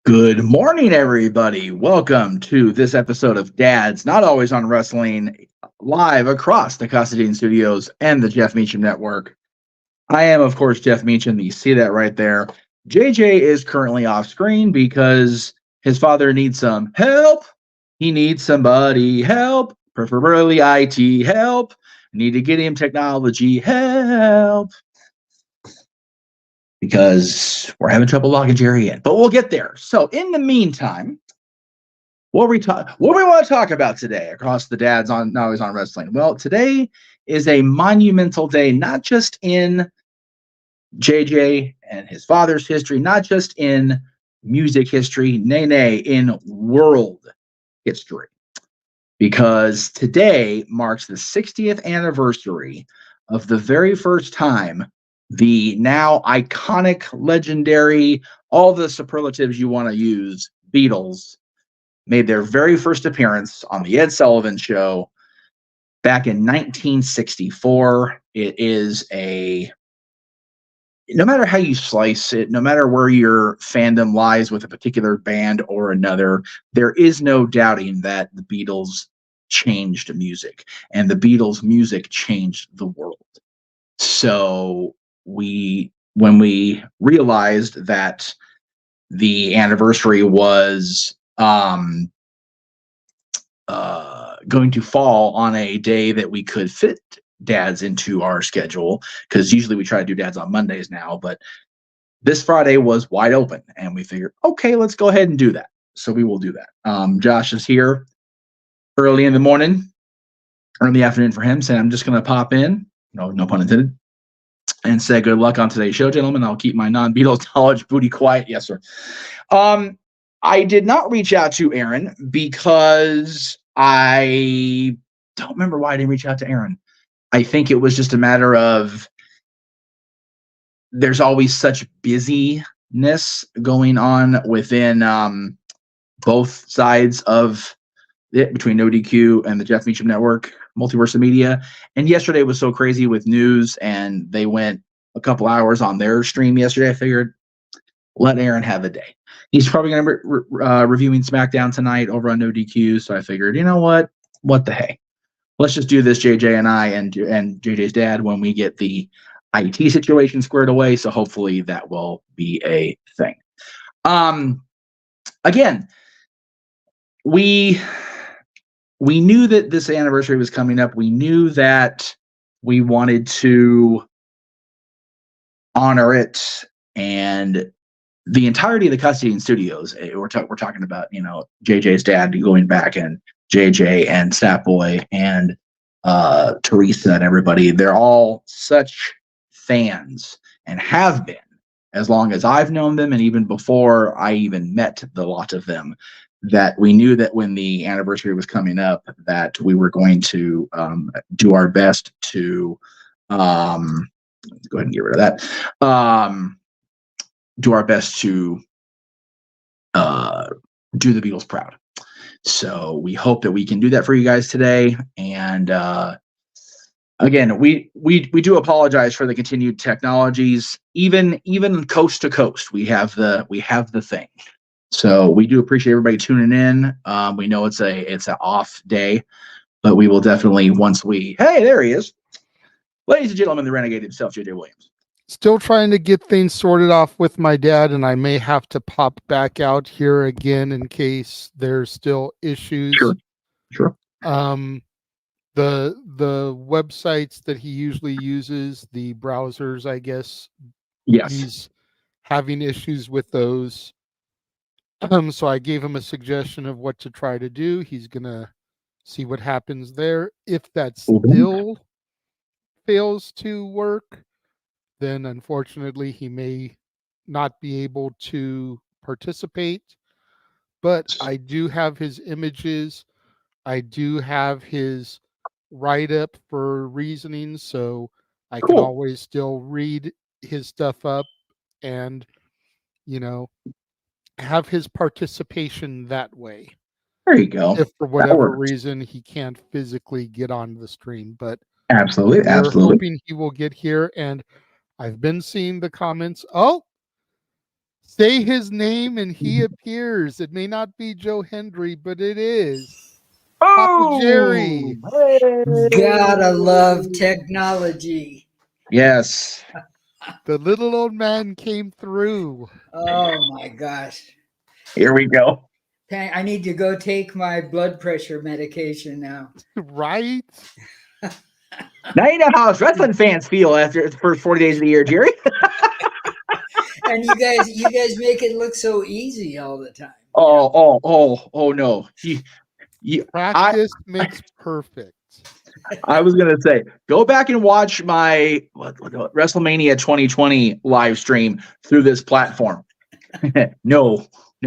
Good morning, everybody. Welcome to this episode of DADS, Not Always on Wrestling, live across the Constantine Studios and the Jeff Meacham Network. I am, of course, Jeff Meacham. You see that right there. JJ is currently off screen because his father needs some help. He needs somebody help, preferably IT help. Need to get him technology help, because we're having trouble logging Jerry in, but we'll get there. So in the meantime, what we want to talk about today across the dads on Not Always on Wrestling? Well, today is a monumental day, not just in JJ and his father's history, not just in music history, nay, in world history, because today marks the 60th anniversary of the very first time the now iconic, legendary, all the superlatives you want to use, Beatles, made their very first appearance on the Ed Sullivan Show back in 1964. It is no matter how you slice it, no matter where your fandom lies with a particular band or another, there is no doubting that the Beatles changed music, and the Beatles' music changed the world. So when we realized that the anniversary was going to fall on a day that we could fit dads into our schedule, because usually we try to do dads on Mondays now, but this Friday was wide open, and we figured, okay, let's go ahead and do that. So we will do that. Josh is here early in the morning, or in the afternoon for him, saying I'm just going to pop in, no pun intended, and say good luck on today's show, gentlemen. I'll keep my non-Beatles knowledge booty quiet. Yes, sir. I did not reach out to Aaron because I don't remember why I didn't reach out to Aaron. I think it was just a matter of there's always such busyness going on within both sides of it, between No DQ and the Jeff Meacham Network, Multiverse of Media. And yesterday was so crazy with news, and they went a couple hours on their stream yesterday. I figured, let Aaron have a day. He's probably going to be reviewing SmackDown tonight over on No DQ. So I figured, you know what? What the hey? Let's just do this, JJ and I and JJ's dad, when we get the IT situation squared away. So hopefully that will be a thing. Again, we knew that this anniversary was coming up. We knew that we wanted to honor it, and the entirety of the Constantine Studios. We're talking about JJ's dad going back, and JJ and Sapboy and Teresa and everybody. They're all such fans and have been as long as I've known them, and even before I even met the lot of them, that we knew that when the anniversary was coming up, that we were going to do our best to go ahead and get rid of that. Do our best to do the Beatles proud. So we hope that we can do that for you guys today. And again, we do apologize for the continued technologies, even coast to coast. We have the thing. So we do appreciate everybody tuning in. We know it's an off day, but we will definitely, hey, there he is. Ladies and gentlemen, the Renegade himself, JJ Williams. Still trying to get things sorted off with my dad, and I may have to pop back out here again in case there's still issues. Sure. The websites that he usually uses, the browsers, I guess. Yes. He's having issues with those. So I gave him a suggestion of what to try to do. He's gonna see what happens there. If that still fails to work, then unfortunately he may not be able to participate. But I do have his images. I do have his write-up for reasoning, so I can always still read his stuff up and, have his participation that way. There you go. If for whatever reason he can't physically get on the stream. But absolutely. We're hoping he will get here, and I've been seeing the comments. Oh, Say his name and he appears. It may not be Joe Hendry, but it is Papa Oh, Jerry. Gotta love hey. technology. Yes. The little old man came through. Oh my gosh. Here we go. I need to go take my blood pressure medication now. Right? Now you know how us wrestling fans feel after the first 40 days of the year, Jerry. And you guys make it look so easy all the time. Oh no. I Practice makes perfect. I was gonna say, go back and watch my WrestleMania 2020 live stream through this platform. No.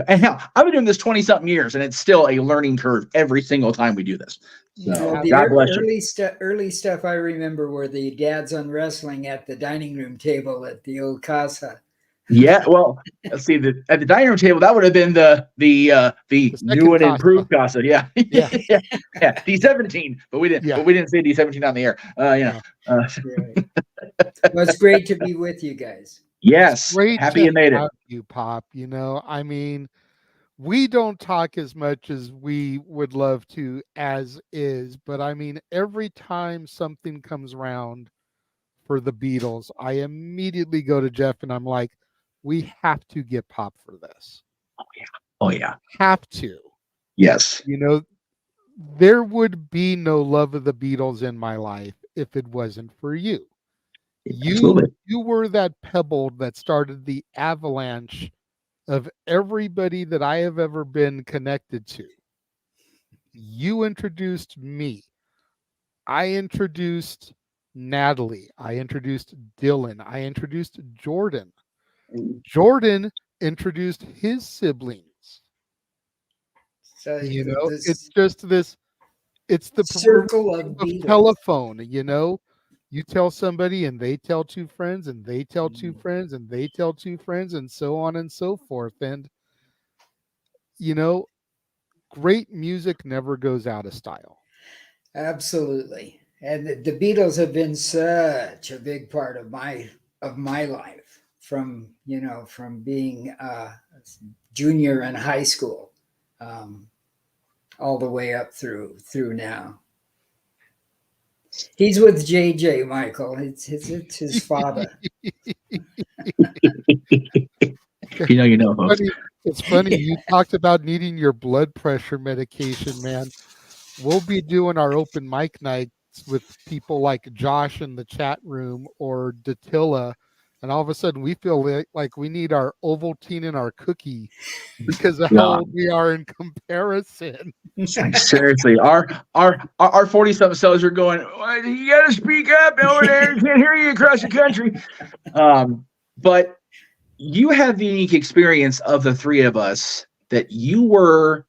And hell, I've been doing this 20-something years, and it's still a learning curve every single time we do this. So, Well, the God bless you. early stuff I remember were the dads on wrestling at the dining room table at the old casa. Yeah, well, let's see. At the dining room table, that would have been the new and Casa. improved casa. Yeah, Yeah. yeah. D17, but we didn't. Yeah. But we didn't say D17 on the air. Right. Well, it's great to be with you guys. Yes, Great happy to you made it. have you, Pop. You know, I mean, we don't talk as much as we would love to as is, but I mean, every time something comes around for the Beatles, I immediately go to Jeff and I'm like, we have to get Pop for this. Oh yeah. Have to. Yes. You know, there would be no love of the Beatles in my life if it wasn't for you. Absolutely. You were that pebble that started the avalanche of everybody that I have ever been connected to. You introduced me. I introduced Natalie. I introduced Dylan. I introduced Jordan. Jordan introduced his siblings. So You know, this it's just this, it's the circle of of Beatles. telephone, you know. You tell somebody and they tell two friends and they tell two friends and they tell two friends and so on and so forth. And, you know, great music never goes out of style. Absolutely. And the Beatles have been such a big part of my life from being junior in high school, all the way up through now. He's with JJ, Michael. It's his father. You know, folks. It's funny. You talked about needing your blood pressure medication, man. We'll be doing our open mic nights with people like Josh in the chat room or Datilla, and all of a sudden we feel like we need our Ovaltine and our cookie because of how old we are in comparison. Like, seriously, our 40-something sellers are going, you got to speak up over there. Can't hear you across the country. But you have the unique experience of the three of us that you were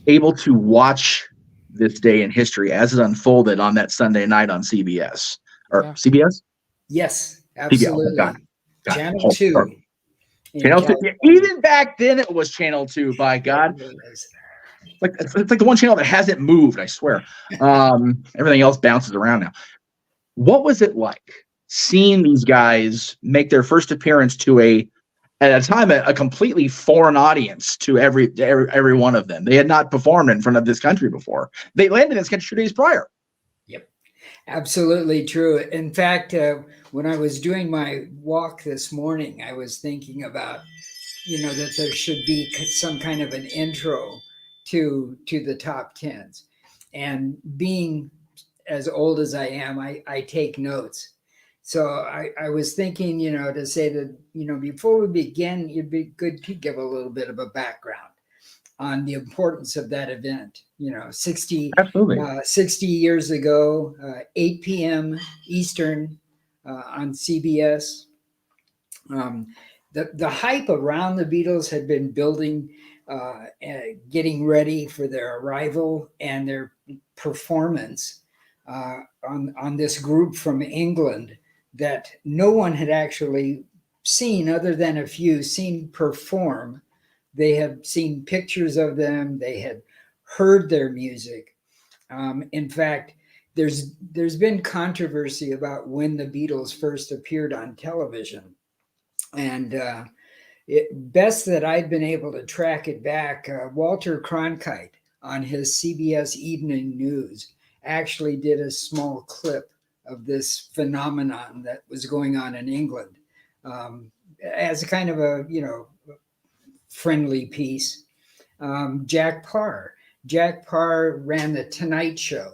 able to watch this day in history as it unfolded on that Sunday night on CBS or CBS. Yes, absolutely. God. Channel 2. Channel 2. Yeah, even back then, it was Channel 2. By God, it's like the one channel that hasn't moved. I swear. Everything else bounces around now. What was it like seeing these guys make their first appearance at a time a completely foreign audience to every one of them? They had not performed in front of this country before. They landed in this country 2 days prior. Yep, absolutely true. In fact, when I was doing my walk this morning, I was thinking about, that there should be some kind of an intro to the top tens. And being as old as I am, I take notes. So I was thinking, to say that, before we begin, it'd be good to give a little bit of a background on the importance of that event. 60 years ago, 8 p.m. Eastern on CBS. The hype around the Beatles had been building, getting ready for their arrival and their performance on this group from England that no one had actually seen, other than a few, seen perform. They had seen pictures of them. They had heard their music. In fact, there's been controversy about when the Beatles first appeared on television. And best that I've been able to track it back, Walter Cronkite on his CBS Evening News actually did a small clip of this phenomenon that was going on in England, as a kind of a, friendly piece. Jack Parr ran the Tonight Show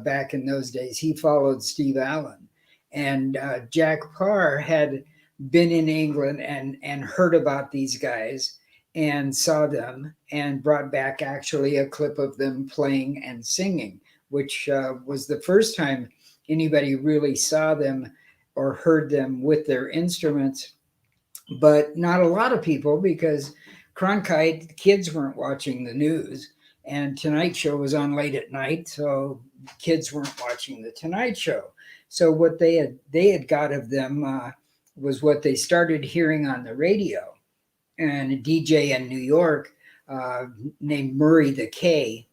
back in those days. He followed Steve Allen, and Jack Parr had been in England and heard about these guys and saw them and brought back actually a clip of them playing and singing, which was the first time anybody really saw them or heard them with their instruments. But not a lot of people, because Cronkite, kids weren't watching the news, and Tonight Show was on late at night, so kids weren't watching the Tonight Show. So what they had got of them was what they started hearing on the radio. And a DJ in New York named Murray the K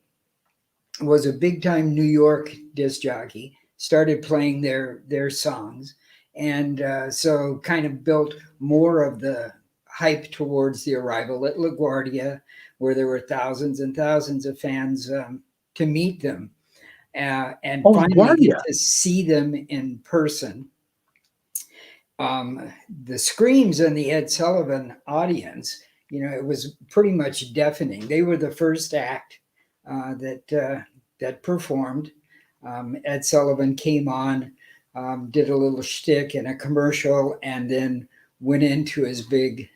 was a big-time New York disc jockey, started playing their songs, and so kind of built more of the hype towards the arrival at LaGuardia, where there were thousands and thousands of fans to meet them, and finally get to see them in person. The screams in the Ed Sullivan audience, it was pretty much deafening. They were the first act that performed. Ed Sullivan came on, did a little shtick in a commercial, and then went into his big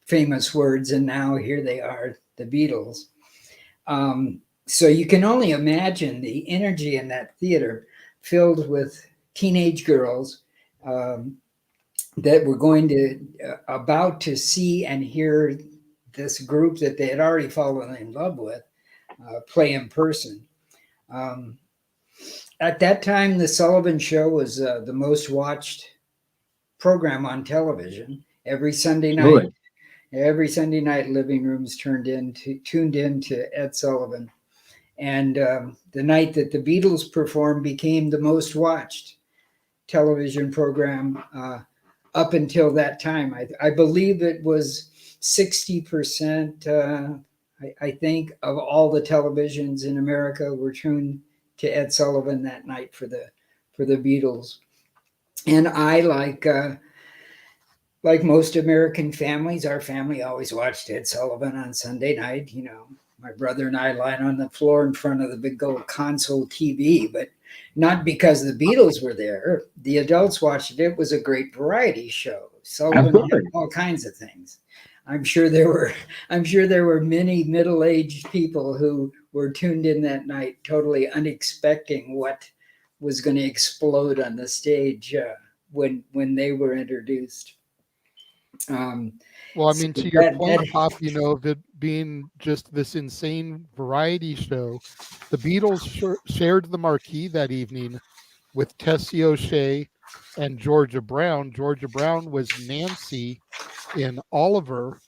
famous words, and now here they are, the Beatles. So you can only imagine the energy in that theater, filled with teenage girls that were about to see and hear this group that they had already fallen in love with play in person. At that time, the Sullivan Show was the most watched program on television. Every Sunday night, living rooms tuned in to Ed Sullivan. And the night that the Beatles performed became the most watched television program up until that time. I believe it was 60%, I think, of all the televisions in America were tuned to Ed Sullivan that night for the Beatles. And I, like most American families, our family always watched Ed Sullivan on Sunday night. My brother and I lying on the floor in front of the big old console TV, but not because the Beatles were there. The adults watched it. It was a great variety show. Sullivan had all kinds of things. I'm sure there were many middle-aged people who were tuned in that night, totally unexpecting what was going to explode on the stage when they were introduced. Well, I mean, to your point, Pop, of it being just this insane variety show, the Beatles shared the marquee that evening with Tessie O'Shea and Georgia Brown. Georgia Brown was Nancy in Oliver.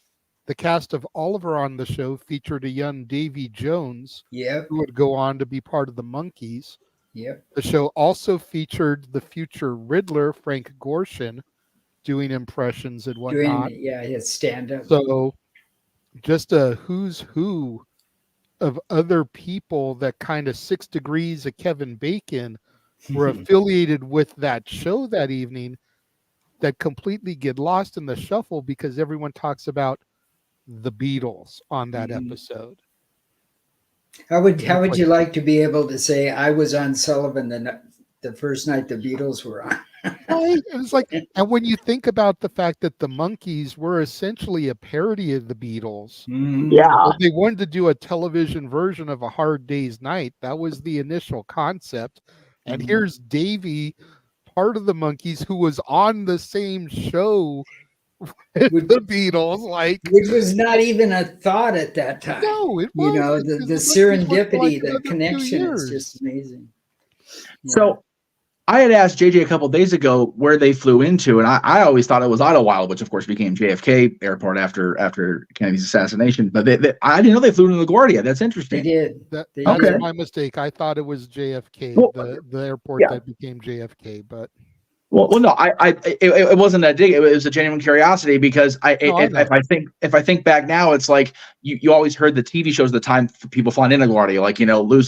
The cast of Oliver on the show featured a young Davy Jones, who would go on to be part of the Monkees. Yep. The show also featured the future Riddler, Frank Gorshin, doing impressions and whatnot. His stand-up. So just a who's who of other people that kind of 6 degrees of Kevin Bacon were affiliated with that show that evening, that completely get lost in the shuffle because everyone talks about the Beatles on that episode. How would you like to be able to say I was on Sullivan the first night the Beatles were on? Right? It was like, and when you think about the fact that the Monkees were essentially a parody of the Beatles, they wanted to do a television version of A Hard Day's Night. That was the initial concept. And here's Davy, part of the Monkees, who was on the same show with the Beatles, which was not even a thought at that time. No, it was. The serendipity, the connection is just amazing. Yeah. So I had asked JJ a couple of days ago where they flew into, and I always thought it was Idlewild, which of course became JFK Airport after Kennedy's assassination. But I didn't know they flew into LaGuardia. That's interesting. They did. That's my mistake. I thought it was JFK, the airport that became JFK. But Well, no, it wasn't a dig. It was a genuine curiosity because I know. if I think back now, it's like you always heard the TV shows at the time for people flying in LaGuardia, like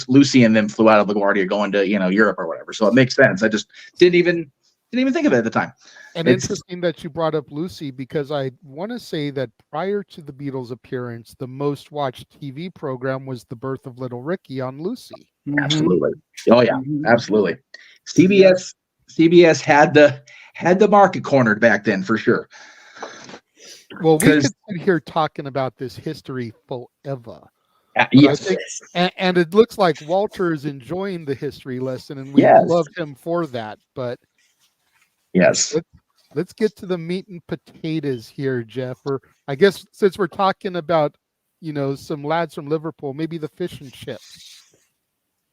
Lucy and them flew out of LaGuardia going to Europe or whatever. So it makes sense. I just didn't even think of it at the time. And interesting that you brought up Lucy, because I want to say that prior to the Beatles' appearance, the most watched TV program was The Birth of Little Ricky on Lucy. Absolutely. Oh yeah, absolutely. CBS had the market cornered back then for sure. Well, we could sit here talking about this history forever. Yes. And it looks like Walter is enjoying the history lesson, and we love him for that. But yes, let's get to the meat and potatoes here, Jeff. Or I guess since we're talking about some lads from Liverpool, maybe the fish and chips.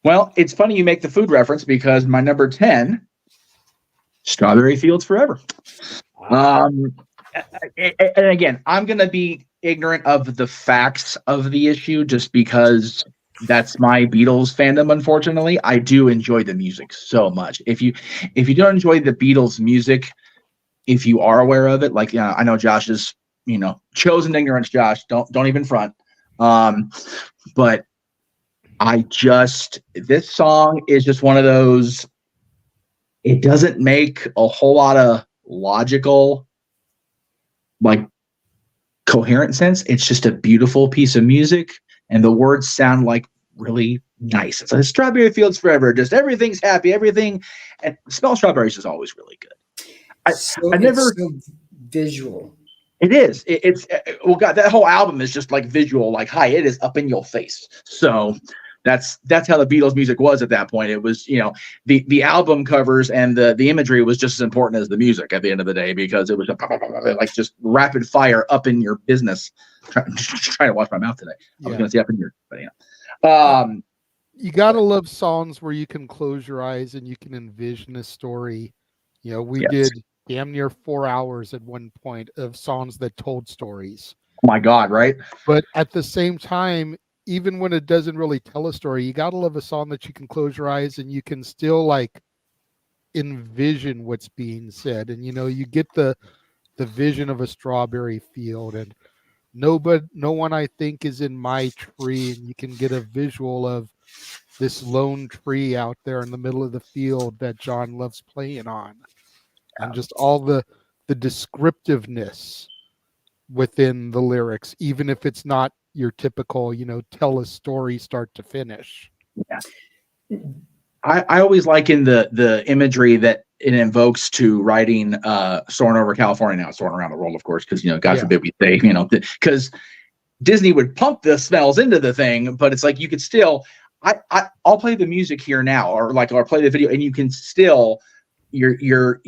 Well, it's funny you make the food reference because my number 10. Strawberry Fields Forever. And again, I'm going to be ignorant of the facts of the issue just because that's my Beatles fandom. Unfortunately, I do enjoy the music so much. If you don't enjoy the Beatles music, if you are aware of it, like I know Josh is chosen ignorance. Josh, don't even front. But this song is just one of those. It doesn't make a whole lot of logical, coherent sense. It's just a beautiful piece of music, and the words sound like really nice. It's like Strawberry Fields Forever. Just everything's happy, everything, and smell strawberries is always really good. It's so visual. It is. God, that whole album is just like visual. Like, hi, it is up in your face. So. That's how the Beatles music was at that point. It was, the album covers and the imagery was just as important as the music at the end of the day, because it was like just rapid fire up in your business. Trying to wash my mouth today. I was going to say up in your, but yeah. You gotta love songs where you can close your eyes and you can envision a story. We did damn near 4 hours at one point of songs that told stories. Oh my God, right? But at the same time, even when it doesn't really tell a story, you gotta love a song that you can close your eyes and you can still envision what's being said. And you get the vision of a strawberry field, and no one I think is in my tree, and you can get a visual of this lone tree out there in the middle of the field that John loves playing on, and just all the descriptiveness within the lyrics, even if it's not your typical, tell a story start to finish. Yeah. I always liken the imagery that it invokes to writing Soaring Over California, now Soaring Around the World, of course, because God forbid we say, because Disney would pump the smells into the thing, but it's like you could still I'll play the music here now, or play the video, and you can still your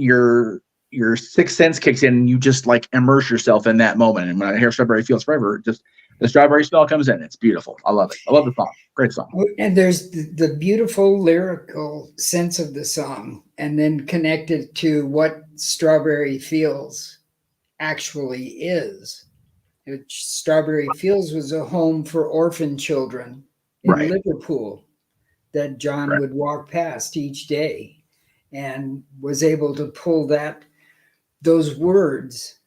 sixth sense kicks in, and you just immerse yourself in that moment. And when I hear Strawberry Fields Forever, just the strawberry smell comes in. It's beautiful. I love it. I love the song. Great song. And there's the beautiful lyrical sense of the song, and then connected to what Strawberry Fields actually is. Strawberry Fields was a home for orphan children in Liverpool that John would walk past each day, and was able to pull those words,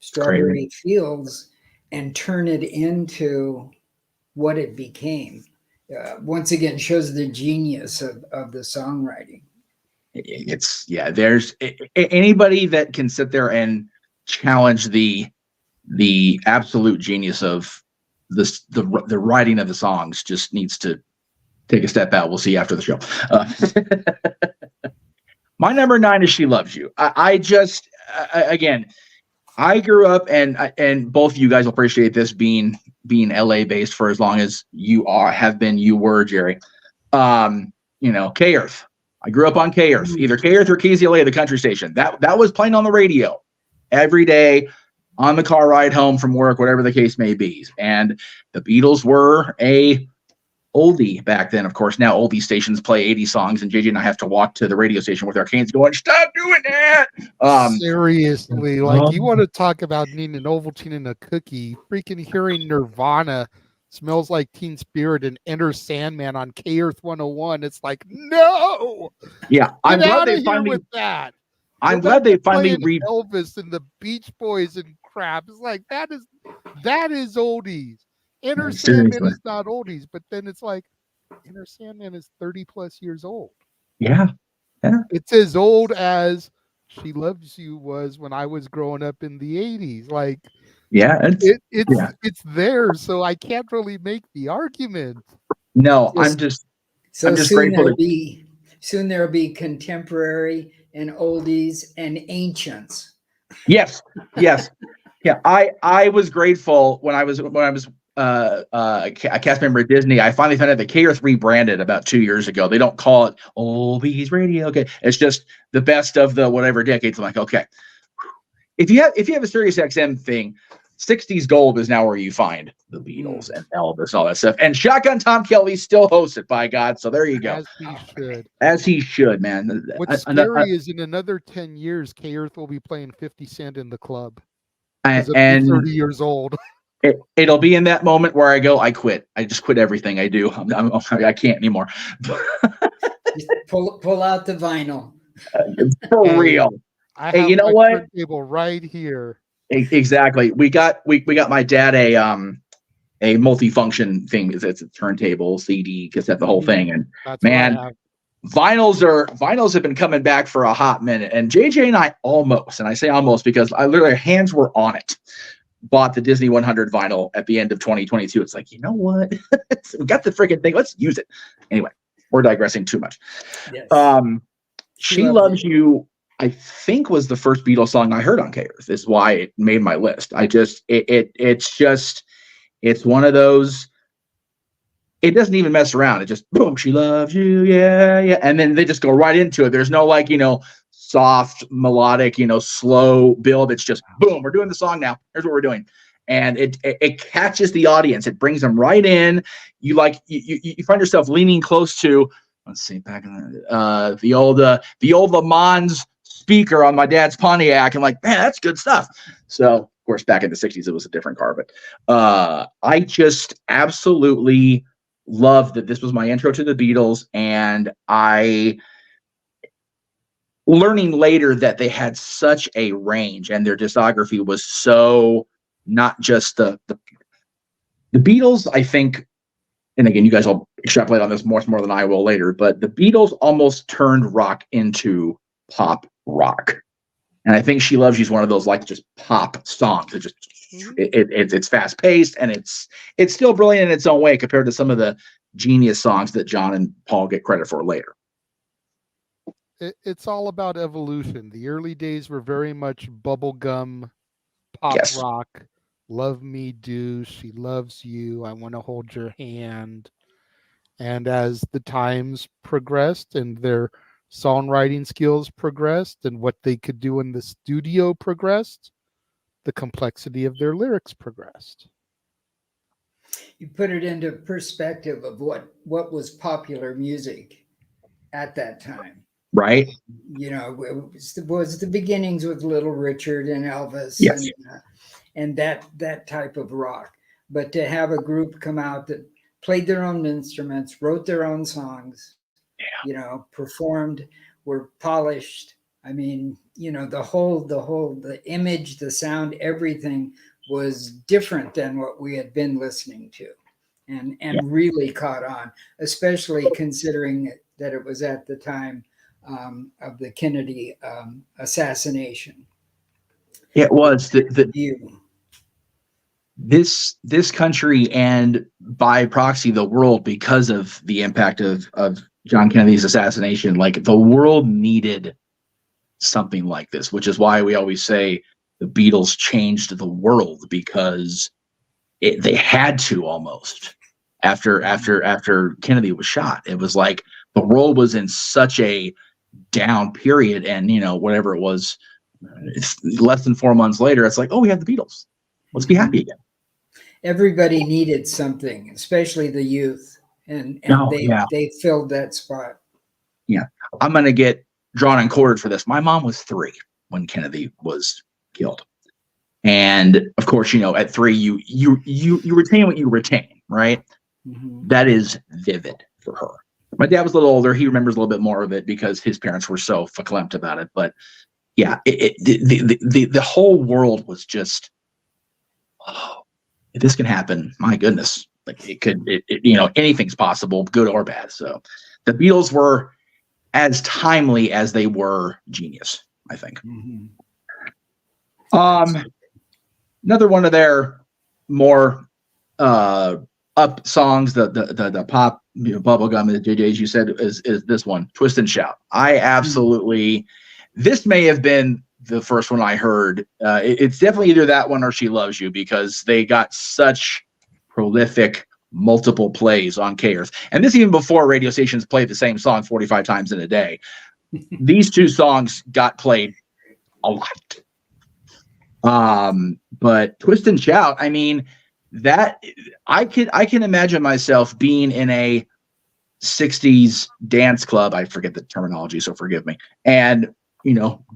Strawberry Fields, and turn it into what it became. Once again, shows the genius of the songwriting. There's anybody that can sit there and challenge the absolute genius of the writing of the songs just needs to take a step out. We'll see after the show. My number 9 is She Loves You. I grew up, and both of you guys will appreciate this, being LA based for as long as you were, Jerry. K-Earth. I grew up on K-Earth, either K-Earth or KZLA, the country station. That was playing on the radio every day on the car ride home from work, whatever the case may be. And the Beatles were a oldie back then. Of course, now oldie stations play 80 songs, and JJ and I have to walk to the radio station with our canes going, "Stop doing that!" Seriously, you want to talk about needing an Ovaltine and a cookie? Freaking hearing Nirvana, Smells Like Teen Spirit, and Enter Sandman on K Earth 101. It's like, no. Yeah, I'm glad they finally with that. I'm glad they finally playing Elvis and the Beach Boys and crap. It's like that is oldies. Inner Sandman is not oldies, but then it's like Inner Sandman is 30 plus years old. Yeah. It's as old as She Loves You was when I was growing up in the 80s. Like, it's there, so I can't really make the argument. No, I'm just grateful. Soon there'll be contemporary and oldies and ancients. Yes. Yeah. I was grateful when I was a cast member at Disney. I finally found out that KRS rebranded about 2 years ago. They don't call it Oldies Radio. Okay, it's just the best of the whatever decades. I'm like, okay, if you have a Sirius XM thing, 60s Gold is now where you find the Beatles and Elvis, all that stuff. And Shotgun Tom Kelly still hosts it, by God. So there you go. As he should, man. What's scary is in another 10 years, K-Earth will be playing 50 Cent in the club. And 30 years old. It'll be in that moment where I go, I quit. I just quit everything I do. I can't anymore. Just pull out the vinyl. For real. I have my turntable right here. Exactly. We got my dad a multifunction thing. It's a turntable, CD, cassette, the whole thing. And that's man, vinyls have been coming back for a hot minute. And JJ and I almost, and I say almost because I literally hands were on it, bought the Disney 100 vinyl at the end of 2022. It's like, you know what? We got the freaking thing. Let's use it. Anyway, we're digressing too much. Yes. She Loves You, I think, was the first Beatles song I heard on K-Earth. This is why it made my list. It's one of those. It doesn't even mess around. It just boom, she loves you, yeah, and then they just go right into it. There's no soft melodic, slow build. It's just boom, we're doing the song now. Here's what we're doing, and it catches the audience. It brings them right in. You find yourself leaning close to. Let's see, back in the old Le Mans speaker on my dad's Pontiac. I'm like, man, that's good stuff. So, of course, back in the 60s, it was a different car. But I just absolutely love that this was my intro to the Beatles. And learning later that they had such a range and their discography was so not just the Beatles, I think. And again, you guys will extrapolate on this more than I will later, but the Beatles almost turned rock into pop rock. And I think She Loves You is one of those just pop songs. It's fast paced and it's still brilliant in its own way compared to some of the genius songs that John and Paul get credit for later. It's all about evolution. The early days were very much bubblegum pop rock. Love Me Do, She Loves You, I Want to Hold Your Hand. And as the times progressed and their songwriting skills progressed and what they could do in the studio progressed, the complexity of their lyrics progressed. You put it into perspective of what was popular music at that time. Right. It was the beginnings with Little Richard and Elvis. Yes. And that type of rock. But to have a group come out that played their own instruments, wrote their own songs, performed, were polished. I mean, the image, the sound, everything was different than what we had been listening to, and really caught on, especially considering that it was at the time of the Kennedy assassination. It was this country and by proxy the world, because of the impact of John Kennedy's assassination. The world needed something like this, which is why we always say the Beatles changed the world, because they had to almost after Kennedy was shot. It was like the world was in such a down period, and whatever it was. It's less than 4 months later, it's like, oh, we have the Beatles. Let's be happy again. Everybody needed something, especially the youth, and they filled that spot. Yeah, I'm gonna get drawn and quartered for this. My mom was 3 when Kennedy was killed, and of course, at 3, you retain what you retain, right? Mm-hmm. That is vivid for her. My dad was a little older. He remembers a little bit more of it because his parents were so verklempt about it, but yeah, the whole world was just, oh, if this can happen, my goodness, like it could, anything's possible, good or bad. So the Beatles were as timely as they were genius, I think. Mm-hmm. Another one of their more up songs, the pop, bubblegum, as JJ, as you said, is this one, Twist and Shout. I absolutely, this may have been the first one I heard. It's definitely either that one or She Loves You, because they got such prolific multiple plays on K-Earth. And this even before radio stations played the same song 45 times in a day. These two songs got played a lot. But Twist and Shout, I mean, that I can imagine myself being in a 60s dance club. I forget the terminology, so forgive me. And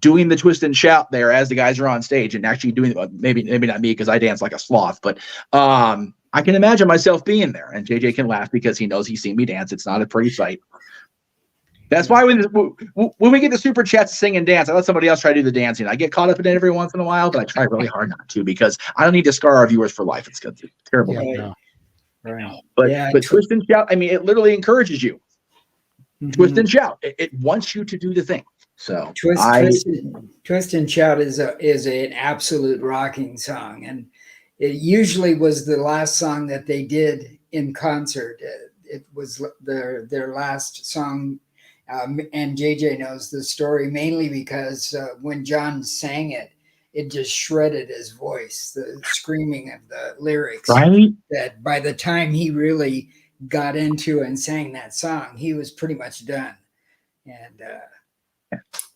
doing the Twist and Shout there as the guys are on stage, and actually doing maybe not me because I dance like a sloth, but I can imagine myself being there. And JJ can laugh because he knows he's seen me dance. It's not a pretty sight. That's why when we get the super chats to sing and dance, I let somebody else try to do the dancing. I get caught up in it every once in a while, but I try really hard not to, because I don't need to scar our viewers for life. It's good. It's terrible. Yeah, right. But Twist and Shout, I mean, it literally encourages you. Mm-hmm. Twist and Shout. It wants you to do the thing. So Twist and Shout is an absolute rocking song, and it usually was the last song that they did in concert. It was their last song. And JJ knows the story mainly because when John sang it, it just shredded his voice, the screaming of the lyrics. Right. That by the time he really got into and sang that song, he was pretty much done. And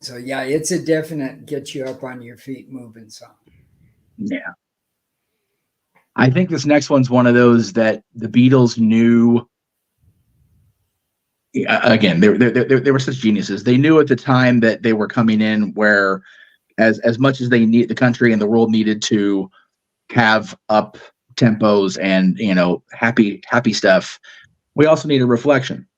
so, yeah, it's a definite get you up on your feet moving song. Yeah. I think this next one's one of those that the Beatles knew. Again, they were such geniuses. They knew at the time that they were coming in where, as much as the country and the world needed to have up tempos and happy stuff, we also needed reflection.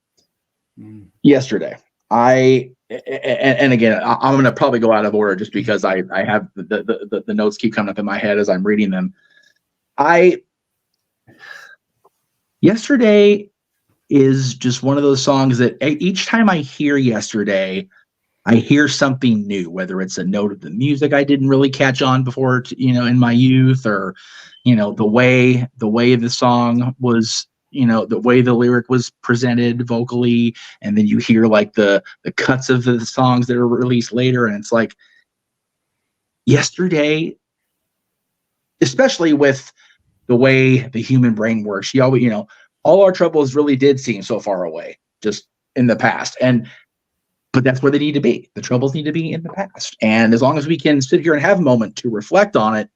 Yesterday, and again, I'm going to probably go out of order just because I have the notes keep coming up in my head as I'm reading them. Yesterday is just one of those songs that each time I hear Yesterday, I hear something new, whether it's a note of the music I didn't really catch on before, in my youth, or, the way the song was, the way the lyric was presented vocally. And then you hear like the cuts of the songs that are released later. And it's like Yesterday, especially with the way the human brain works, you always, all our troubles really did seem so far away just in the past. But that's where they need to be. The troubles need to be in the past. And as long as we can sit here and have a moment to reflect on it,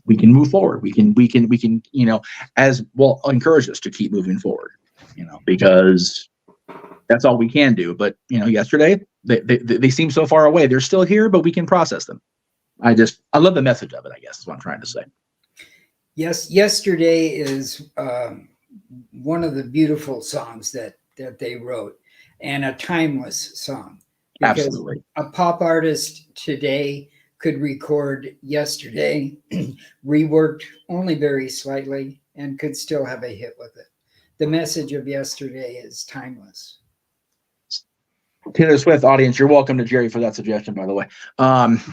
we can move forward. We can, as well, encourage us to keep moving forward, because that's all we can do. But, Yesterday, they seem so far away. They're still here, but we can process them. I love the message of it, I guess is what I'm trying to say. Yes. Yesterday is, one of the beautiful songs that they wrote, and a timeless song. Because absolutely. A pop artist today could record Yesterday, reworked only very slightly, and could still have a hit with it. The message of Yesterday is timeless. Taylor Swift audience, you're welcome to Jerry for that suggestion, by the way.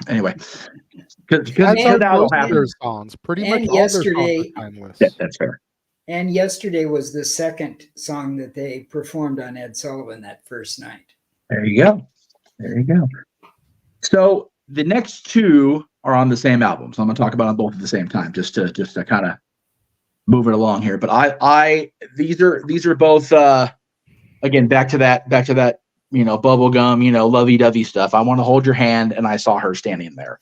Anyway, because that'll happen. Their songs, pretty much all Yesterday, their songs are timeless. That's fair. And Yesterday was the second song that they performed on Ed Sullivan that first night. There you go. So the next two are on the same album. So I'm going to talk about them both at the same time, just to kind of move it along here. But these are both again back to that bubblegum, lovey-dovey stuff. I Want to Hold Your Hand, and I Saw Her Standing There.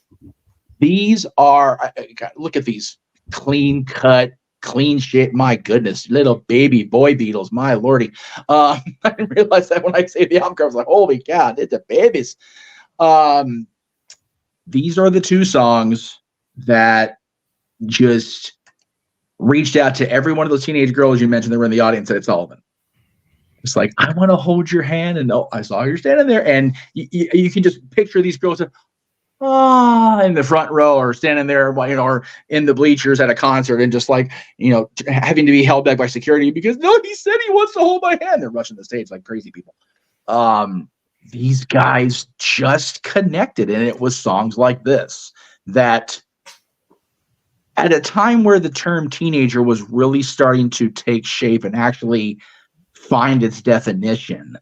These are, look at these clean cut, clean shit. My goodness, little baby boy Beatles. My lordy. I didn't realize that when I say the album cover. I was like, holy cow, it's the babies. These are the two songs that just reached out to every one of those teenage girls you mentioned that were in the audience at Ed Sullivan. It's like, I want to hold your hand, and I saw you standing there, and you can just picture these girls. in the front row or standing there, or in the bleachers at a concert and just like, having to be held back by security because no, he said he wants to hold my hand. They're rushing the stage like crazy people. These guys just connected, and it was songs like this that at a time where the term teenager was really starting to take shape and actually find its definition,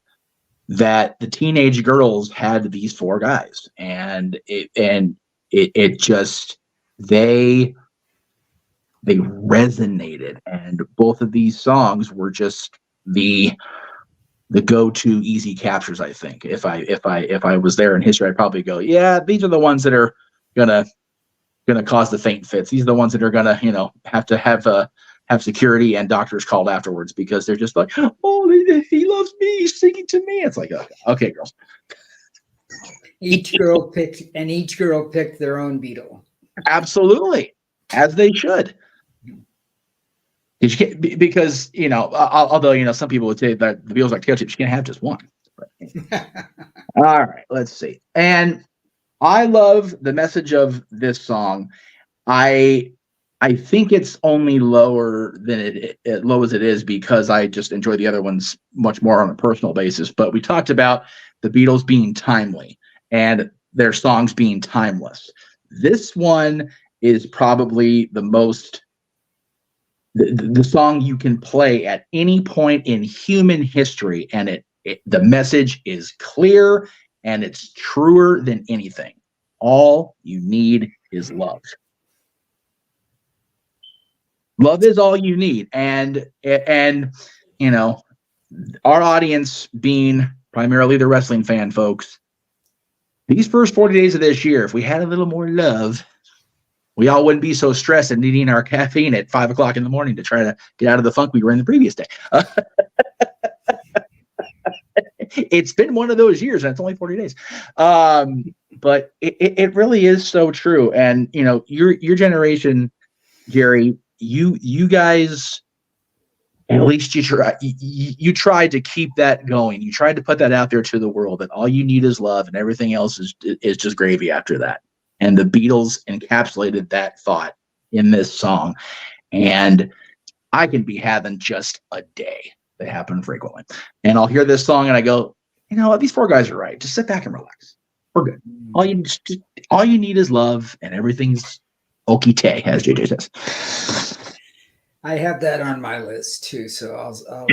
that the teenage girls had these four guys, and it just they resonated, and both of these songs were just the go-to easy captures. I think if I was there in history, I'd probably go, yeah, these are the ones that are gonna cause the faint fits. These are the ones that are gonna have to have security and doctors called afterwards because they're just like, oh, he loves me, he's singing to me. It's like, okay, girls. Each girl picked their own Beatle. Absolutely, as they should. Because although some people would say that the Beatles are tail chips, you can't have just one. All right, let's see. And I love the message of this song. I think it's only lower than low as it is because I just enjoy the other ones much more on a personal basis. But we talked about the Beatles being timely and their songs being timeless. This one is probably the most the song you can play at any point in human history, and the message is clear and it's truer than anything. All you need is love. Love is all you need. And our audience being primarily the wrestling fan folks, these first 40 days of this year, if we had a little more love, we all wouldn't be so stressed and needing our caffeine at 5 o'clock in the morning to try to get out of the funk we were in the previous day. It's been one of those years, and it's only 40 days. But it really is so true. And your generation, Jerry, you guys, at least you tried to keep that going. You tried to put that out there to the world, that all you need is love and everything else is just gravy after that. And the Beatles encapsulated that thought in this song. And I can be having just a day. They happen frequently. And I'll hear this song and I go, you know what? These four guys are right. Just sit back and relax. We're good. All you need is love, and everything's okie-tay, as JJ says. I have that on my list too, so I'll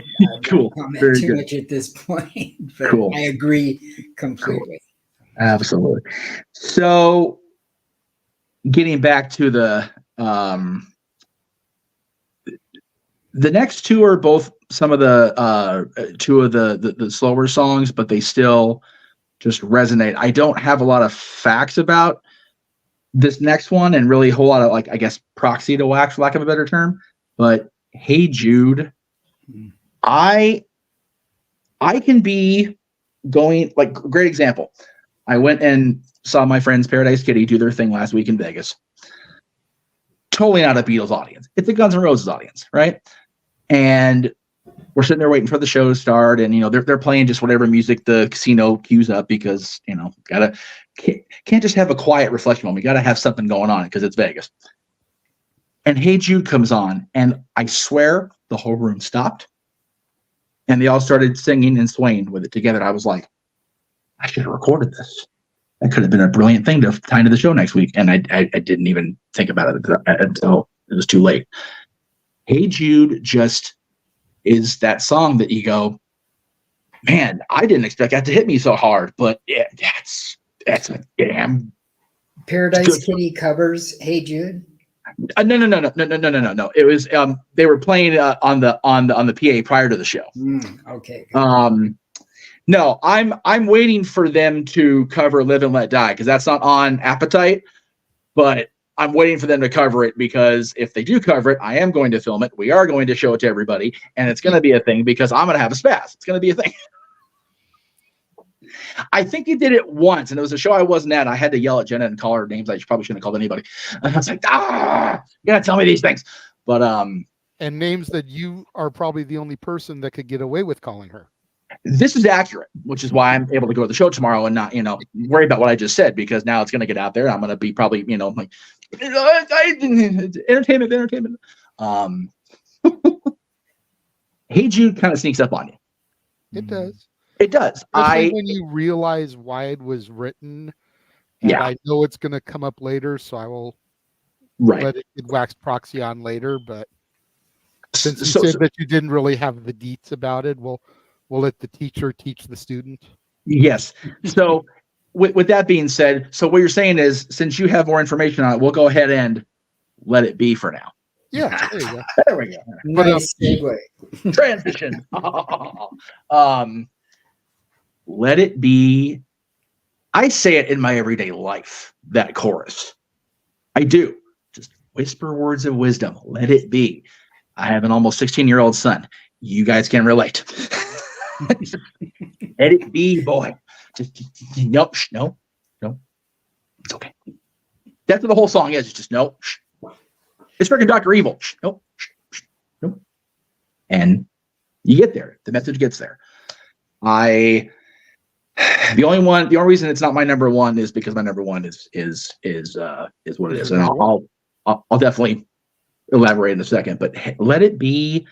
cool. not comment Very too good. much at this point. But Cool. I agree completely. Cool. Absolutely. So, getting back to the next two are both some of the two of the slower songs, but they still just resonate. I don't have a lot of facts about this next one, and really a whole lot of, like, I guess, proxy to wax, for lack of a better term. But Hey Jude, I can be going, like, great example. I went and saw my friends Paradise Kitty do their thing last week in Vegas. Totally not a Beatles audience. It's a Guns N' Roses audience, right? And we're sitting there waiting for the show to start, and they're playing just whatever music the casino cues up because can't just have a quiet reflection moment. You got to have something going on because it's Vegas. And Hey Jude comes on, and I swear the whole room stopped, and they all started singing and swaying with it together. I was like, I should have recorded this. That could have been a brilliant thing to tie into the show next week, and I didn't even think about it until it was too late. Hey Jude just is that song that you go, man, I didn't expect that to hit me so hard, but yeah, that's a damn Paradise Kitty covers Hey Jude. No. It was they were playing on the PA prior to the show. Okay. No, I'm waiting for them to cover Live and Let Die because that's not on Appetite, but I'm waiting for them to cover it because if they do cover it, I am going to film it. We are going to show it to everybody, and it's going to be a thing because I'm going to have a spaz. It's going to be a thing. I think he did it once, and it was a show I wasn't at. I had to yell at Jenna and call her names I probably shouldn't have called anybody. And I was like, you got to tell me these things. But and names that you are probably the only person that could get away with calling her. This is accurate, which is why I'm able to go to the show tomorrow and not, worry about what I just said, because now it's going to get out there. I'm going to be probably, like, entertainment. Hey Jude kind of sneaks up on you. It does. It does. Especially when you realize why it was written. And I know it's going to come up later, so I will let it wax proxy on later. But since you said that you didn't really have the deets about it, we'll let the teacher teach the student. Yes. So with that being said, so what you're saying is, since you have more information on it, we'll go ahead and let it be for now. Yeah, there you go. There we go. Nice segue. Transition. Let it be. I say it in my everyday life, that chorus. I do. Just whisper words of wisdom. Let it be. I have an almost 16-year-old son. You guys can relate. Let it be, boy. Just no. It's okay. That's what the whole song is. It's just no. It's freaking Dr. Evil. Nope. And you get there. The message gets there. The only reason it's not my number one is because my number one is what it is. And I'll definitely elaborate in a second, but let it be.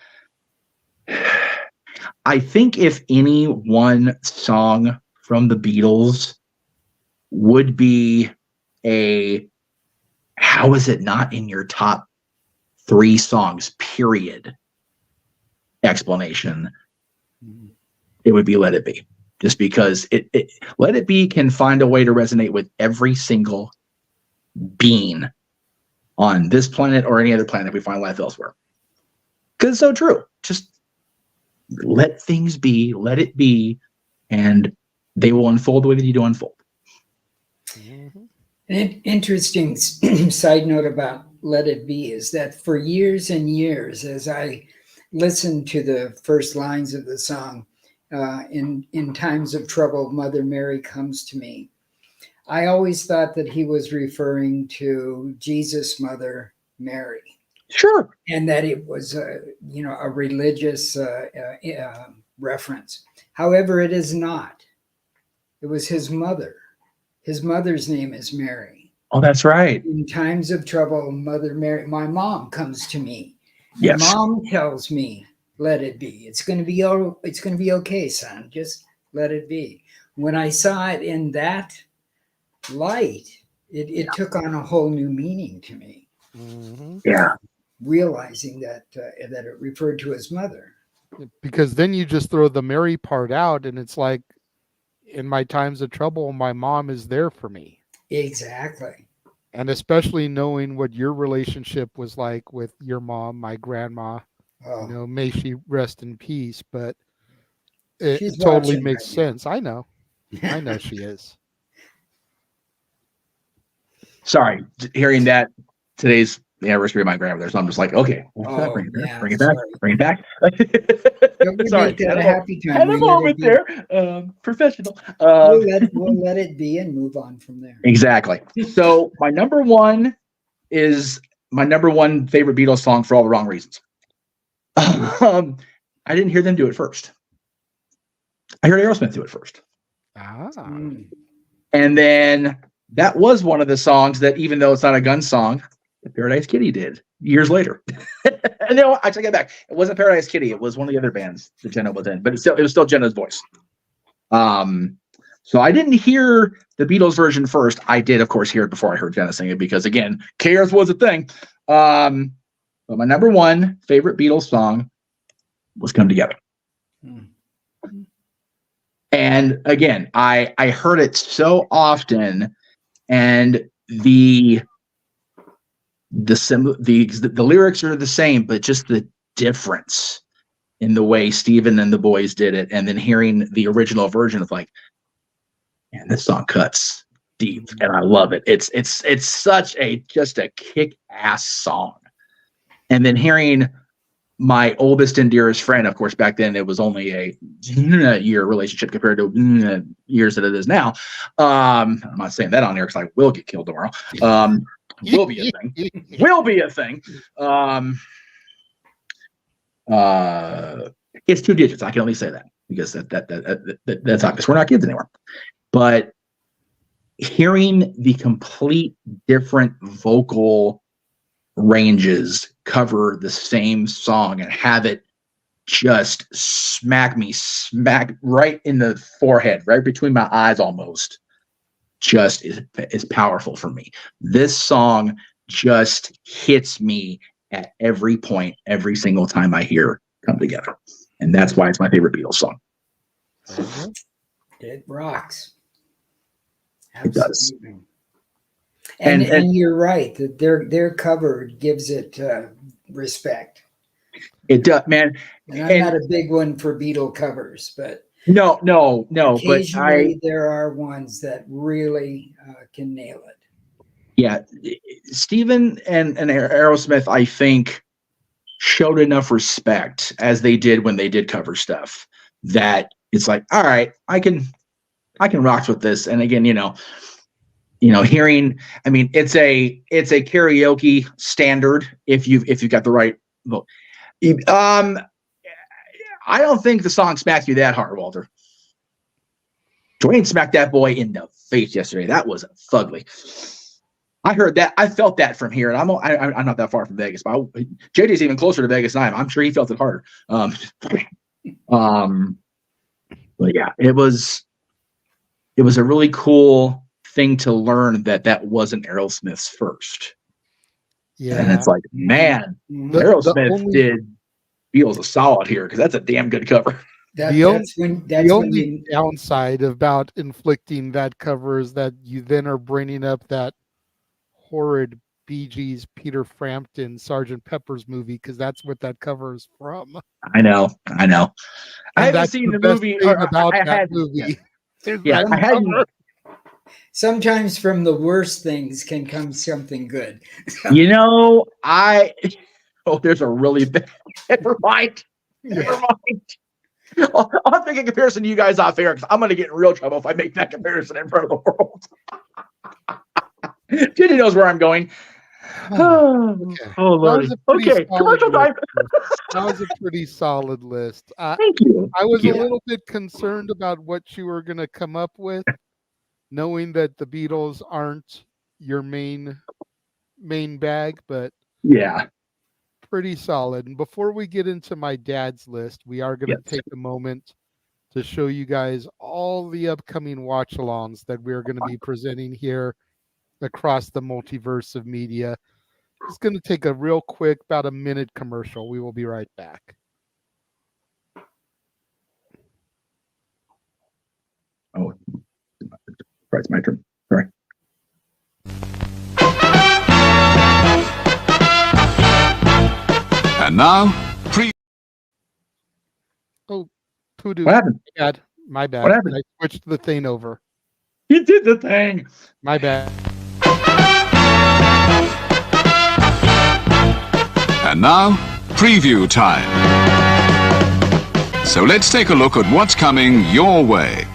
I think if any one song from the Beatles would be how is it not in your top 3 songs, period, explanation, it would be Let It Be. Just because Let It Be can find a way to resonate with every single being on this planet or any other planet if we find life elsewhere. Because it's so true. Just let things be, let it be, and they will unfold the way they need to unfold. An interesting side note about Let It Be is that for years and years, as I listened to the first lines of the song, in times of trouble, Mother Mary comes to me, I always thought that he was referring to Jesus' mother, Mary. Sure. And that it was a religious reference. However, it is not. It was his mother. His mother's name is Mary. Oh, that's right. In times of trouble, Mother Mary, my mom comes to me. Yes. Mom tells me, let it be. It's going to be okay, son. Just let it be. When I saw it in that light, it took on a whole new meaning to me. Mm-hmm. Yeah. Realizing that it referred to his mother. Because then you just throw the Mary part out, and it's like, in my times of trouble, my mom is there for me. Exactly. And especially knowing what your relationship was like with your mom, my grandma, may she rest in peace. But it totally makes sense. I know she is. Sorry, hearing that today's the anniversary of my grandmother, so I'm just like, okay, bring it back. Sorry, had a happy time. Had a moment there. Professional. We'll let it be and move on from there. Exactly. So my number one is my number one favorite Beatles song for all the wrong reasons. I didn't hear them do it first. I heard Aerosmith do it first. And then that was one of the songs that, even though it's not a Gun song, the Paradise Kitty did years later. And I take it back. It wasn't Paradise Kitty. It was one of the other bands that Jenna was in, but it was still Jenna's voice. So I didn't hear the Beatles version first. I did, of course, hear it before I heard Jenna sing it, because again, chaos was a thing. But my number one favorite Beatles song was Come Together. And again, I heard it so often, and the lyrics are the same, but just the difference in the way Steven and the boys did it, and then hearing the original version of like, man, this song cuts deep, and I love it. It's such just a kick-ass song. And then hearing my oldest and dearest friend, of course, back then it was only a year relationship compared to years that it is now. I'm not saying that on here because I will get killed tomorrow. Will be a thing. It's 2 digits. I can only say that because that's obvious. We're not kids anymore. But hearing the complete different vocal ranges cover the same song and have it just smack right in the forehead, right between my eyes almost, just is powerful for me. This song just hits me at every point, every single time I hear Come Together. And that's why it's my favorite Beatles song. It rocks. It does. And you're right that their cover gives it respect. It does, man. And I'm not a big one for Beatle covers, but no. Occasionally, there are ones that really can nail it. Yeah, Stephen and Aerosmith, I think, showed enough respect as they did when they did cover stuff that it's like, all right, I can rock with this. And again, hearing, I mean, it's a karaoke standard if you've got the right vote. I don't think the song smacked you that hard, Walter. Dwayne smacked that boy in the face yesterday. That was fugly. I heard that. I felt that from here, and I'm not that far from Vegas, but JJ's even closer to Vegas than I am. I'm sure he felt it harder. But yeah, it was a really cool thing to learn that wasn't Aerosmith's first. Yeah, and it's like, man, Aerosmith did Beatles a solid here because that's a damn good cover. The only downside about inflicting that cover is that you then are bringing up that horrid Bee Gees Peter Frampton Sgt. Pepper's movie because that's what that cover is from. I know. I haven't seen the movie about that movie. Yeah, I had. Sometimes from the worst things can come something good. There's a really bad. Never mind. I'll make a comparison to you guys off air because I'm going to get in real trouble if I make that comparison in front of the world. Jenny knows where I'm going. Oh, Lord. Okay, commercial time. That was a pretty solid list. Thank you. I was a little bit concerned about what you were going to come up with, knowing that the Beatles aren't your main bag, but yeah, pretty solid. And before we get into my dad's list, we are going to take a moment to show you guys all the upcoming watch-alongs that we're going to be presenting here across the multiverse of media. It's going to take a real quick, about a minute commercial. We will be right back. Oh, it's my turn. Sorry. And now, Poodoo. What happened? My bad. What happened? I switched the thing over. You did the thing. My bad. And now, preview time. So let's take a look at what's coming your way.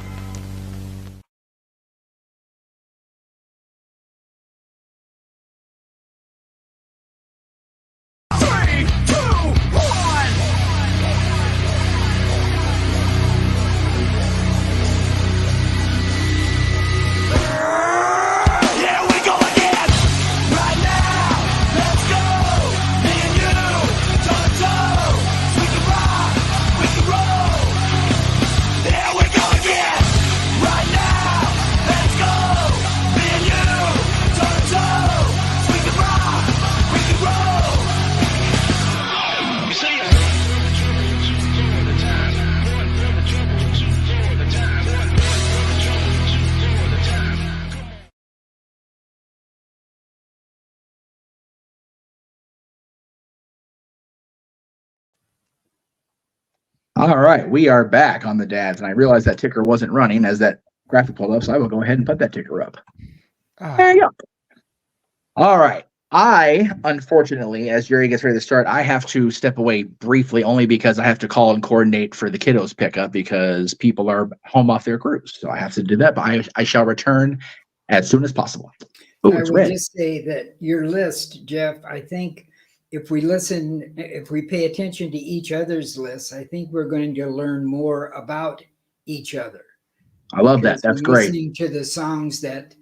All right, we are back on the dads, and I realized that ticker wasn't running as that graphic pulled up, so I will go ahead and put that ticker up. There you go. All right. I, unfortunately, as Jerry gets ready to start, I have to step away briefly only because I have to call and coordinate for the kiddos pickup because people are home off their cruise. So I have to do that, but I shall return as soon as possible. I would just say that your list, Jeff, I think if we pay attention to each other's lists, I think we're going to learn more about each other. I love that. Because That's we're great. listening to the songs that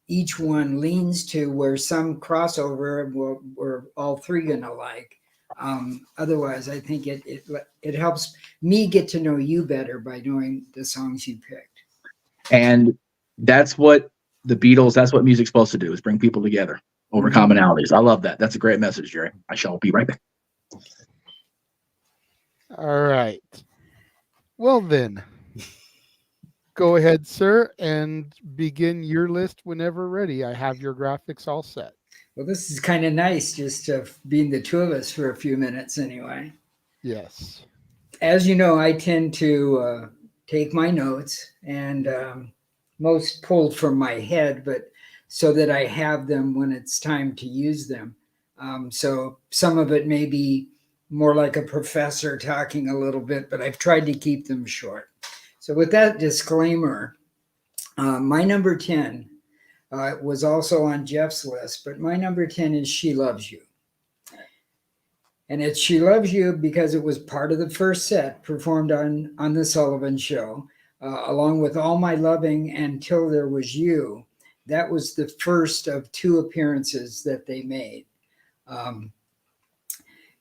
each one leans to, where some crossover we're all three going to like. Otherwise, I think it helps me get to know you better by knowing the songs you picked. And that's what the Beatles, that's what music's supposed to do, is bring people together over commonalities. I love that. That's a great message, Jerry. I shall be right back. All right. Well then, go ahead, sir, and begin your list whenever ready. I have your graphics all set. Well, this is kind of nice, just being the two of us for a few minutes anyway. Yes. As you know, I tend to take my notes, and most pulled from my head, but so that I have them when it's time to use them. So some of it may be more like a professor talking a little bit, but I've tried to keep them short. So with that disclaimer, my number 10 was also on Jeff's list, but my number 10 is She Loves You. And it's She Loves You because it was part of the first set performed on the Sullivan Show, along with All My Loving and Till There Was You. That was the first of two appearances that they made.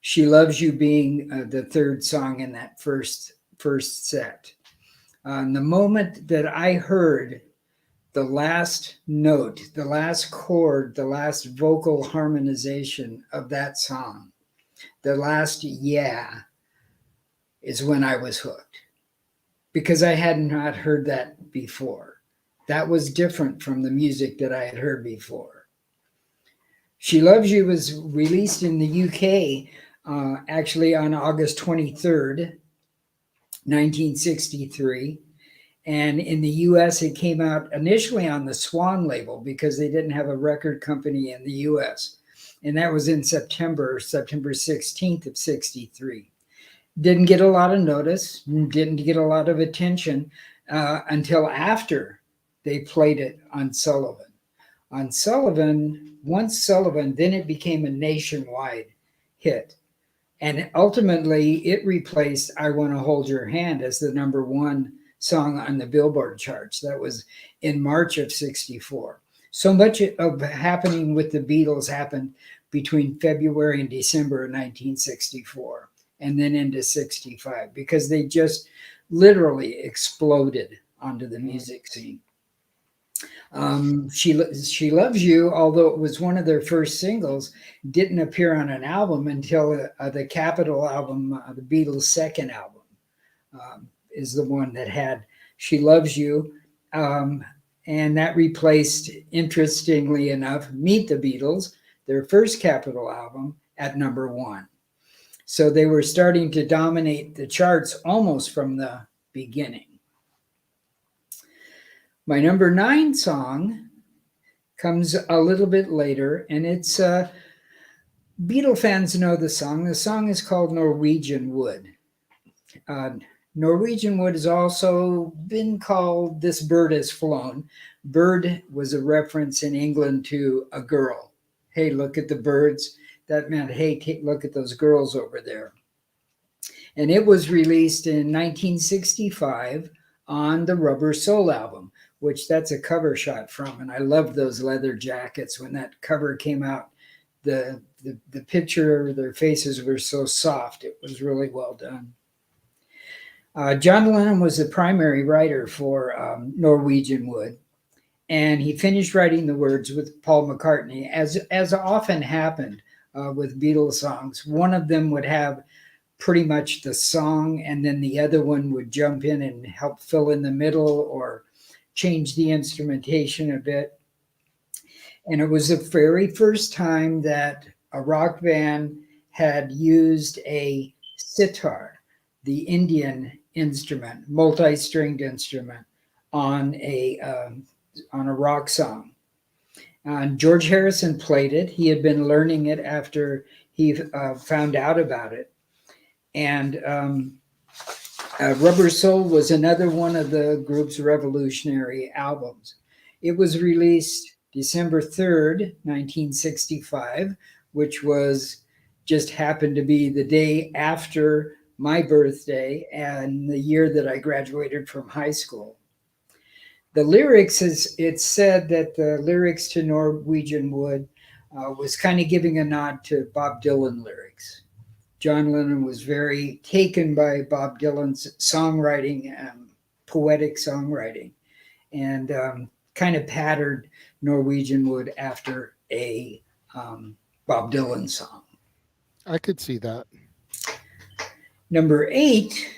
She Loves You being the third song in that first set. The moment that I heard the last note, the last chord, the last vocal harmonization of that song, the last yeah, is when I was hooked, because I had not heard that before. That was different from the music that I had heard before. She Loves You was released in the UK actually on August 23rd, 1963. And in the US, it came out initially on the Swan label because they didn't have a record company in the US. And that was in September 16th of 63. Didn't get a lot of notice, didn't get a lot of attention until after they played it on Sullivan. Once Sullivan, then it became a nationwide hit. And ultimately, it replaced I Want to Hold Your Hand as the number one song on the Billboard charts. That was in March of 64. So much of happening with the Beatles happened between February and December of 1964, and then into 65, because they just literally exploded onto the music scene. She Loves You, although it was one of their first singles, didn't appear on an album until the Capitol album, the Beatles' second album, is the one that had She Loves You. And that replaced, interestingly enough, Meet the Beatles, their first Capitol album, at number one. So they were starting to dominate the charts almost from the beginning. My number 9 song comes a little bit later, and it's Beatle fans know the song. The song is called Norwegian Wood. Norwegian Wood has also been called This Bird Has Flown. Bird was a reference in England to a girl. Hey, look at the birds. That meant, hey, look at those girls over there. And it was released in 1965 on the Rubber Soul album, which that's a cover shot from. And I loved those leather jackets when that cover came out. The picture of their faces were so soft. It was really well done. John Lennon was the primary writer for Norwegian Wood, and he finished writing the words with Paul McCartney. As often happened with Beatles songs, one of them would have pretty much the song, and then the other one would jump in and help fill in the middle or change the instrumentation a bit. And it was the very first time that a rock band had used a sitar, the Indian instrument, multi-stringed instrument, on a rock song. George Harrison played it. He had been learning it after he found out about it. And Rubber Soul was another one of the group's revolutionary albums. It was released December 3rd, 1965, which was just happened to be the day after my birthday and the year that I graduated from high school. The lyrics it's said that the lyrics to Norwegian Wood was kind of giving a nod to Bob Dylan lyrics. John Lennon was very taken by Bob Dylan's songwriting, poetic songwriting, and kind of patterned Norwegian Wood after a Bob Dylan song. I could see that. Number eight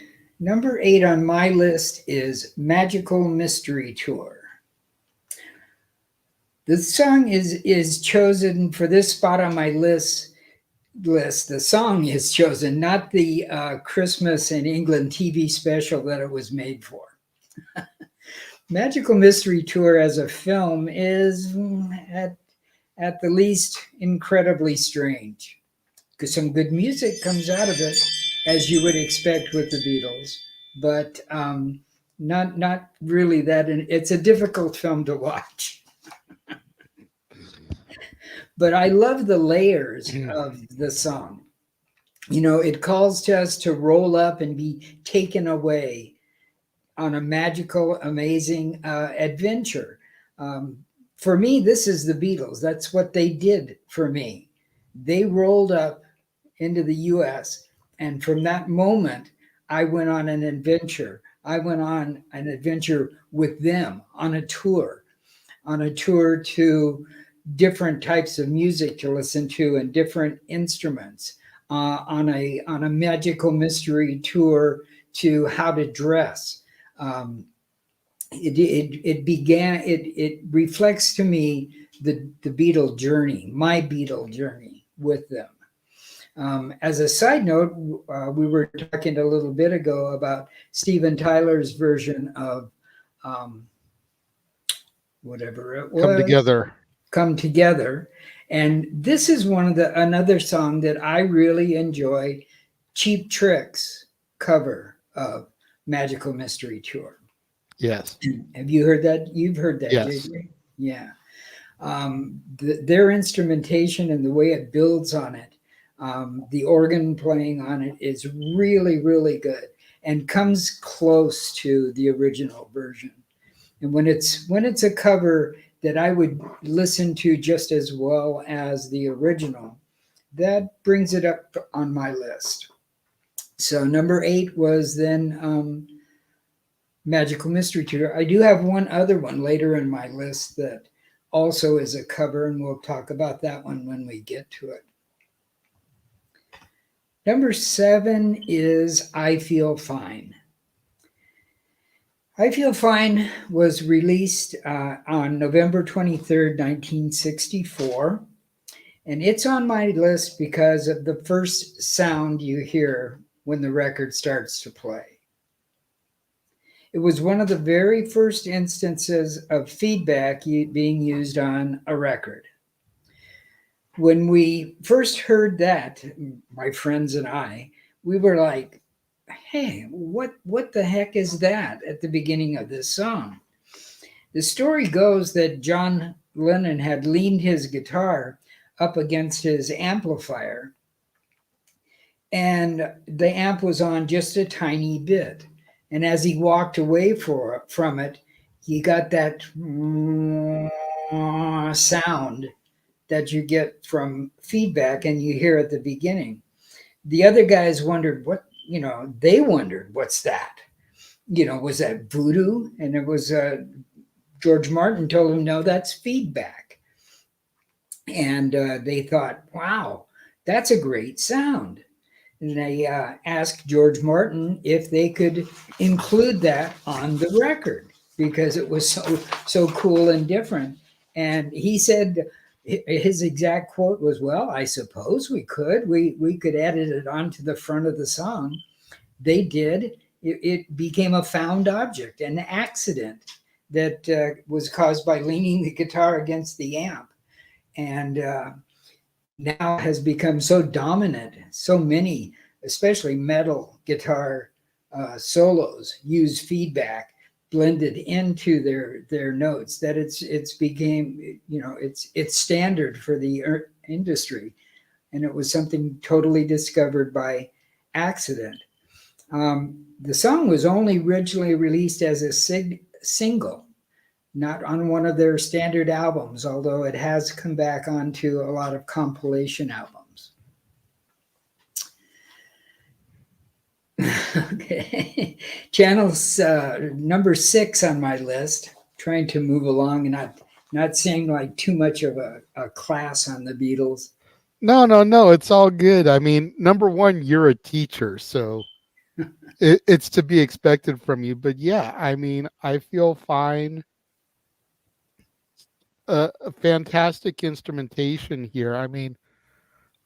on my list is Magical Mystery Tour. The song is chosen for this spot on my list. The song is chosen, not the Christmas in England TV special that it was made for. Magical Mystery Tour as a film is at the least incredibly strange, because some good music comes out of it, as you would expect with the Beatles, but not really that. It's a difficult film to watch. But I love the layers of the song. You know, it calls to us to roll up and be taken away on a magical, amazing adventure. For me, this is the Beatles. That's what they did for me. They rolled up into the U.S., and from that moment, I went on an adventure. I went on an adventure with them on a tour to different types of music to listen to and different instruments, on a magical mystery tour to how to dress. It reflects to me the Beatle journey, my Beatle journey with them. As a side note, we were talking a little bit ago about Steven Tyler's version of whatever it was. Come Together. And this is another song that I really enjoy, Cheap Trick's cover of Magical Mystery Tour. Yes. Have you heard that? You've heard that, yes. JJ? Yeah. Their instrumentation and the way it builds on it, the organ playing on it is really, really good and comes close to the original version. And when it's a cover that I would listen to just as well as the original, that brings it up on my list. So number 8 was then Magical Mystery Tour. I do have one other one later in my list that also is a cover, and we'll talk about that one when we get to it. Number 7 is I Feel Fine. I Feel Fine was released on November 23rd, 1964. And it's on my list because of the first sound you hear when the record starts to play. It was one of the very first instances of feedback being used on a record. When we first heard that, my friends and I, we were like, hey, what the heck is that at the beginning of this song? The story goes that John Lennon had leaned his guitar up against his amplifier, and the amp was on just a tiny bit. And as he walked away from it, he got that sound that you get from feedback and you hear at the beginning. The other guys wondered they wondered, what's that? Was that voodoo? And it was George Martin told him, no, that's feedback. And they thought, wow, that's a great sound. And they asked George Martin if they could include that on the record because it was so cool and different. And he said, his exact quote was, well, I suppose we could. We could edit it onto the front of the song. They did. It became a found object, an accident that was caused by leaning the guitar against the amp. And now has become so dominant. So many, especially metal guitar solos, use feedback blended into their notes that it's became it's standard for the industry. and it was something totally discovered by accident. The song was only originally released as a single, not on one of their standard albums, although it has come back onto a lot of compilation albums. Okay, channel's number 6 on my list. Trying to move along and not saying like too much of a class on the Beatles. No, it's all good. I mean, number one, you're a teacher, so it's to be expected from you. But yeah, I mean, I feel fine. A fantastic instrumentation here. I mean,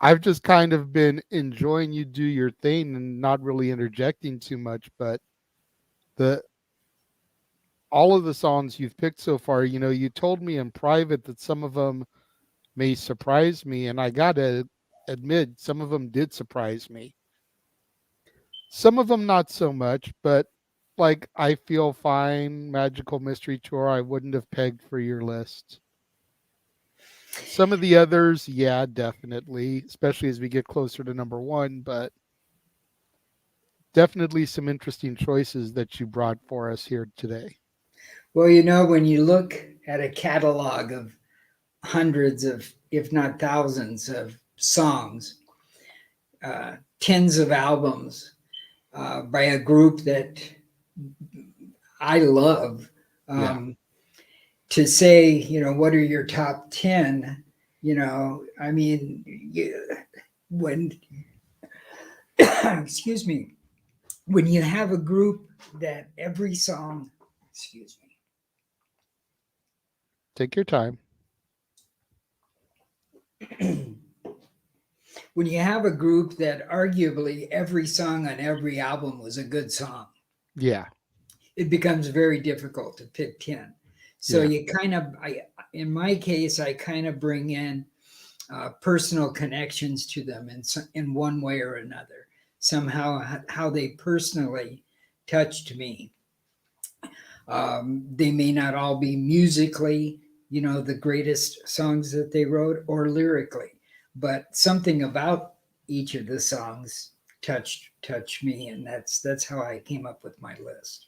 I've just kind of been enjoying you do your thing and not really interjecting too much, but all of the songs you've picked so far, you told me in private that some of them may surprise me, and I gotta admit, some of them did surprise me. Some of them not so much, but like I Feel Fine, Magical Mystery Tour, I wouldn't have pegged for your list. Some of the others, yeah, definitely, especially as we get closer to number 1, but definitely some interesting choices that you brought for us here today. Well, when you look at a catalog of hundreds of, if not thousands of songs, tens of albums by a group that I love, to say, what are your top 10? I mean, when, excuse me, when you have a group that every song, excuse me. Take your time. When you have a group that arguably every song on every album was a good song, yeah, it becomes very difficult to pick 10. So you kind of, in my case, I kind of bring in personal connections to them in one way or another. Somehow, how they personally touched me. They may not all be musically, the greatest songs that they wrote, or lyrically, but something about each of the songs touched me, and that's how I came up with my list.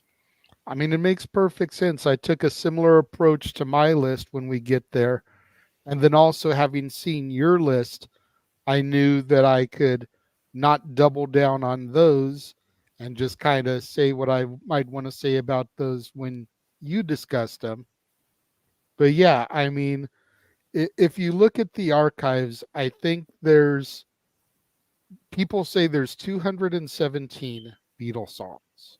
I mean, it makes perfect sense. I took a similar approach to my list when we get there. And then also having seen your list, I knew that I could not double down on those and just kind of say what I might want to say about those when you discussed them. But yeah, I mean, if you look at the archives, I think people say there's 217 Beatles songs,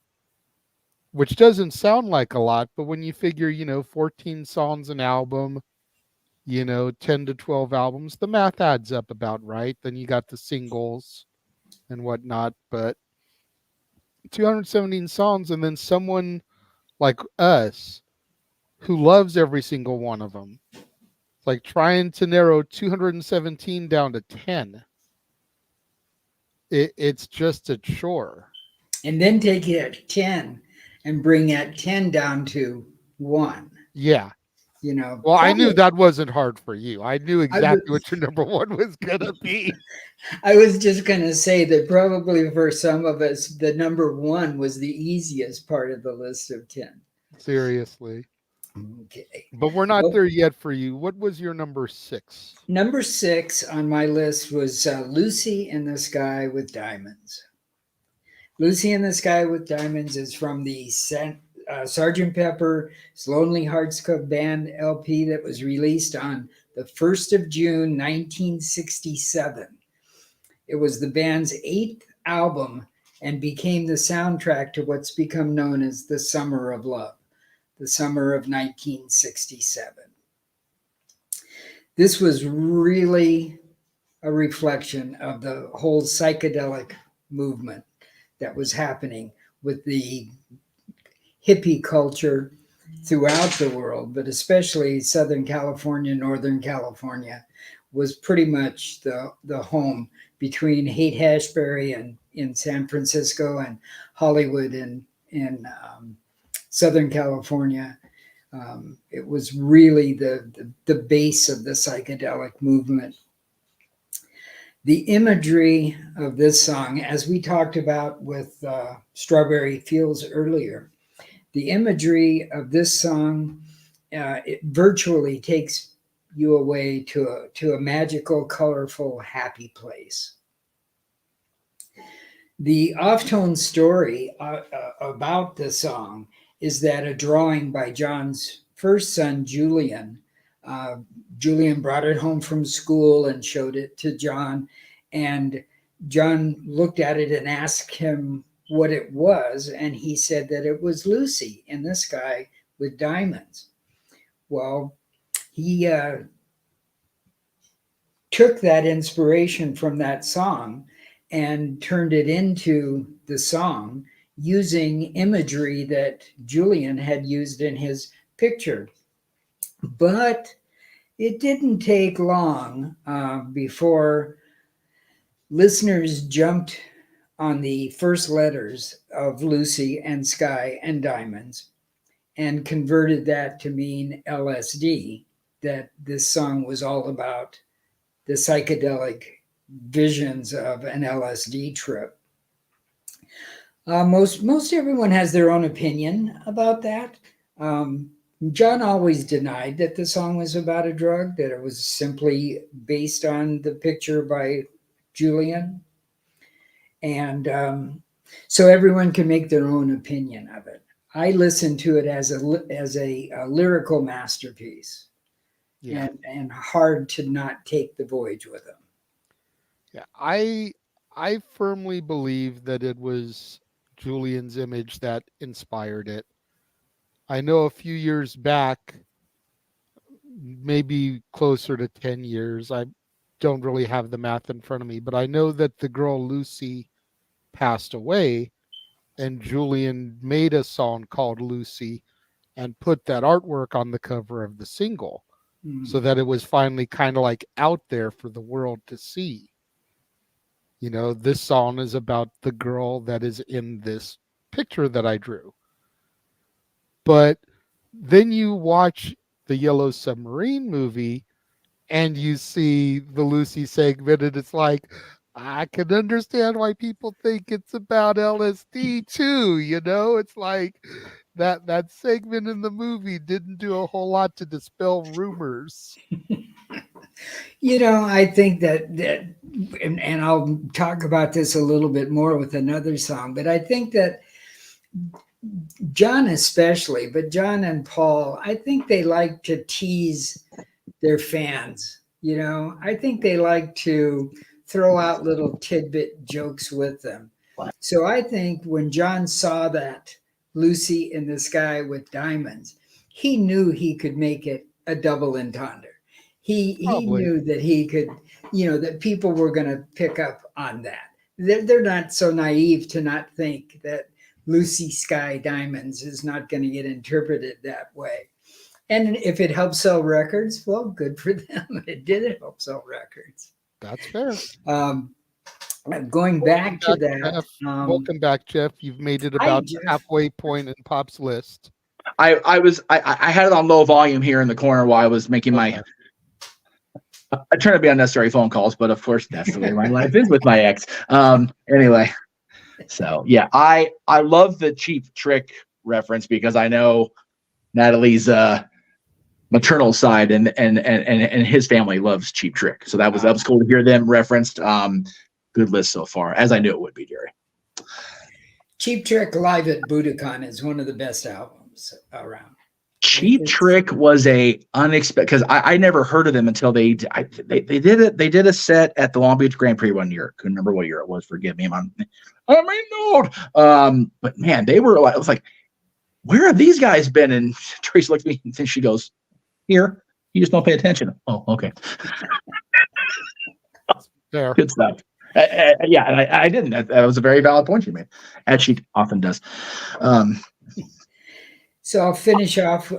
which doesn't sound like a lot, but when you figure, 14 songs an album, 10 to 12 albums, the math adds up about right. Then you got the singles and whatnot, but 217 songs, and then someone like us who loves every single one of them, like trying to narrow 217 down to 10. It's just a chore. And then take it at 10 and bring that 10 down to 1. Yeah. Well, I knew that wasn't hard for you. I knew exactly what your number 1 was going to be. I was just going to say that probably for some of us, the number 1 was the easiest part of the list of 10. Seriously. Okay. But we're not there yet for you. What was your number 6? Number 6 on my list was Lucy in the Sky with Diamonds. Lucy in the Sky with Diamonds is from the Sgt. Pepper's Lonely Hearts Club Band LP that was released on the 1st of June, 1967. It was the band's 8th album and became the soundtrack to what's become known as the Summer of Love, the summer of 1967. This was really a reflection of the whole psychedelic movement that was happening with the hippie culture throughout the world, but especially Southern California, Northern California was pretty much the home between Haight-Ashbury and in San Francisco and Hollywood in Southern California. It was really the base of the psychedelic movement. The imagery of this song, as we talked about with Strawberry Fields earlier, the imagery of this song, it virtually takes you away to a magical, colorful, happy place. The off-tone story about the song is that a drawing by John's first son, Julian, Julian brought it home from school and showed it to John, and John looked at it and asked him what it was, and he said that it was Lucy in the sky with diamonds. Well, he took that inspiration from that song and turned it into the song using imagery that Julian had used in his picture. But it didn't take long before listeners jumped on the first letters of Lucy and Sky and Diamonds and converted that to mean LSD, that this song was all about the psychedelic visions of an LSD trip. Most everyone has their own opinion about that. John always denied that the song was about a drug, that it was simply based on the picture by Julian. And so everyone can make their own opinion of it. I listen to it as a lyrical masterpiece, and hard to not take the voyage with him. Yeah, I firmly believe that it was Julian's image that inspired it. I know a few years back, maybe closer to 10 years, I don't really have the math in front of me, but I know that the girl Lucy passed away, and Julian made a song called Lucy and put that artwork on the cover of the single so that it was finally kind of like out there for the world to see. You know, this song is about the girl that is in this picture that I drew. But then you watch the Yellow Submarine movie and you see the Lucy segment, and it's like, I can understand why people think it's about LSD too. You know, it's like that segment in the movie didn't do a whole lot to dispel rumors. You know, I think that and I'll talk about this a little bit more with another song, but I think that John especially, but John and Paul, I think they like to tease their fans. You know, I think they like to throw out little tidbit jokes with them. So I think when John saw that Lucy in the sky with diamonds, he knew he could make it a double entendre. He knew that he could, you know, that people were going to pick up on that. They're not so naive to not think that Lucy Sky Diamonds is not going to get interpreted that way. And if it helps sell records, well, good for them. It did help sell records. That's fair. Going back to that. Welcome back, Jeff. You've made it about the halfway point in Pop's list. I had it on low volume here in the corner while I was making my. I try to be unnecessary phone calls, but of course that's the way my life is with my ex. Anyway, so yeah, I love the Cheap Trick reference because I know Natalie's maternal side and his family loves Cheap Trick, so that was cool to hear them referenced. Good list so far, as I knew it would be, Jerry. Cheap Trick live at Budokan is one of the best albums around. Cheap Trick was a unexpected, because I never heard of them until they did a set at the Long Beach Grand Prix one year. Couldn't remember what year it was. Forgive me, I'm no. But man, they were like, I was like, where have these guys been? And Tracy looked at me and she goes, "Here, you just don't pay attention." Oh, okay. There. Good stuff. Yeah, and I didn't. That was a very valid point you made, as she often does. So I'll finish off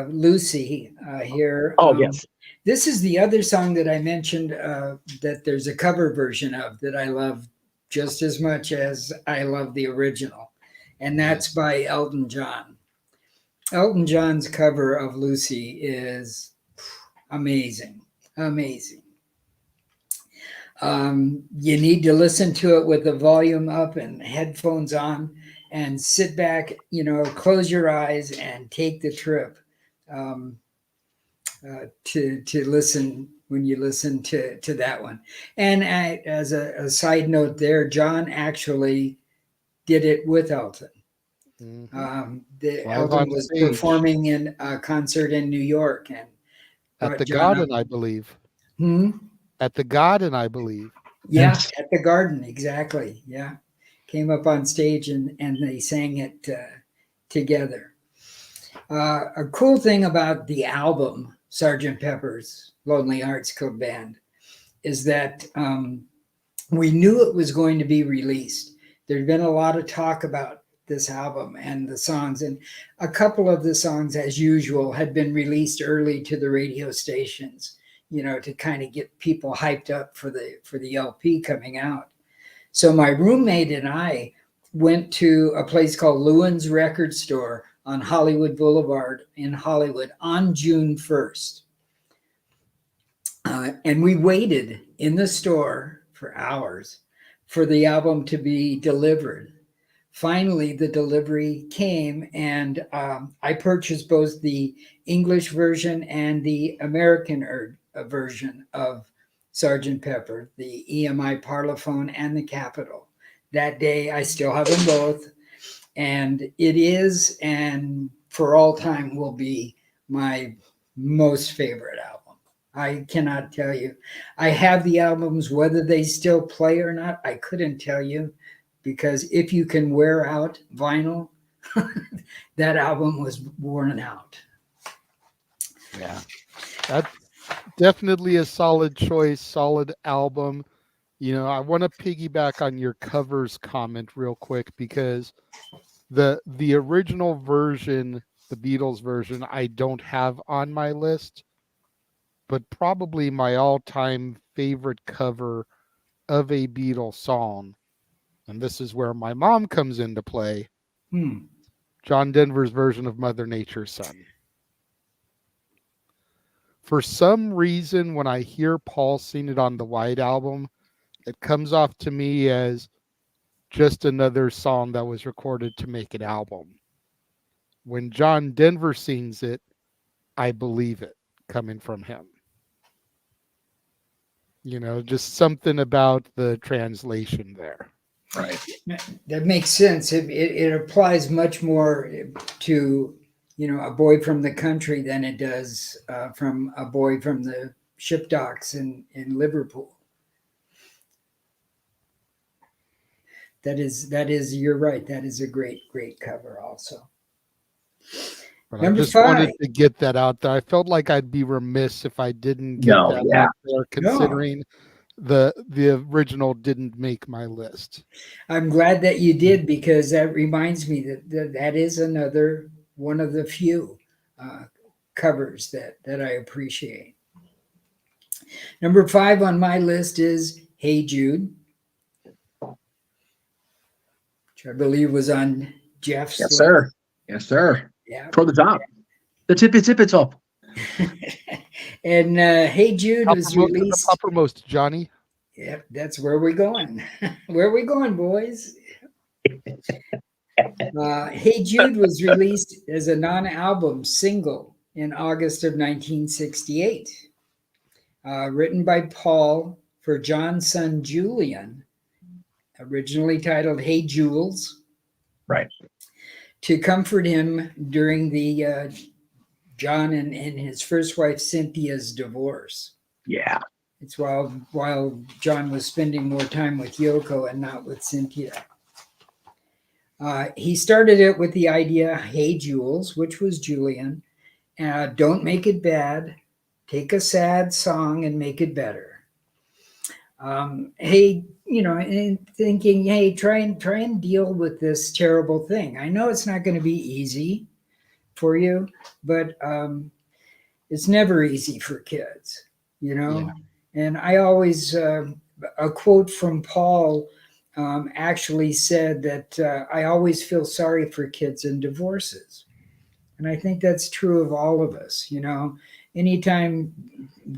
Lucy here. Oh, yes. This is the other song that I mentioned that there's a cover version of that I love just as much as I love the original. And that's by Elton John. Elton John's cover of Lucy is amazing. Amazing. You need to listen to it with the volume up and headphones on, and sit back, close your eyes and take the trip to listen when you listen to that one. And as a side note there, John actually did it with Elton. Elton was stage. performing in a concert in New York and At the John Garden, I believe. Hmm? At the Garden, I believe. Yeah, at the Garden, exactly. Yeah, came up on stage and they sang it together. A cool thing about the album Sgt. Pepper's Lonely Hearts Club Band is that we knew it was going to be released. There'd been a lot of talk about this album and the songs, and a couple of the songs, as usual, had been released early to the radio stations, to kind of get people hyped up for the LP coming out. So my roommate and I went to a place called Lewin's Record Store on Hollywood Boulevard in Hollywood on June 1st. And we waited in the store for hours for the album to be delivered. Finally, the delivery came, and I purchased both the English version and the American version of Sgt. Pepper, the EMI Parlophone and the Capitol. That day, I still have them both, and it is, and for all time will be, my most favorite album. I cannot tell you. I have the albums, whether they still play or not, I couldn't tell you, because if you can wear out vinyl, that album was worn out. Yeah, that's definitely a solid choice, solid album. I want to piggyback on your covers comment real quick, because the original version, the Beatles version, I don't have on my list, but probably my all-time favorite cover of a Beatles song, and this is where my mom comes into play, John Denver's version of Mother Nature's Son. For some reason, when I hear Paul sing it on the White Album, it comes off to me as just another song that was recorded to make an album. When John Denver sings it, I believe it coming from him. Just something about the translation there. Right. That makes sense. It applies much more to, a boy from the country than it does from a boy from the ship docks in Liverpool. That is, you're right. That is a great cover also. But Number I just 5. wanted to get that out there. I felt like I'd be remiss if I didn't get out there, considering the original didn't make my list. I'm glad that you did, because that reminds me that is another one of the few covers that I appreciate. Number 5 on my list is Hey Jude, which I believe was on Jeff's list. Sir. Yes, sir. Yeah. Toward the top. The tippy top. And Hey Jude was released. The uppermost, Johnny. Yep, that's where we're going. Where are we going, boys? Hey Jude was released as a non-album single in August of 1968. Written by Paul for John's son Julian, originally titled Hey Jules. Right. To comfort him during the John and his first wife Cynthia's divorce. Yeah. It's while John was spending more time with Yoko and not with Cynthia. He started it with the idea, Hey Jules, which was Julian, don't make it bad. Take a sad song and make it better. Hey, and thinking, hey, try and deal with this terrible thing. I know it's not going to be easy for you, but it's never easy for kids, Yeah. And I always, a quote from Paul actually said that I always feel sorry for kids in divorces. And I think that's true of all of us, anytime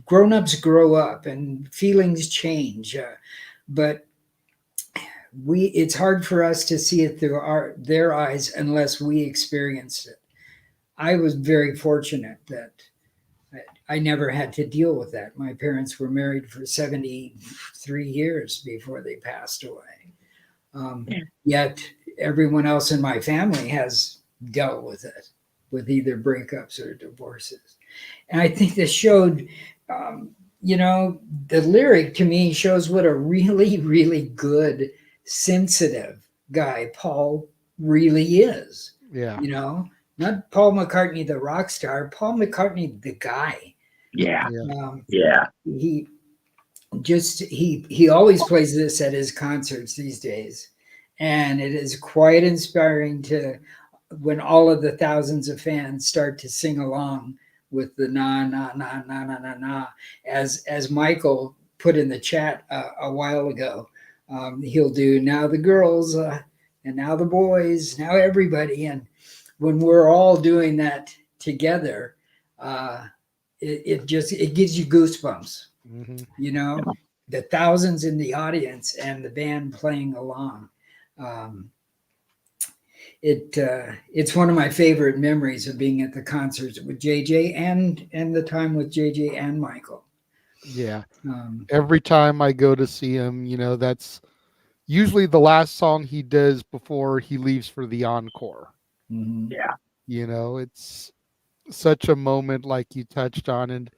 grown-ups grow up and feelings change, but it's hard for us to see it through their eyes unless we experienced it. I was very fortunate that I never had to deal with that. My parents were married for 73 years before they passed away. Yet everyone else in my family has dealt with it, with either breakups or divorces. And I think this showed, the lyric to me shows what a really, really good, sensitive guy Paul really is. Yeah. Not Paul McCartney, the rock star, Paul McCartney, the guy. Yeah. Yeah. He always plays this at his concerts these days. And it is quite inspiring when all of the thousands of fans start to sing along with the na, na, na, na, na, na, na. As Michael put in the chat a while ago, he'll do now the girls and now the boys, now everybody. And when we're all doing that together, it gives you goosebumps. Mm-hmm. The thousands in the audience and the band playing along. It's one of my favorite memories of being at the concerts with JJ and the time with JJ and Michael. Yeah. Every time I go to see him, that's usually the last song he does before he leaves for the encore. Mm-hmm. Yeah. It's such a moment like you touched on, and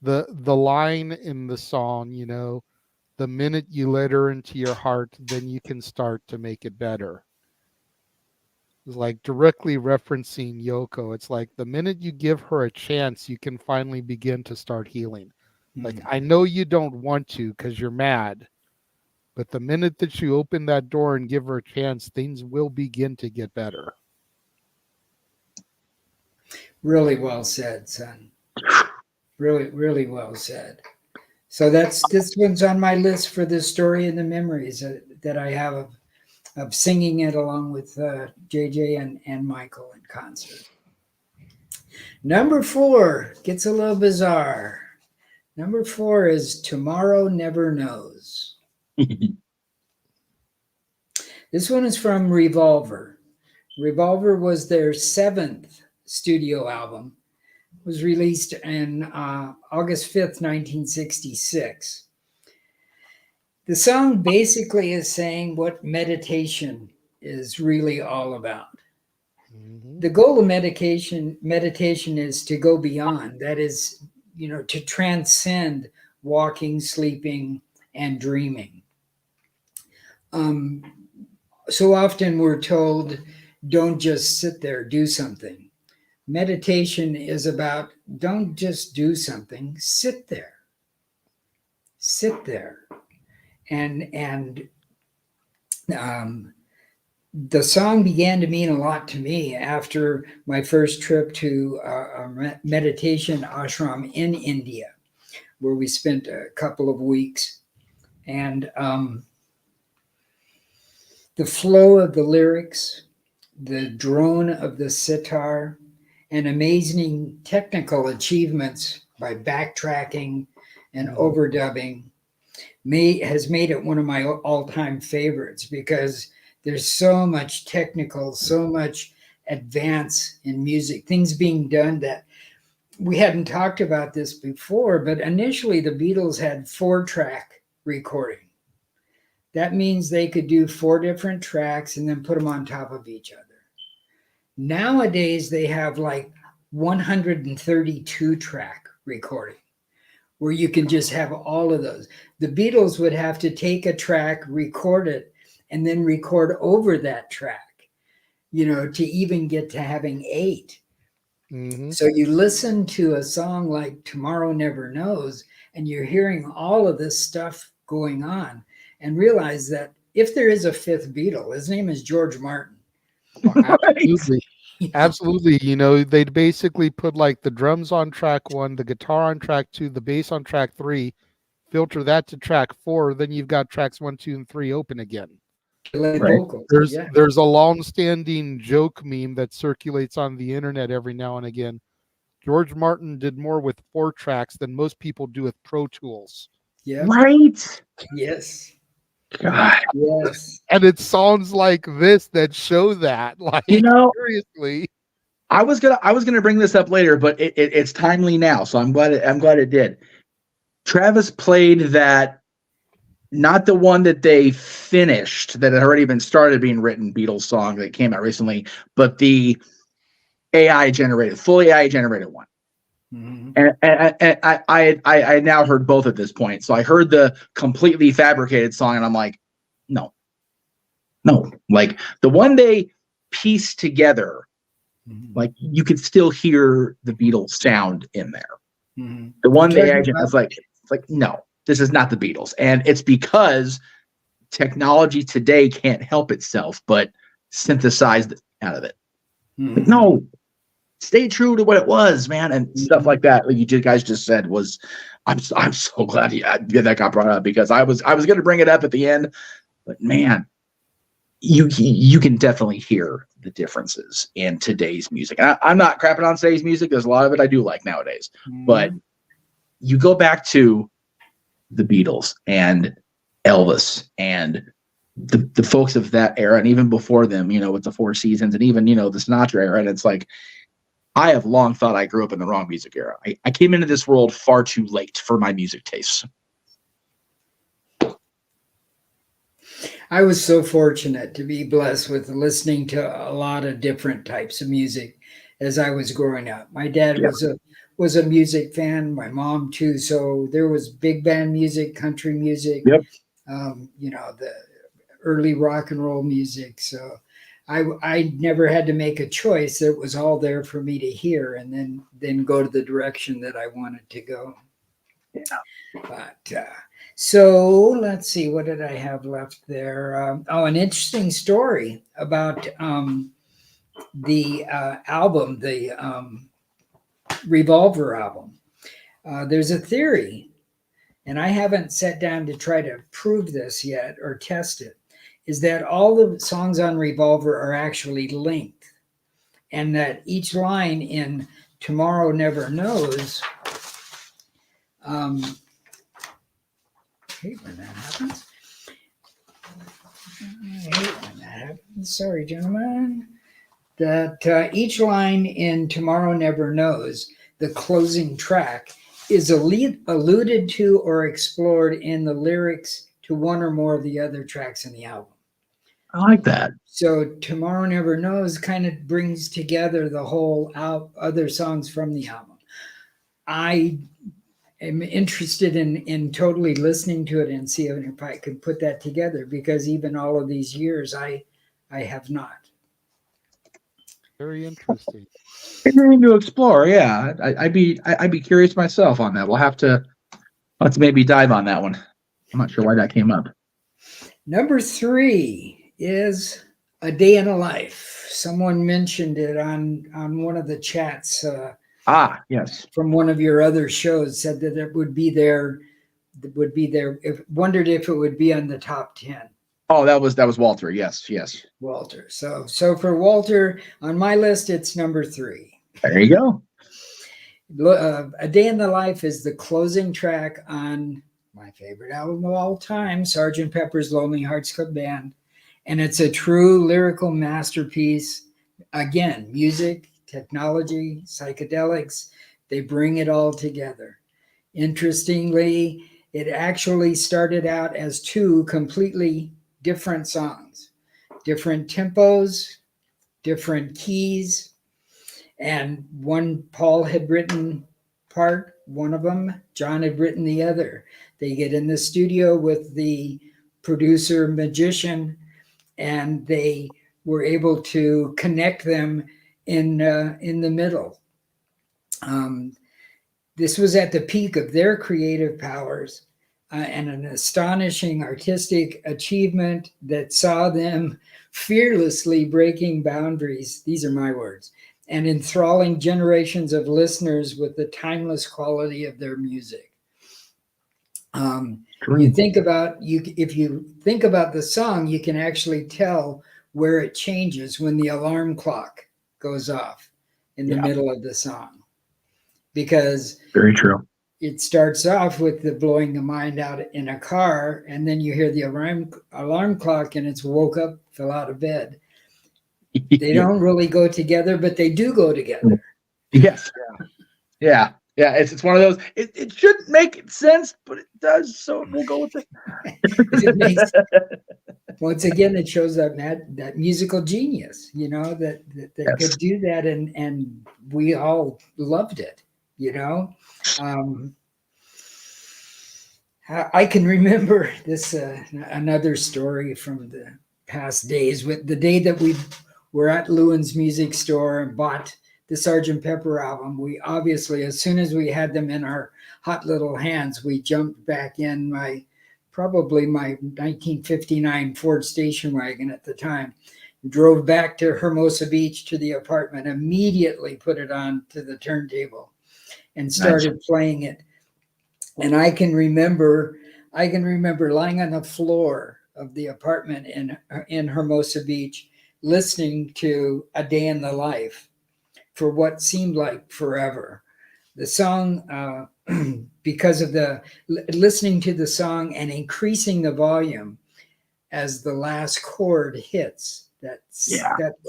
the line in the song, the minute you let her into your heart, then you can start to make it better. It's like directly referencing Yoko. It's like the minute you give her a chance, you can finally begin to start healing. Like, I know you don't want to because you're mad, but the minute that you open that door and give her a chance, things will begin to get better. Really well said, son. Really, really well said. So this one's on my list for the story and the memories that I have of singing it along with JJ and Michael in concert. Number 4 gets a little bizarre. Number 4 is Tomorrow Never Knows. This one is from Revolver. Revolver was their 7th studio album. It was released in August 5th, 1966. The song basically is saying what meditation is really all about. Mm-hmm. The goal of meditation is to go beyond. That is, to transcend walking, sleeping, and dreaming. So often we're told, don't just sit there, do something. Meditation is about, don't just do something, sit there. Sit there. And the song began to mean a lot to me after my first trip to a meditation ashram in India, where we spent a couple of weeks. And the flow of the lyrics, the drone of the sitar, and amazing technical achievements by backtracking and overdubbing has made it one of my all-time favorites, because there's so much technical, so much advance in music, things being done that we hadn't talked about this before, but initially the Beatles had 4-track recording. That means they could do 4 different tracks and then put them on top of each other. Nowadays, they have like 132-track recording, where you can just have all of those. The Beatles would have to take a track, record it, and then record over that track, to even get to having 8. Mm-hmm. So you listen to a song like Tomorrow Never Knows, and you're hearing all of this stuff going on, and realize that if there is a 5th Beatle, his name is George Martin. Absolutely. Absolutely. They'd basically put like the drums on track 1, the guitar on track 2, the bass on track 3, filter that to track 4, then you've got tracks 1, 2, and 3 open again. Right. There's a long-standing joke meme that circulates on the internet every now and again. George Martin did more with 4 tracks than most people do with Pro Tools. Yeah. Right? Yes. God. Yes. And it's songs like this that show that. Like, You know, seriously. I was gonna bring this up later, but it's timely now, so I'm glad it did. Travis played that, not the one that they finished that had already been started being written Beatles song that came out recently, but the fully AI generated one. Mhm. And I now heard both at this point. So I heard the completely fabricated song, and I'm like, no, like the one they pieced together. Mhm. Like you could still hear the Beatles sound in there. Mhm. The one You're they talking agent, about- it's like, no, this is not the Beatles. And it's because technology today can't help itself but synthesize out of it. Like, Mhm. no, stay true to what it was, man. And stuff like that, like you guys just said, was I'm so glad that got brought up, because I was gonna bring it up at the end, but man, you can definitely hear the differences in today's music. And I'm not crapping on today's music. There's a lot of it I do like nowadays, but you go back to the Beatles and Elvis and the folks of that era, and even before them, with the Four Seasons, and even, the Sinatra era. And it's like, I have long thought I grew up in the wrong music era. I came into this world far too late for my music tastes. I was so fortunate to be blessed with listening to a lot of different types of music as I was growing up. My dad was a music fan, my mom too. So there was big band music, country music, Yep. The early rock and roll music. So I never had to make a choice. It was all there for me to hear, and then go to the direction that I wanted to go. Yeah. But so let's see, what did I have left there? An interesting story about the album, the Revolver album. There's a theory, and I haven't sat down to try to prove this yet or test it, is that all the songs on Revolver are actually linked, and that each line in Tomorrow Never Knows, I hate when that happens. Sorry, gentlemen. That each line in Tomorrow Never Knows, the closing track, is alluded to or explored in the lyrics to one or more of the other tracks in the album. I like that. So Tomorrow Never Knows kind of brings together the whole other songs from the album. I am interested in totally listening to it and see if I can put that together, because even all of these years, I have not. Very interesting. Interesting to explore. Yeah, I'd be curious myself on that. Let's maybe dive on that one. I'm not sure why that came up. Number 3 is A Day in a Life. Someone mentioned it on one of the chats. Yes. From one of your other shows, said that it would be there. Wondered if it would be on the top 10. Oh, that was Walter. Yes. Walter. So for Walter on my list, it's number 3. There you go. A Day in the Life is the closing track on my favorite album of all time, Sgt. Pepper's Lonely Hearts Club Band, and it's a true lyrical masterpiece. Again, music, technology, psychedelics, they bring it all together. Interestingly, it actually started out as 2 completely different songs, different tempos, different keys, and one Paul had written part, one of them, John had written the other. They get in the studio with the producer magician, and they were able to connect them in the middle. This was at the peak of their creative powers, and an astonishing artistic achievement that saw them fearlessly breaking boundaries. These are my words. And enthralling generations of listeners with the timeless quality of their music. If you think about the song, you can actually tell where it changes when the alarm clock goes off in the middle of the song. because Very true. it starts off with the blowing the mind out in a car, and then you hear the alarm clock, and it's woke up, fell out of bed. They don't really go together, but they do go together. Yes. Yeah. Yeah. It's one of those. It shouldn't make sense, but it does. So we'll go with it. It makes, once again, it shows that musical genius, that they Yes. could do that, and we all loved it, I can remember this another story from the past days. With the day that we were at Lewin's music store and bought the Sgt. Pepper album, we obviously, as soon as we had them in our hot little hands, we jumped back in probably my 1959 Ford station wagon at the time, drove back to Hermosa Beach to the apartment, immediately put it on to the turntable and started playing it. And I can remember lying on the floor of the apartment in Hermosa Beach, listening to A Day in the Life for what seemed like forever. The song, because of listening to the song and increasing the volume as the last chord hits, that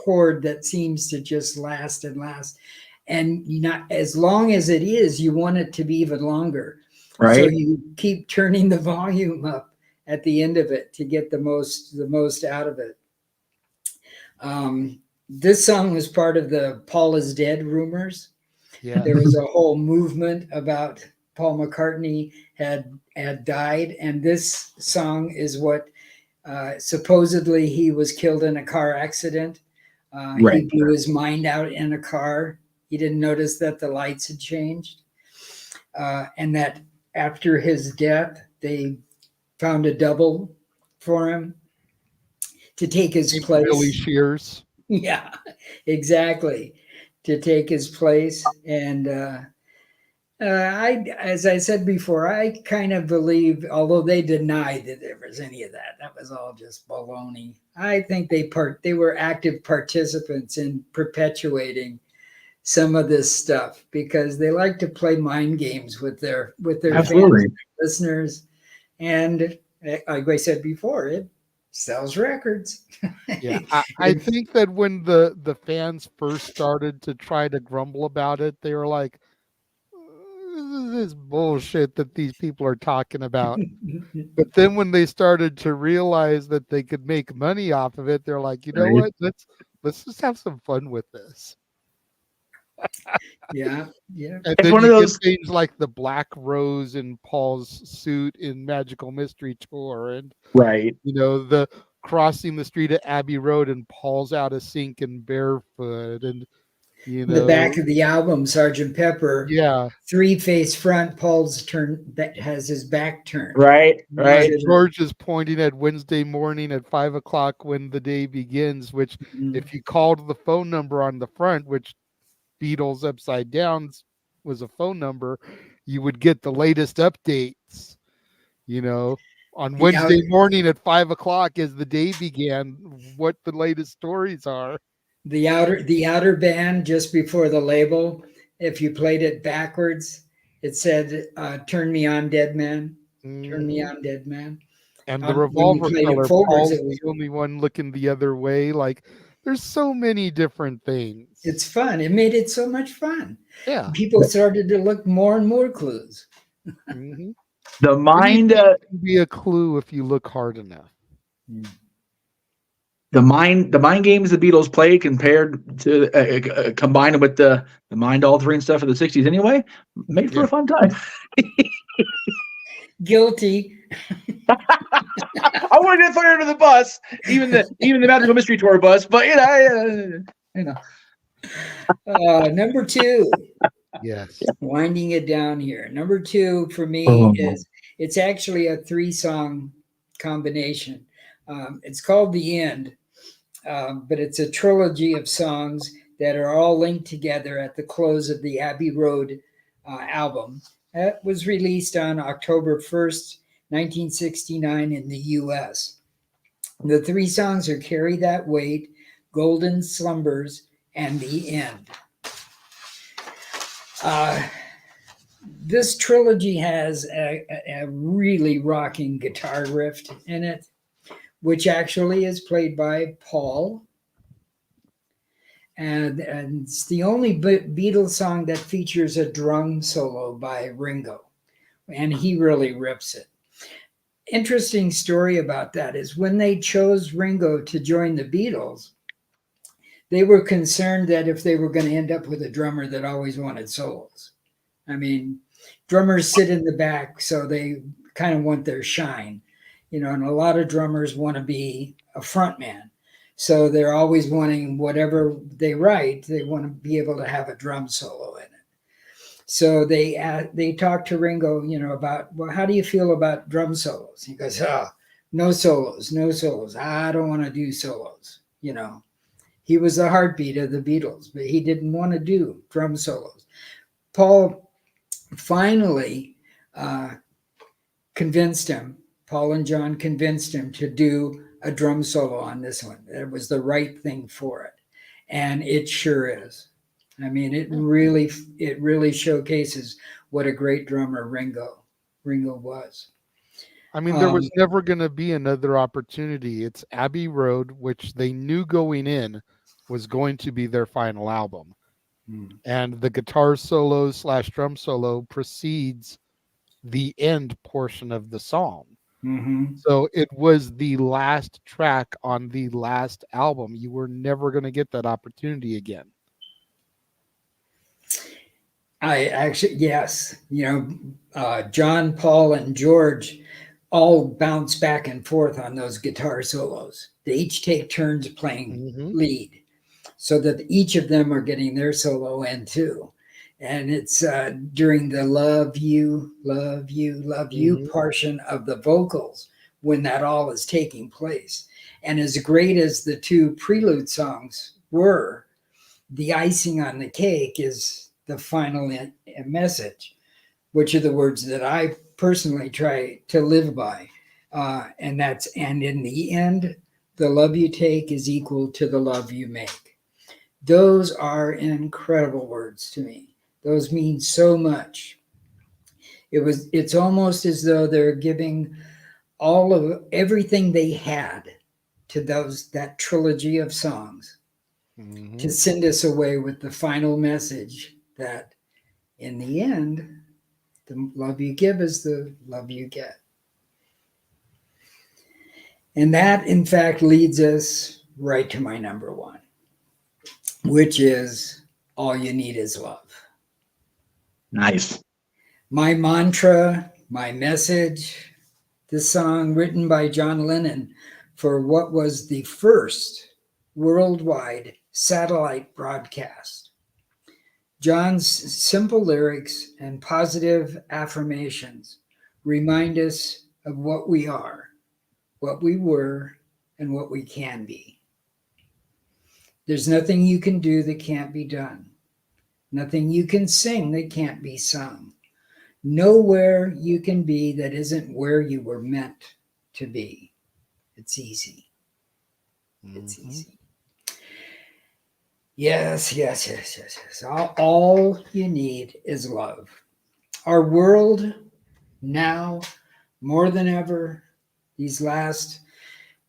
chord that seems to just last and last. And as long as it is, you want it to be even longer. Right. So you keep turning the volume up at the end of it to get the most out of it. This song was part of the Paul is dead rumors. Yeah. There was a whole movement about Paul McCartney had died, and this song is what supposedly he was killed in a car accident. Right. He blew his mind out in a car. He didn't notice that the lights had changed, and that after his death, they found a double for him to take his place. Billy Shears. Yeah, exactly. To take his place. And as I said before, I kind of believe, although they denied that there was any of that, that was all just baloney. I think they were active participants in perpetuating some of this stuff, because they like to play mind games with their fans and listeners. And like I said before, it sells records. Yeah, I think that when the fans first started to try to grumble about it, they were like, "This is bullshit that these people are talking about." But then when they started to realize that they could make money off of it, they're like, you know what? Let's just have some fun with this. Yeah. And It's then one of those things like the black rose in Paul's suit in Magical Mystery Tour, and the crossing the street at Abbey Road and Paul's out of sync and barefoot, and the back of the album, Sgt. Pepper. Yeah. Three-face front, Paul's that has his back turned. Right. George is pointing at Wednesday morning at 5:00 when the day begins, which if you called the phone number on the front, which Beatles upside down was a phone number, you would get the latest updates, on Wednesday morning at 5:00 as the day began, what the latest stories are. The outer band just before the label, if you played it backwards, it said, "Turn me on, dead man." Turn me on, dead man. And the revolver color, Paul's it was the only one looking the other way. Like, there's so many different things. It's fun. It made it so much fun. Yeah. People started to look more and more clues. Mm-hmm. The mind can be a clue if you look hard enough. The mind games the Beatles played compared to combined with the mind altering stuff of the 60s anyway, made for a fun time. Guilty. I wouldn't get thrown under the bus, even the Magical Mystery Tour bus, but number 2. Yes. Winding it down here. Number 2 for me is, it's actually a 3-song combination. It's called The End, but it's a trilogy of songs that are all linked together at the close of the Abbey Road album. That was released on October 1st, 1969 in the U.S. The 3 songs are Carry That Weight, Golden Slumbers, and The End. this trilogy has a really rocking guitar riff in it, which actually is played by Paul. And it's the only Beatles song that features a drum solo by Ringo. And he really rips it. Interesting story about that is when they chose Ringo to join the Beatles, they were concerned that if they were going to end up with a drummer that always wanted solos. I mean, drummers sit in the back, so they kind of want their shine, and a lot of drummers want to be a front man. So they're always wanting whatever they write, they want to be able to have a drum solo in it. So they talked to Ringo, about, well, how do you feel about drum solos? He goes, no solos, no solos. I don't want to do solos. He was the heartbeat of the Beatles, but he didn't want to do drum solos. Paul finally convinced him, Paul and John convinced him to do a drum solo on this one. It was the right thing for it. And it sure is. I mean, it really showcases what a great drummer Ringo was. I mean, there was never going to be another opportunity. It's Abbey Road, which they knew going in was going to be their final album. And the guitar solo / drum solo precedes the end portion of the song. So it was the last track on the last album. You were never going to get that opportunity again. Yes. John, Paul, and George all bounce back and forth on those guitar solos. They each take turns playing lead, so that each of them are getting their solo in too. And it's during the love you portion of the vocals when that all is taking place. And as great as the two prelude songs were, the icing on the cake is the final message, which are the words that I personally try to live by. And in the end, the love you take is equal to the love you make. Those are incredible words to me. Those mean so much. It's almost as though they're giving all of everything they had to that trilogy of songs to send us away with the final message that in the end, the love you give is the love you get. And that, in fact, leads us right to my number one, which is All You Need Is Love. Nice. My mantra, my message, this song written by John Lennon for what was the first worldwide satellite broadcast. John's simple lyrics and positive affirmations remind us of what we are, what we were, and what we can be. There's nothing you can do that can't be done. Nothing you can sing that can't be sung. Nowhere you can be that isn't where you were meant to be. It's easy. It's easy. Yes. All you need is love. Our world now, more than ever, these last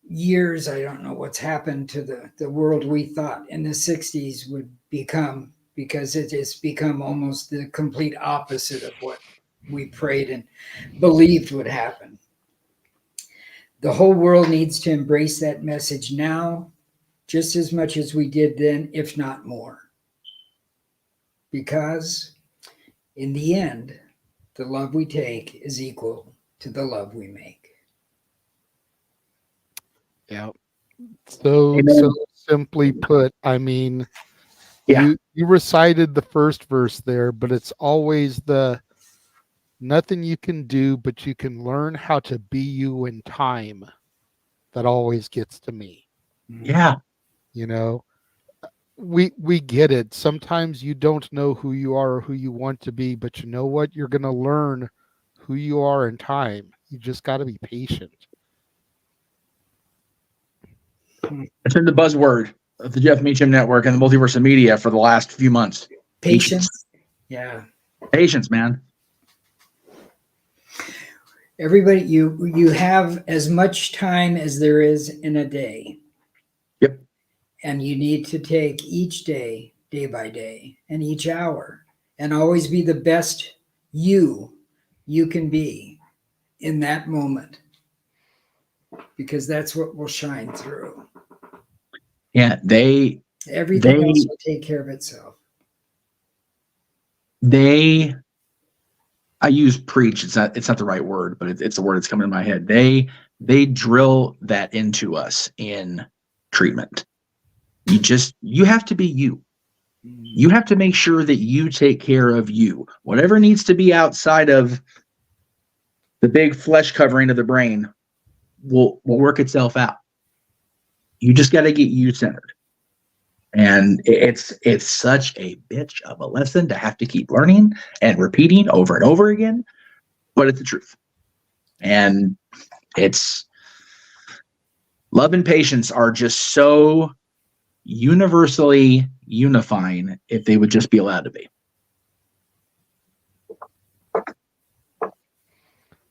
years, I don't know what's happened to the world we thought in the 60s would become, because it has become almost the complete opposite of what we prayed and believed would happen. The whole world needs to embrace that message now, just as much as we did then, if not more. Because in the end, the love we take is equal to the love we make. Yeah. So simply put, I mean, Yeah. you recited the first verse there, but it's always the nothing you can do, but you can learn how to be you in time. That always gets to me. Yeah. You know, we get it. Sometimes you don't know who you are or who you want to be, but you know what? You're going to learn who you are in time. You just got to be patient. It's been the buzzword of the Jeff Meacham Network and the multiverse of media for the last few months. Patience. Yeah. Patience, man. Everybody, you have as much time as there is in a day. Yep. And you need to take each day, day by day, and each hour, and always be the best you can be in that moment, because that's what will shine through. Yeah, Everything else will take care of itself. I use preach. It's not the right word, but it's the word that's coming in my head. They drill that into us in treatment. You have to be you. You have to make sure that you take care of you. Whatever needs to be outside of the big flesh covering of the brain will work itself out. You just got to get you centered. And it's such a bitch of a lesson to have to keep learning and repeating over and over again, but it's the truth. And it's love and patience are just so universally unifying if they would just be allowed to be.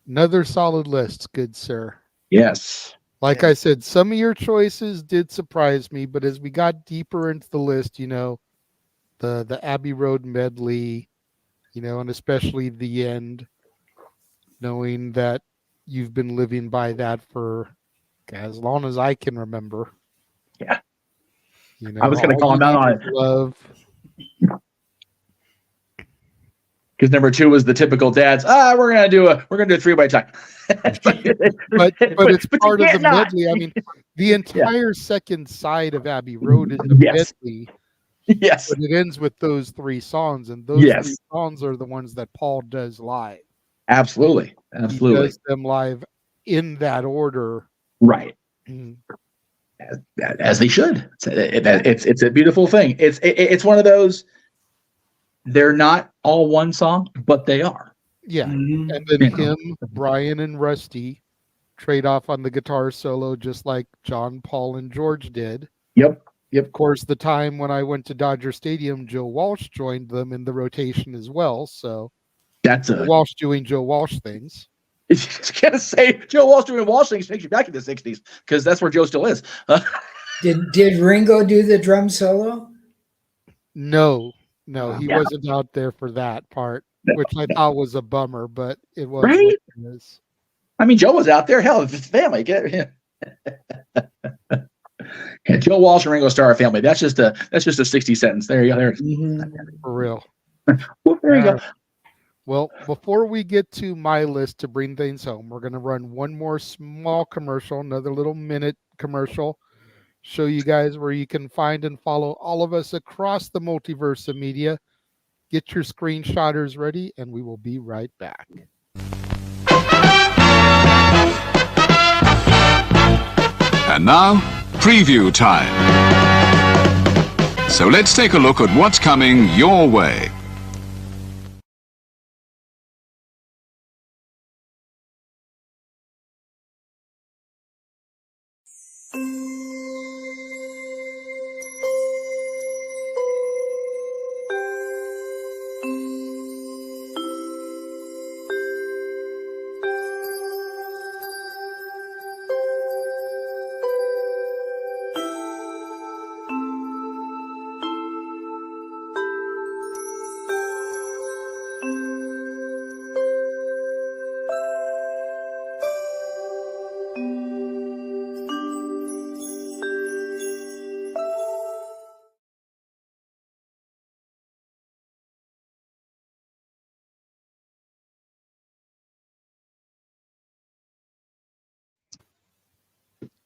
Another solid list, good sir. Yes. Like I said, some of your choices did surprise me, but as we got deeper into the list, the Abbey Road medley, and especially the end, knowing that you've been living by that for as long as I can remember. Yeah. I was going to call him out on it. Love. Because number 2 was the typical dads. We're gonna do a 3 by time. but it's part of the medley. I mean, the entire second side of Abbey Road is a medley. Yes. But it ends with those 3 songs, and those 3 songs are the ones that Paul does live. Absolutely. He does them live in that order. Right. As they should. It's a beautiful thing. It's one of those. They're not all one song, but they are. Yeah. And then him, Brian, and Rusty trade off on the guitar solo, just like John, Paul, and George did. Yep. Of course, the time when I went to Dodger Stadium, Joe Walsh joined them in the rotation as well. So that's Walsh doing Joe Walsh things. I was gonna say Joe Walsh doing Walsh things takes you back to the 60s, because that's where Joe still is. Did Ringo do the drum solo? No, he wasn't out there for that part, which I thought was a bummer, but it was. Right? What it is. I mean, Joe was out there. Hell, it's family. Joe Walsh and Ringo Starr are family. That's just a 60 sentence. There you go. There. For real. Well, there you go. Well, before we get to my list to bring things home, we're going to run one more small commercial, another little minute commercial. Show you guys where you can find and follow all of us across the multiverse of media. Get your screenshotters ready, and we will be right back. And now, preview time. So let's take a look at what's coming your way.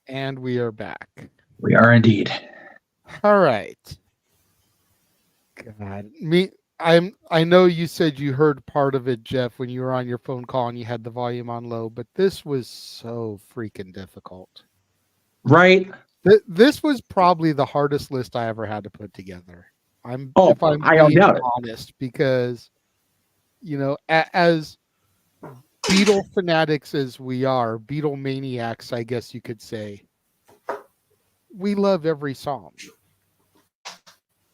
And we are back. We are indeed. All right. God, I know you said you heard part of it, Jeff, when you were on your phone call and you had the volume on low, but this was so freaking difficult. Right. This was probably the hardest list I ever had to put together. I don't doubt it. Honest, because as Beatle fanatics as we are, Beatle maniacs, I guess you could say, we love every song.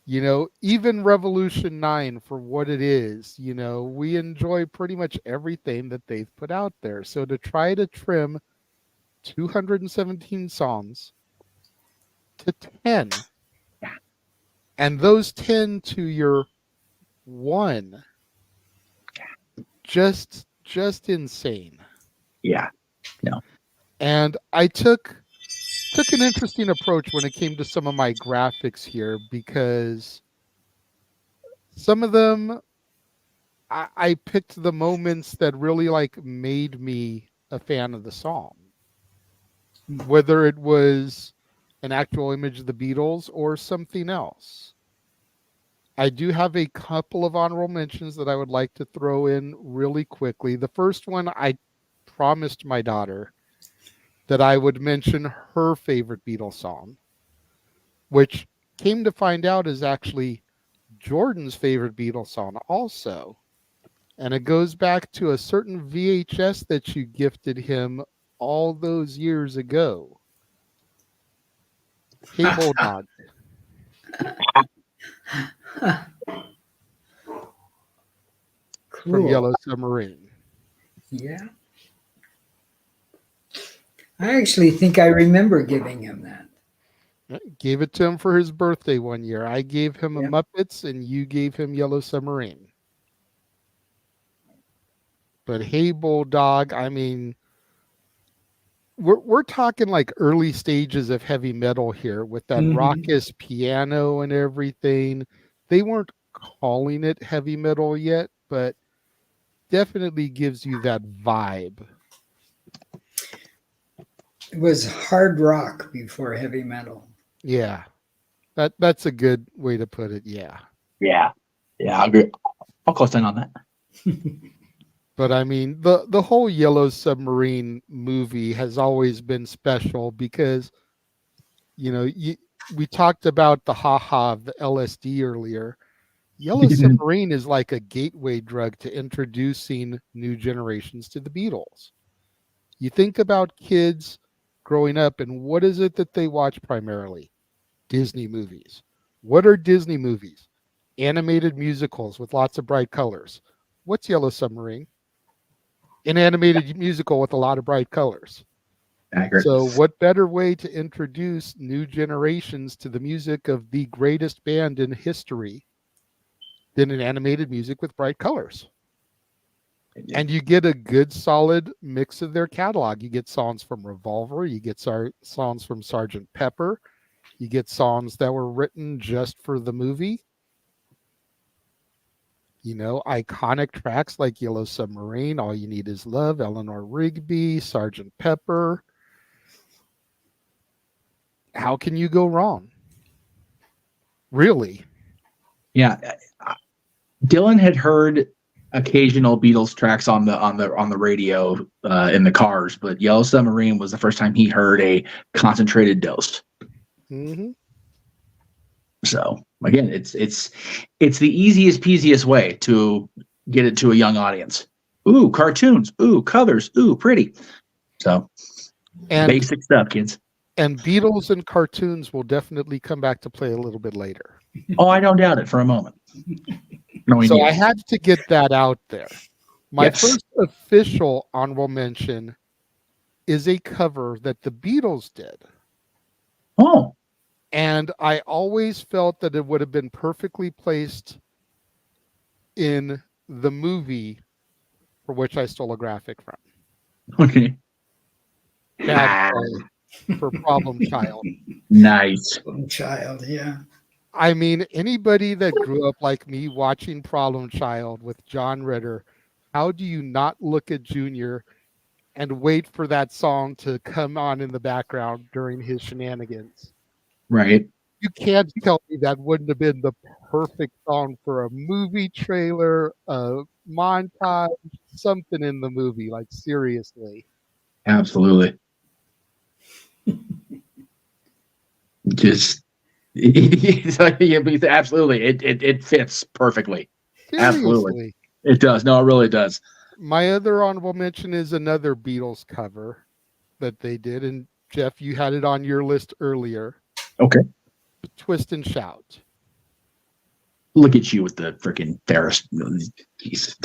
You know, even Revolution 9 for what it is, you know, we enjoy pretty much everything that they've put out there. So to try to trim 217 songs to 10, and those 10 to your one, just insane. Yeah. No. And I took an interesting approach when it came to some of my graphics here, because some of them I picked the moments that really like made me a fan of the song, whether it was an actual image of the Beatles or something else. I do have a couple of honorable mentions that I would like to throw in really quickly. The first one, I promised my daughter that I would mention her favorite Beatles song, which came to find out is actually Jordan's favorite Beatles song also. And it goes back to a certain VHS that you gifted him all those years ago. Hey Bulldog. Cool. From Yellow Submarine. Yeah. I actually think I remember giving him that. Gave it to him for his birthday one year. I gave him a Yeah. Muppets and you gave him Yellow Submarine. But Hey Bulldog, I mean, we're talking like early stages of heavy metal here with that raucous piano and everything. They weren't calling it heavy metal yet, but definitely gives you that vibe. It was hard rock before heavy metal. Yeah. That's a good way to put it. Yeah. Yeah. Yeah, I agree. I'll close in on that. But I mean, the whole Yellow Submarine movie has always been special because, you know, we talked about the haha of the LSD earlier. Yellow Submarine is like a gateway drug to introducing new generations to the Beatles. You think about kids growing up, and what is it that they watch primarily? Disney movies. What are Disney movies? Animated musicals with lots of bright colors. What's Yellow Submarine? An animated musical with a lot of bright colors. Accurate. So what better way to introduce new generations to the music of the greatest band in history than an animated music with bright colors? And you get a good solid mix of their catalog. You get songs from Revolver, you get songs from Sgt. Pepper, you get songs that were written just for the movie. You know, iconic tracks like Yellow Submarine, All You Need Is Love, Eleanor Rigby, Sgt. Pepper. How can you go wrong? Really? Yeah. Dylan had heard occasional Beatles tracks on the radio in the cars, but Yellow Submarine was the first time he heard a concentrated dose. Mm-hmm. So again, it's the easiest peasiest way to get it to a young audience. Ooh, cartoons. Ooh, colors. Ooh, pretty. So basic stuff, kids. And Beatles and cartoons will definitely come back to play a little bit later. Oh, I don't doubt it for a moment. So I had to get that out there. My Yes. first official honorable mention is a cover that the Beatles did. Oh. And I always felt that it would have been perfectly placed in the movie for which I stole a graphic from. Okay. Bad Boy for Problem Child. Nice. Child, yeah. I mean, anybody that grew up like me watching Problem Child with John Ritter, how do you not look at Junior and wait for that song to come on in the background during his shenanigans? Right. You can't tell me that wouldn't have been the perfect song for a movie trailer, a montage, something in the movie. Like, seriously. Absolutely. Just absolutely. It fits perfectly. Seriously. Absolutely. It does. No, it really does. My other honorable mention is another Beatles cover that they did. And Jeff, you had it on your list earlier. Okay. Twist and Shout. Look at you with the freaking Ferris. Jesus.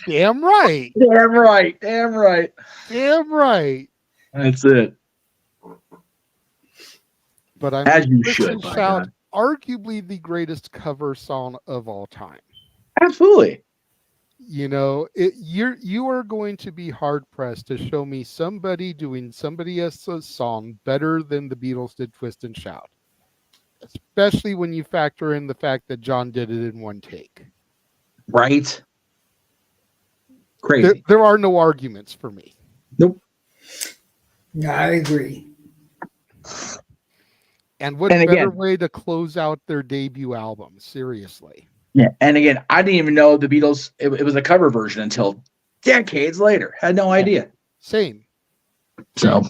Damn right. Damn right. Damn right. Damn right. That's it. But I As mean, you Twist should, and by Shout, God. arguably the greatest cover song of all time. Absolutely. You know, you are going to be hard pressed to show me somebody doing somebody else's song better than the Beatles did Twist and Shout. Especially when you factor in the fact that John did it in one take. Right? Crazy. There are no arguments for me. Nope. Yeah, I agree. And what better way to close out their debut album? Seriously. Yeah. And again, I didn't even know the Beatles, it was a cover version until decades later. Had no idea. Same. So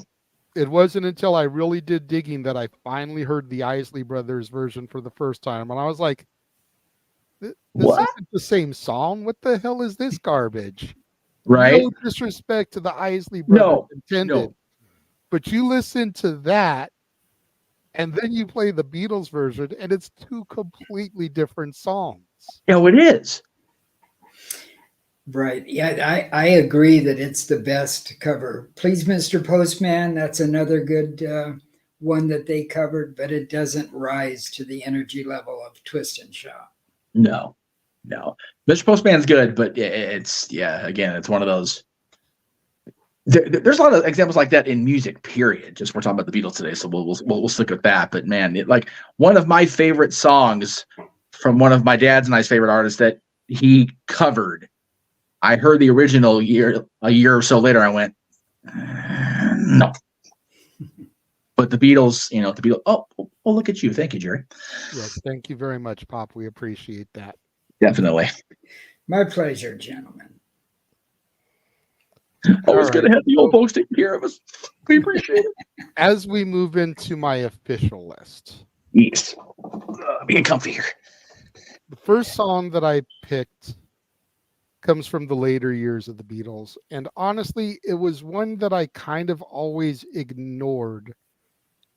it wasn't until I really did digging that I finally heard the Isley Brothers version for the first time. And I was like, this isn't the same song. What the hell is this garbage? Right. No disrespect to the Isley Brothers intended. No. But you listen to that, and then you play the Beatles version, and it's two completely different songs. Yeah, it is. Right. Yeah, I agree that it's the best cover. Please, Mr. Postman, that's another good one that they covered, but it doesn't rise to the energy level of Twist and Shout. No. Mr. Postman's good, but it's one of those. There's a lot of examples like that in music, period. Just we're talking about the Beatles today, so we'll stick with that. But man, like one of my favorite songs from one of my dad's and I's favorite artists that he covered. I heard the original a year or so later. I went, no. But the Beatles, the Beatles. Oh, look at you! Thank you, Jerry. Yes, thank you very much, Pop. We appreciate that. Definitely. My pleasure, gentlemen. Always good to have the old folks taking care of us. We appreciate it. As we move into my official list. Yes. Being comfy here. The first song that I picked comes from the later years of the Beatles. And honestly, it was one that I kind of always ignored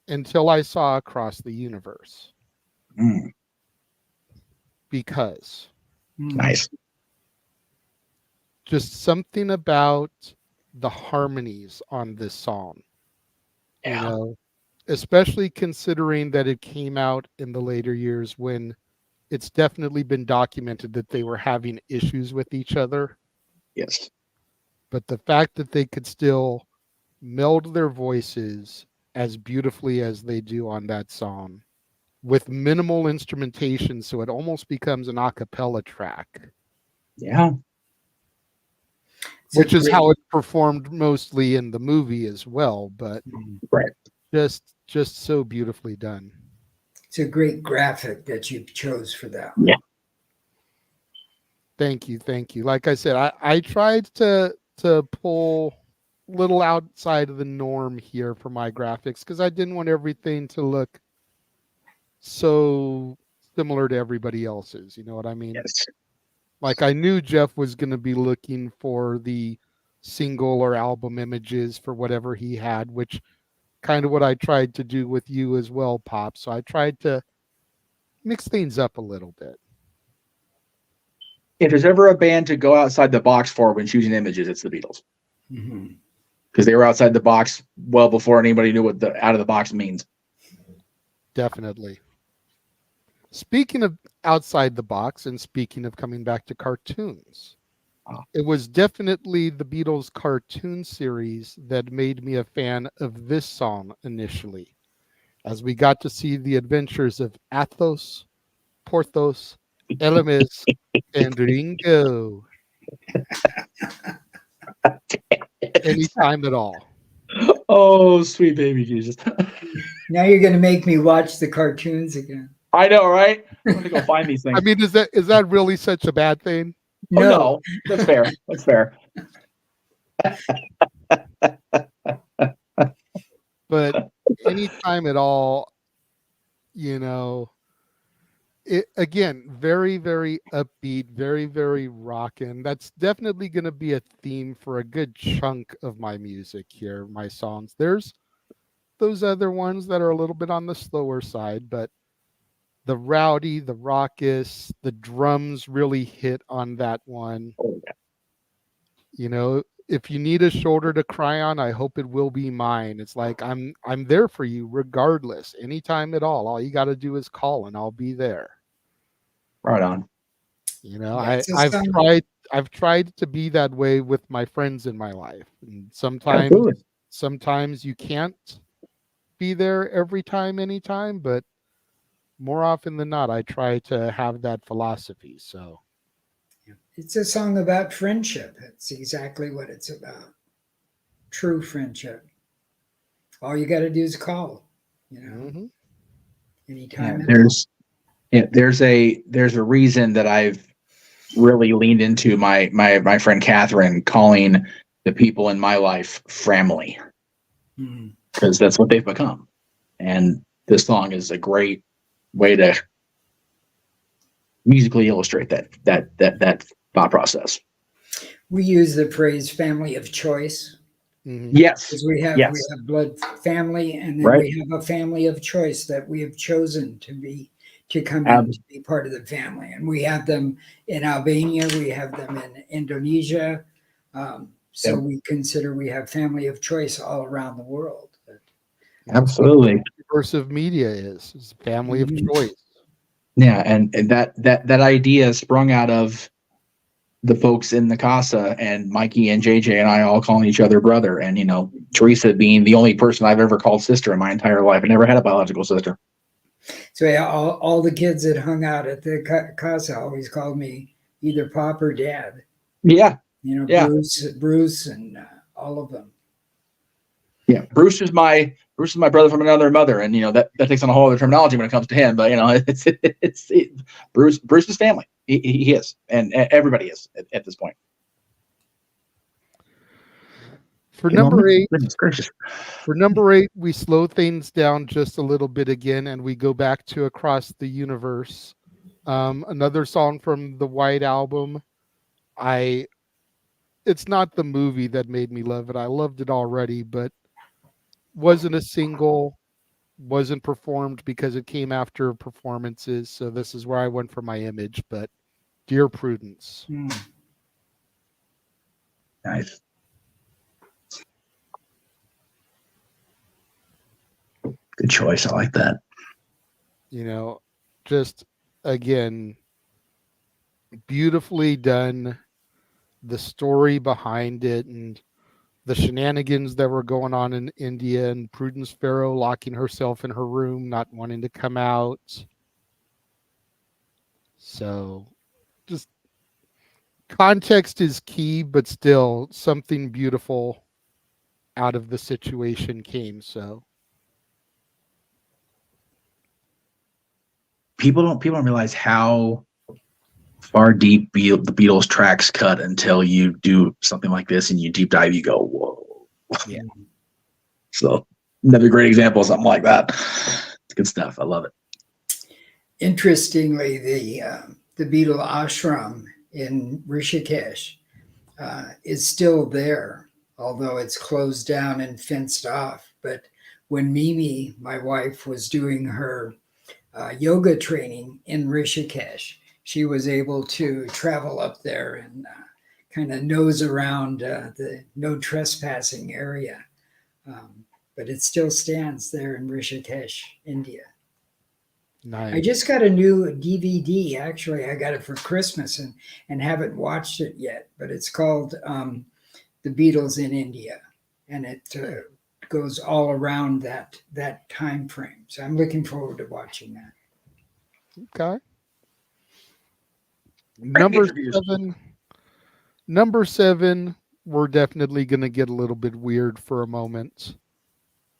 until I saw Across the Universe. Because. Nice. Just something about the harmonies on this song. Yeah. Especially considering that it came out in the later years when it's definitely been documented that they were having issues with each other. Yes. But the fact that they could still meld their voices as beautifully as they do on that song with minimal instrumentation, so it almost becomes an a cappella track. Yeah. Which is how it's performed mostly in the movie as well, but right. Just so beautifully done. It's a great graphic that you chose for that. Yeah. Thank you. Like I said, I tried to pull a little outside of the norm here for my graphics because I didn't want everything to look so similar to everybody else's. You know what I mean? Yes. Like I knew Jeff was going to be looking for the single or album images for whatever he had, which kind of what I tried to do with you as well, Pop. So I tried to mix things up a little bit. If there's ever a band to go outside the box for when choosing images, it's the Beatles. Because they were outside the box well before anybody knew what the out of the box means. Definitely. Speaking of outside the box and speaking of coming back to cartoons, it was definitely the Beatles cartoon series that made me a fan of this song initially, as we got to see the adventures of Athos, Porthos, Elemis, and Ringo. Anytime at all. Oh, sweet baby Jesus. Now you're going to make me watch the cartoons again. I know, right? I'm going to go find these things. I mean, is that really such a bad thing? No, that's fair. That's fair. But anytime at all, it again, very, very upbeat, very, very rockin'. That's definitely going to be a theme for a good chunk of my music here, my songs. There's those other ones that are a little bit on the slower side, but the rowdy, the raucous, the drums really hit on that one. Oh, yeah. You know, if you need a shoulder to cry on, I hope it will be mine. It's like I'm there for you regardless, anytime at all. You got to do is call and I'll be there. Right on. You know, Yeah, it's a I've tried to be that way with my friends in my life. And Absolutely. sometimes you can't be there every time, anytime, but more often than not, I try to have that philosophy. So It's a song about friendship. It's exactly what it's about. True friendship. All you got to do is call, you know, anytime. There's a reason that I've really leaned into my friend Catherine calling the people in my life family, because that's what they've become. And this song is a great way to musically illustrate that thought process. We use the phrase family of choice. Yes. Because we have blood family, and then we have a family of choice that we have chosen to come in to be part of the family. And we have them in Albania, we have them in Indonesia. So we consider we have family of choice all around the world. Absolutely. The universe of media is family of choice. Yeah, and that idea sprung out of the folks in the casa, and Mikey and JJ and I all calling each other brother, and you know, Teresa being the only person I've ever called sister in my entire life. I never had a biological sister. So yeah, all the kids that hung out at the casa always called me either Pop or Dad. Yeah. You know, Bruce and all of them. Yeah, Bruce is my brother from another mother, and you know that takes on a whole other terminology when it comes to him. But you know, it's Bruce's family. He is, and everybody is at this point. For number 8, we slow things down just a little bit again, and we go back to Across the Universe. Another song from the White Album. It's not the movie that made me love it. I loved it already, but wasn't a single, wasn't performed because it came after performances. So this is where I went for my image. But Dear Prudence. Nice. Good choice. I like that. You know, just again, beautifully done. The story behind it and the shenanigans that were going on in India, and Prudence Farrow locking herself in her room, not wanting to come out. So just context is key, but still something beautiful out of the situation came. So people don't realize how far deep the Beatles tracks cut until you do something like this and you deep dive. You go, whoa. Yeah. So another great example of something like that. It's good stuff. I love it. Interestingly, the Beatle ashram in Rishikesh is still there, although it's closed down and fenced off. But when Mimi, my wife, was doing her yoga training in Rishikesh, she was able to travel up there and kind of nose around the no trespassing area. But it still stands there in Rishikesh, India. nice. I just got a new DVD. Actually, I got it for Christmas and haven't watched it yet. But it's called The Beatles in India. And it goes all around that time frame. So I'm looking forward to watching that. Okay. Number seven, we're definitely going to get a little bit weird for a moment.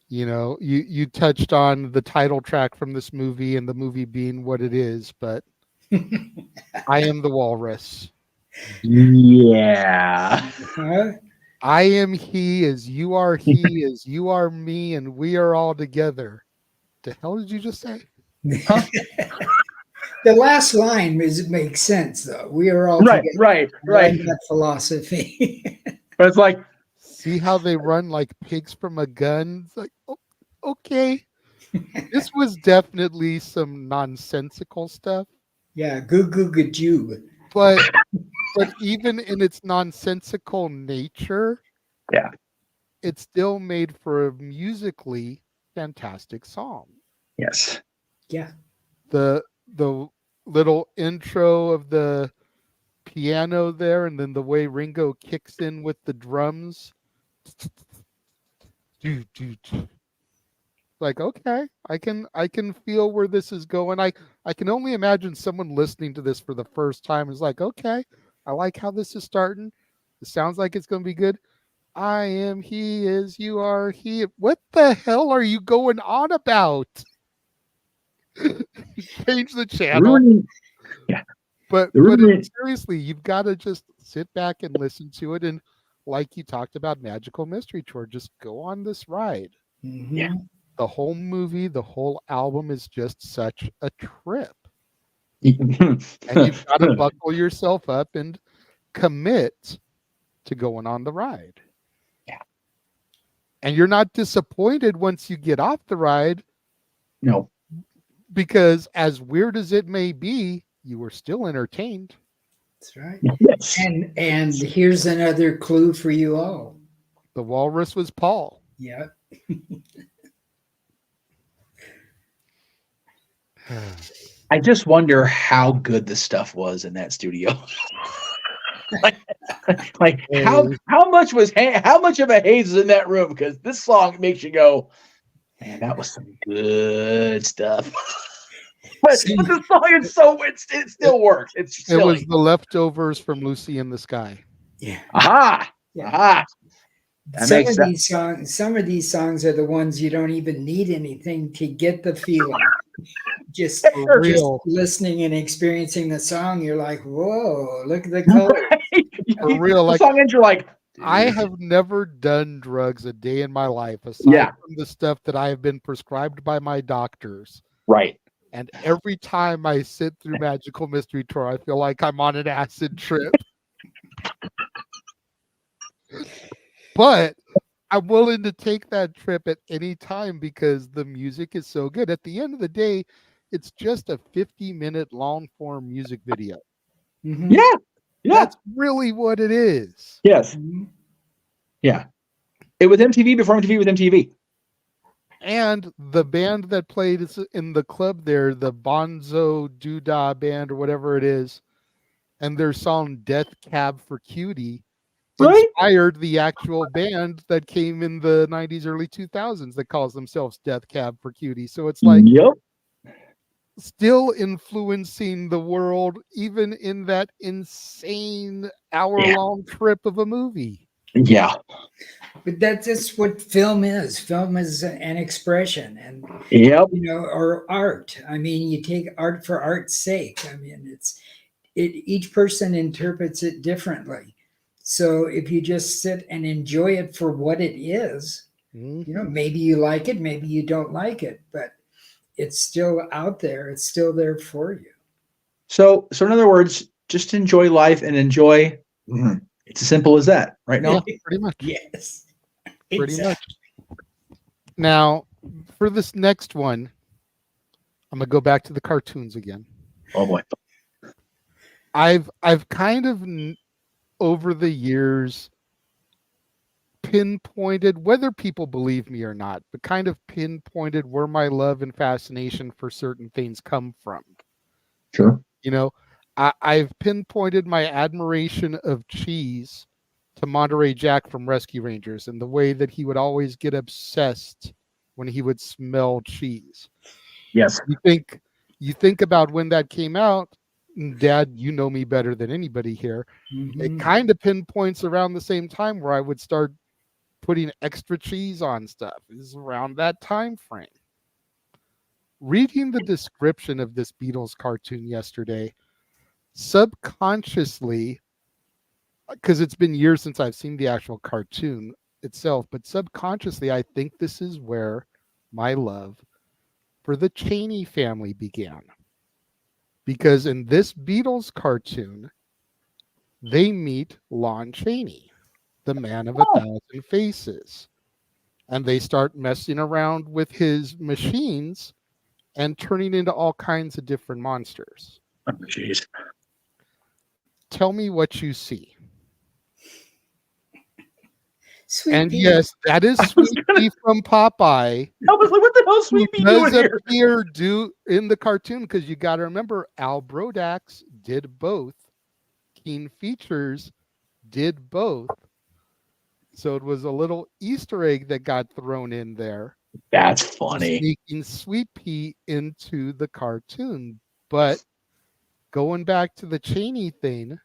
You know, you touched on the title track from this movie and the movie being what it is, but I Am the Walrus. Yeah. Huh? I am he as you are he as you are me, and we are all together. The hell did you just say? Huh? The last line makes sense, though. We are all Right. together. I like that philosophy. But it's like, See how they run like pigs from a gun? It's like, oh, okay. This was definitely some nonsensical stuff, Yeah, goo goo goo. but even in its nonsensical nature, Yeah. it still made for a musically fantastic song. Yes. Yeah. The little intro of the piano there, and then the way Ringo kicks in with the drums. Like, okay, I can feel where this is going. I can only imagine someone listening to this for the first time is like, okay, I like how this is starting. It sounds like it's going to be good. I am, he is, you are, he. What the hell are you going on about? Change the channel. Ruining, yeah. But Ruining, seriously, you've got to just sit back and listen to it. And like you talked about Magical Mystery Tour, just go on this ride. Mm-hmm. Yeah. The whole movie, the whole album is just such a trip. and And you've got to buckle yourself up and commit to going on the ride. Yeah. And you're not disappointed once you get off the ride. No. Because as weird as it may be, you were still entertained. That's right. Yes. And here's another clue for you all. The walrus was Paul. Yeah. I just wonder how good the stuff was in that studio. like how much of a haze is in that room? Because this song makes you go, man, that was some good stuff. but the song it still works. It's silly. It was the leftovers from Lucy in the Sky. Yeah. Aha. Yeah. Aha. Some of these songs are the ones you don't even need anything to get the feeling. Just listening and experiencing the song, you're like, whoa, look at the color. For real, the song ends, you're like, I have never done drugs a day in my life aside from the stuff that I have been prescribed by my doctors. Right. And every time I sit through Magical Mystery Tour, I feel like I'm on an acid trip. But I'm willing to take that trip at any time because the music is so good. At the end of the day, it's just a 50-minute long-form music video. Mm-hmm. Yeah. That's really what it is. Yes. Mm-hmm. Yeah. It was MTV before MTV was MTV. And the band that played in the club there, the Bonzo Doodah band or whatever it is, and their song Death Cab for Cutie inspired the actual band that came in the 90s, early 2000s that calls themselves Death Cab for Cutie. So it's like still influencing the world, even in that insane hour-long trip of a movie. Yeah. But that's just what film is. Film is an expression, and or art. I mean, you take art for art's sake. I mean, each person interprets it differently. So if you just sit and enjoy it for what it is, maybe you like it, maybe you don't like it, but it's still out there. It's still there for you. So in other words, just enjoy life and enjoy. It's as simple as that, right? Yeah, pretty much. Yes. Pretty much. Now, for this next one, I'm gonna go back to the cartoons again. Oh boy. I've kind of over the years pinpointed, whether people believe me or not, but kind of pinpointed where my love and fascination for certain things come from. Sure. I've pinpointed my admiration of cheese to Monterey Jack from Rescue Rangers and the way that he would always get obsessed when he would smell cheese. Yes. You think about when that came out, Dad, you know me better than anybody here. Mm-hmm. It kind of pinpoints around the same time where I would start putting extra cheese on stuff. Is around that time frame. Reading the description of this Beatles cartoon yesterday, subconsciously, because it's been years since I've seen the actual cartoon itself, but subconsciously, I think this is where my love for the Chaney family began. Because in this Beatles cartoon, they meet Lon Chaney, the man of 1,000 faces. and they start messing around with his machines and turning into all kinds of different monsters. Oh, jeez. Tell me what you see. Sweet And pea. yes, that is Sweet Pea from Popeye. I was like, what the hell is Sweet Pea doing Does here? appear in the cartoon, because you got to remember Al Brodax did both. Keen Features did both. So it was a little Easter egg that got thrown in there. That's funny. Sneaking Sweet Pea into the cartoon. But going back to the Cheney thing,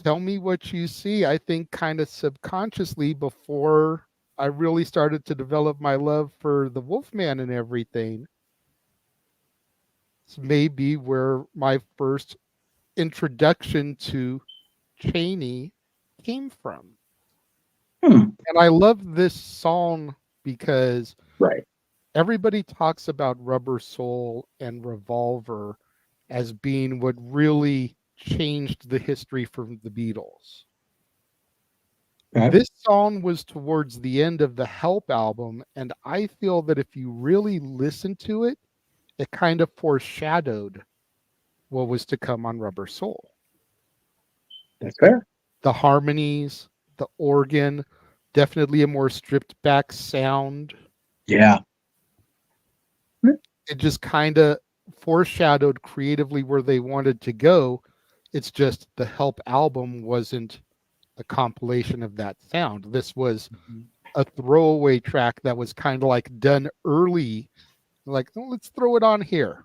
tell me what you see. I think kind of subconsciously, before I really started to develop my love for the Wolfman and everything, it's maybe where my first introduction to Cheney came from. And I love this song because everybody talks about Rubber Soul and Revolver as being what really changed the history from the Beatles. This song was towards the end of the Help album, and I feel that if you really listen to it, it kind of foreshadowed what was to come on Rubber Soul. That's fair. The harmonies, the organ, definitely a more stripped back sound. Yeah. It just kind of foreshadowed creatively where they wanted to go. It's just the Help album wasn't a compilation of that sound. This was a throwaway track that was kind of like done early, like, oh, let's throw it on here.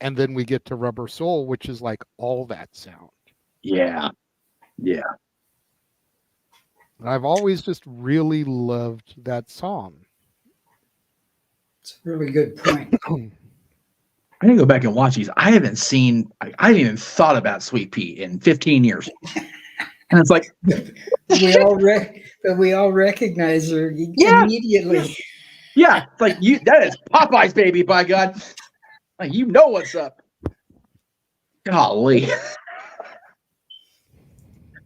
And then we get to Rubber Soul, which is like all that sound. Yeah. Yeah. And I've always just really loved that song. It's a really good point. I need to go back and watch these. I haven't even thought about Sweet Pea in 15 years. And it's like, we all recognize her immediately. Yeah, it's like that is Popeye's baby, by God. Like, you know what's up. Golly.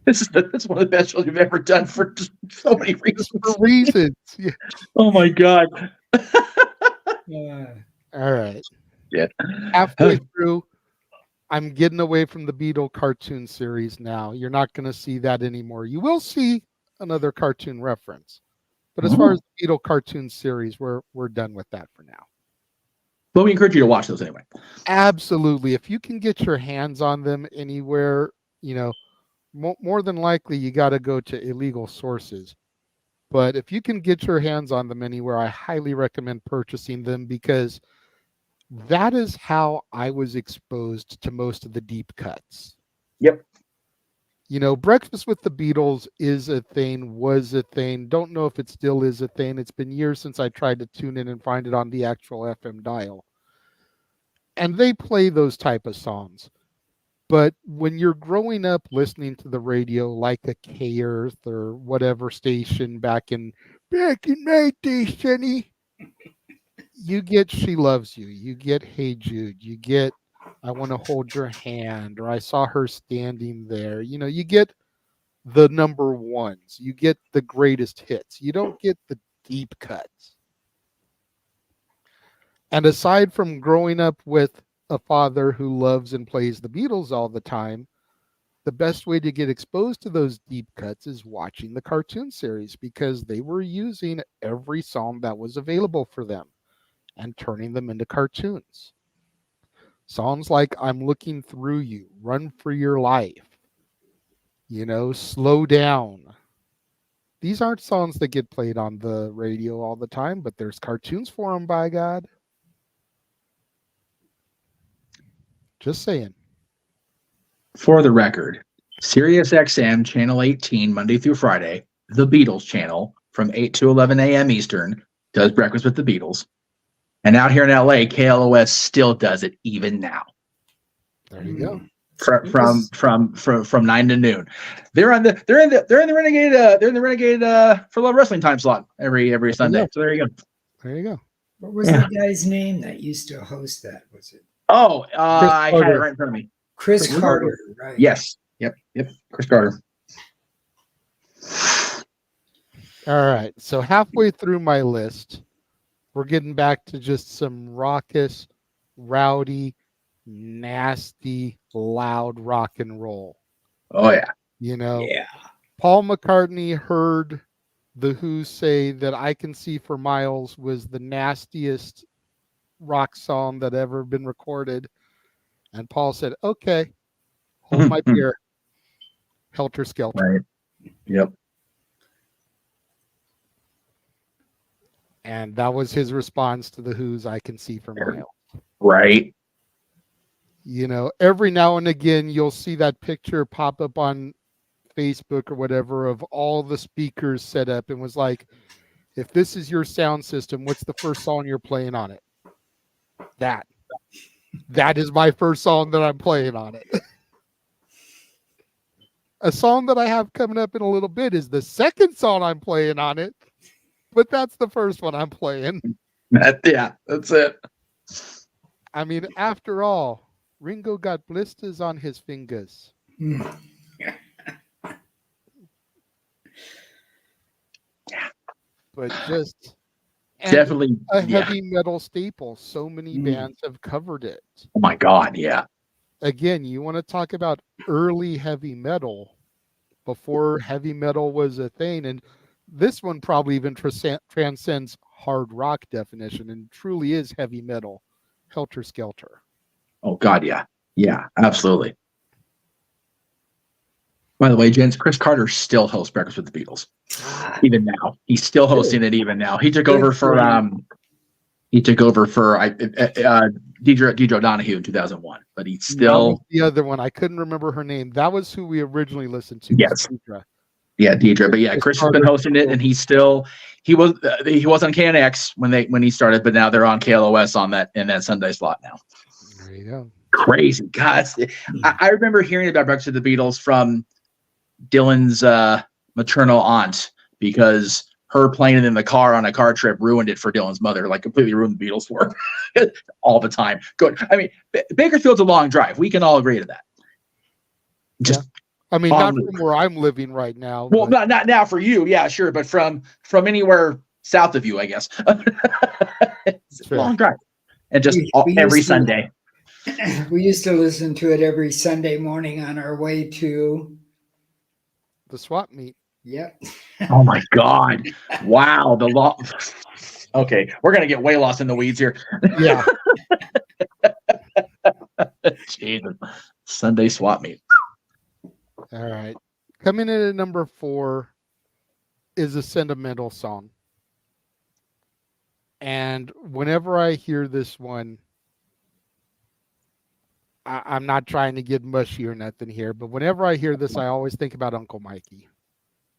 This is one of the best shows you've ever done for so many reasons. Yeah. Oh my God. All right. Yeah. Halfway through, I'm getting away from the Beatle cartoon series now. You're not going to see that anymore. You will see another cartoon reference. But as far as the Beatle cartoon series, we're done with that for now. But we encourage you to watch those anyway. Absolutely. If you can get your hands on them anywhere, more than likely you got to go to illegal sources. But if you can get your hands on them anywhere, I highly recommend purchasing them, because that is how I was exposed to most of the deep cuts. Yep. Breakfast with the Beatles is a thing, was a thing. Don't know if it still is a thing. It's been years since I tried to tune in and find it on the actual FM dial. And they play those type of songs. But when you're growing up listening to the radio, like a K-Earth or whatever station back in my day, Sonny, you get She Loves You. You get Hey Jude. You get I Want to Hold Your Hand, or I Saw Her Standing There. You get the number ones. You get the greatest hits. You don't get the deep cuts. And aside from growing up with a father who loves and plays the Beatles all the time, the best way to get exposed to those deep cuts is watching the cartoon series, because they were using every song that was available for them and turning them into cartoons. Songs like I'm Looking Through You, Run for Your Life, Slow Down. These aren't songs that get played on the radio all the time, but there's cartoons for them, by God. Just saying. For the record, Sirius XM Channel 18, Monday through Friday, the Beatles channel, from 8 to 11 a.m. Eastern, does Breakfast with the Beatles. And out here in LA, KLOS still does it even now. There you go. From 9 to noon. They're in the Renegade for Love Wrestling time slot every Sunday. So there you go. There you go. What was the guy's name that used to host that? Was it? Oh, I had it right in front of me. Chris Carter, right? Yes. Yep. Chris Carter. All right. So halfway through my list, we're getting back to just some raucous, rowdy, nasty, loud rock and roll. Oh yeah. You know, Yeah. Paul McCartney heard the Who say that I Can See for Miles was the nastiest rock song that ever been recorded. And Paul said, okay, hold my beer. Helter Skelter. Right. Yep. And that was his response to the Who's I Can See for Miles. Right. You know, every now and again, you'll see that picture pop up on Facebook or whatever of all the speakers set up and was like, if this is your sound system, what's the first song you're playing on it? That is my first song that I'm playing on it. A song that I have coming up in a little bit is the second song I'm playing on it, but that's the first one I'm playing. Yeah, that's it. I mean, after all, Ringo got blisters on his fingers. But just Definitely a heavy metal staple. So many bands have covered it. Oh my God, yeah. Again, you want to talk about early heavy metal before heavy metal was a thing. And this one probably even transcends hard rock definition and truly is heavy metal. Helter Skelter. Oh God, yeah. Yeah, absolutely. By the way, gents, Chris Carter still hosts Breakfast with the Beatles. Even now. He's still hosting it even now. He took over for Deidre O'Donoghue in 2001, but he's still the other one. I couldn't remember her name. That was who we originally listened to. Yes. Deidre. Yeah, Deidre. But yeah, Chris has been hosting it, and he was on KNX when he started, but now they're on KLOS in that Sunday slot now. There you go. Crazy. God, I remember hearing about Breakfast with the Beatles from Dylan's maternal aunt, because her playing it in the car on a car trip ruined it for Dylan's mother, like completely ruined the Beatles for her all the time. Good. I mean, Bakerfield's a long drive. We can all agree to that. Just, I mean, not from where I'm living right now. Well, not now for you. Yeah, sure. But from anywhere south of you, I guess. It's a long drive. And just every Sunday. We used to listen to it every Sunday morning on our way to the swap meet. Yep. Oh my God. Wow. Okay. We're going to get way lost in the weeds here. Yeah. Jesus. Sunday swap meet. All right. Coming in at number 4 is a sentimental song. And whenever I hear this one, I'm not trying to get mushy or nothing here, but whenever I hear this, I always think about Uncle Mikey.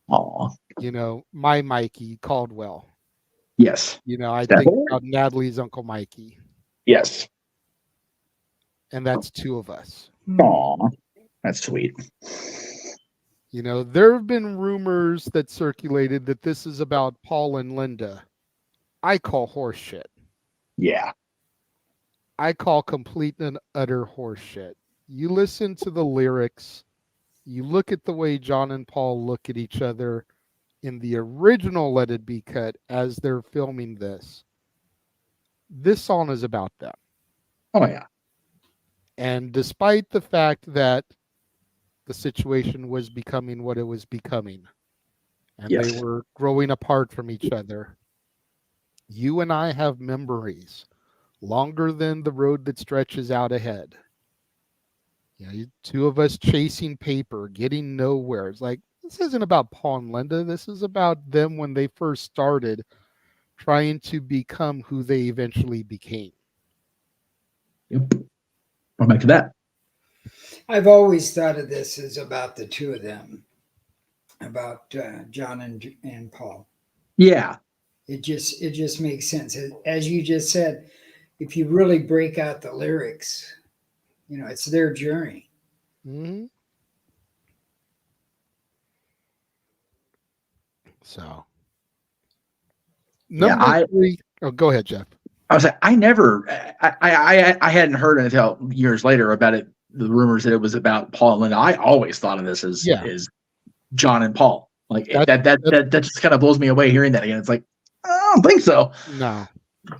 Oh, you know, my Mikey Caldwell. Yes. You know, I think about Natalie's Uncle Mikey. Yes. And that's 2 of us. Aw, that's sweet. You know, there have been rumors that circulated that this is about Paul and Linda. I call horse shit. Yeah. I call complete and utter horse shit. You listen to the lyrics, you look at the way John and Paul look at each other in the original Let It Be cut as they're filming this. This song is about them. Oh, yeah. And despite the fact that the situation was becoming what it was becoming, and Yes. they were growing apart from each other, you and I have memories longer than the road that stretches out ahead. You know, 2 of us chasing paper, getting nowhere. It's like, this isn't about Paul and Linda. This is about them when they first started trying to become who they eventually became. Yep. Going back to that. I've always thought of this as about the 2 of them, about John and Paul. Yeah. It just makes sense. As you just said, if you really break out the lyrics, you know, it's their journey. Mm-hmm. So, number 3. Oh, go ahead, Jeff. I was like, I hadn't heard until years later about it. The rumors that it was about Paul and Linda. I always thought of this as John and Paul. Like that just kind of blows me away hearing that again. It's like, I don't think so. No.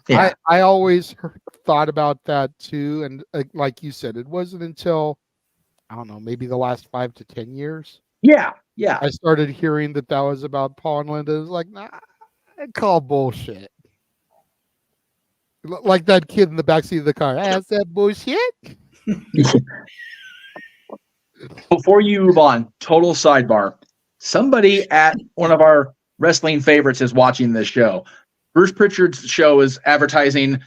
Yeah. I always thought about that too. And like you said, it wasn't until, I don't know, maybe the last 5 to 10 years. Yeah. I started hearing that was about Paul and Linda. It was like, nah, I call bullshit. Like that kid in the backseat of the car. That's that bullshit. Before you move on, total sidebar. Somebody at one of our wrestling favorites is watching this show. Bruce Pritchard's show is advertising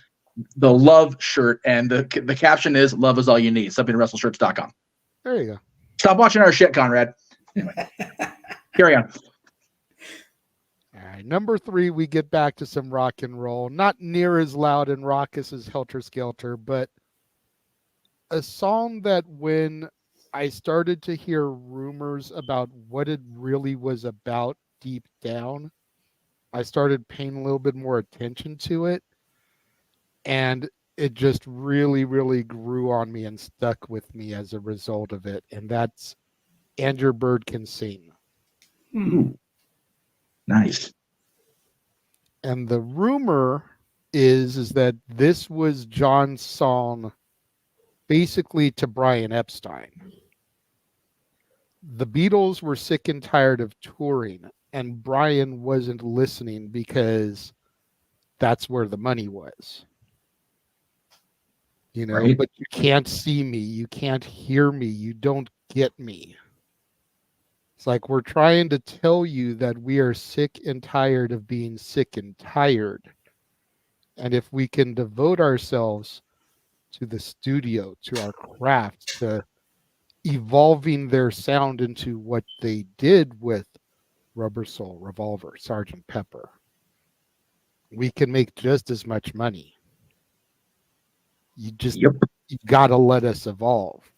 the Love shirt, and the caption is "Love is all you need." SomethingToWrestleShirts.com. There you go. Stop watching our shit, Conrad. Anyway, carry on. All right, number 3, we get back to some rock and roll. Not near as loud and raucous as Helter Skelter, but a song that when I started to hear rumors about what it really was about deep down, I started paying a little bit more attention to it. And it just really, really grew on me and stuck with me as a result of it. And that's And Your Bird Can Sing. Ooh. Nice. And the rumor is that this was John's song basically to Brian Epstein. The Beatles were sick and tired of touring, and Brian wasn't listening because that's where the money was. You know, Right. But you can't see me, you can't hear me, you don't get me. It's like we're trying to tell you that we are sick and tired of being sick and tired. And if we can devote ourselves to the studio, to our craft, to evolving their sound into what they did with Rubber Soul, Revolver, Sgt. Pepper, we can make just as much money. You gotta let us evolve.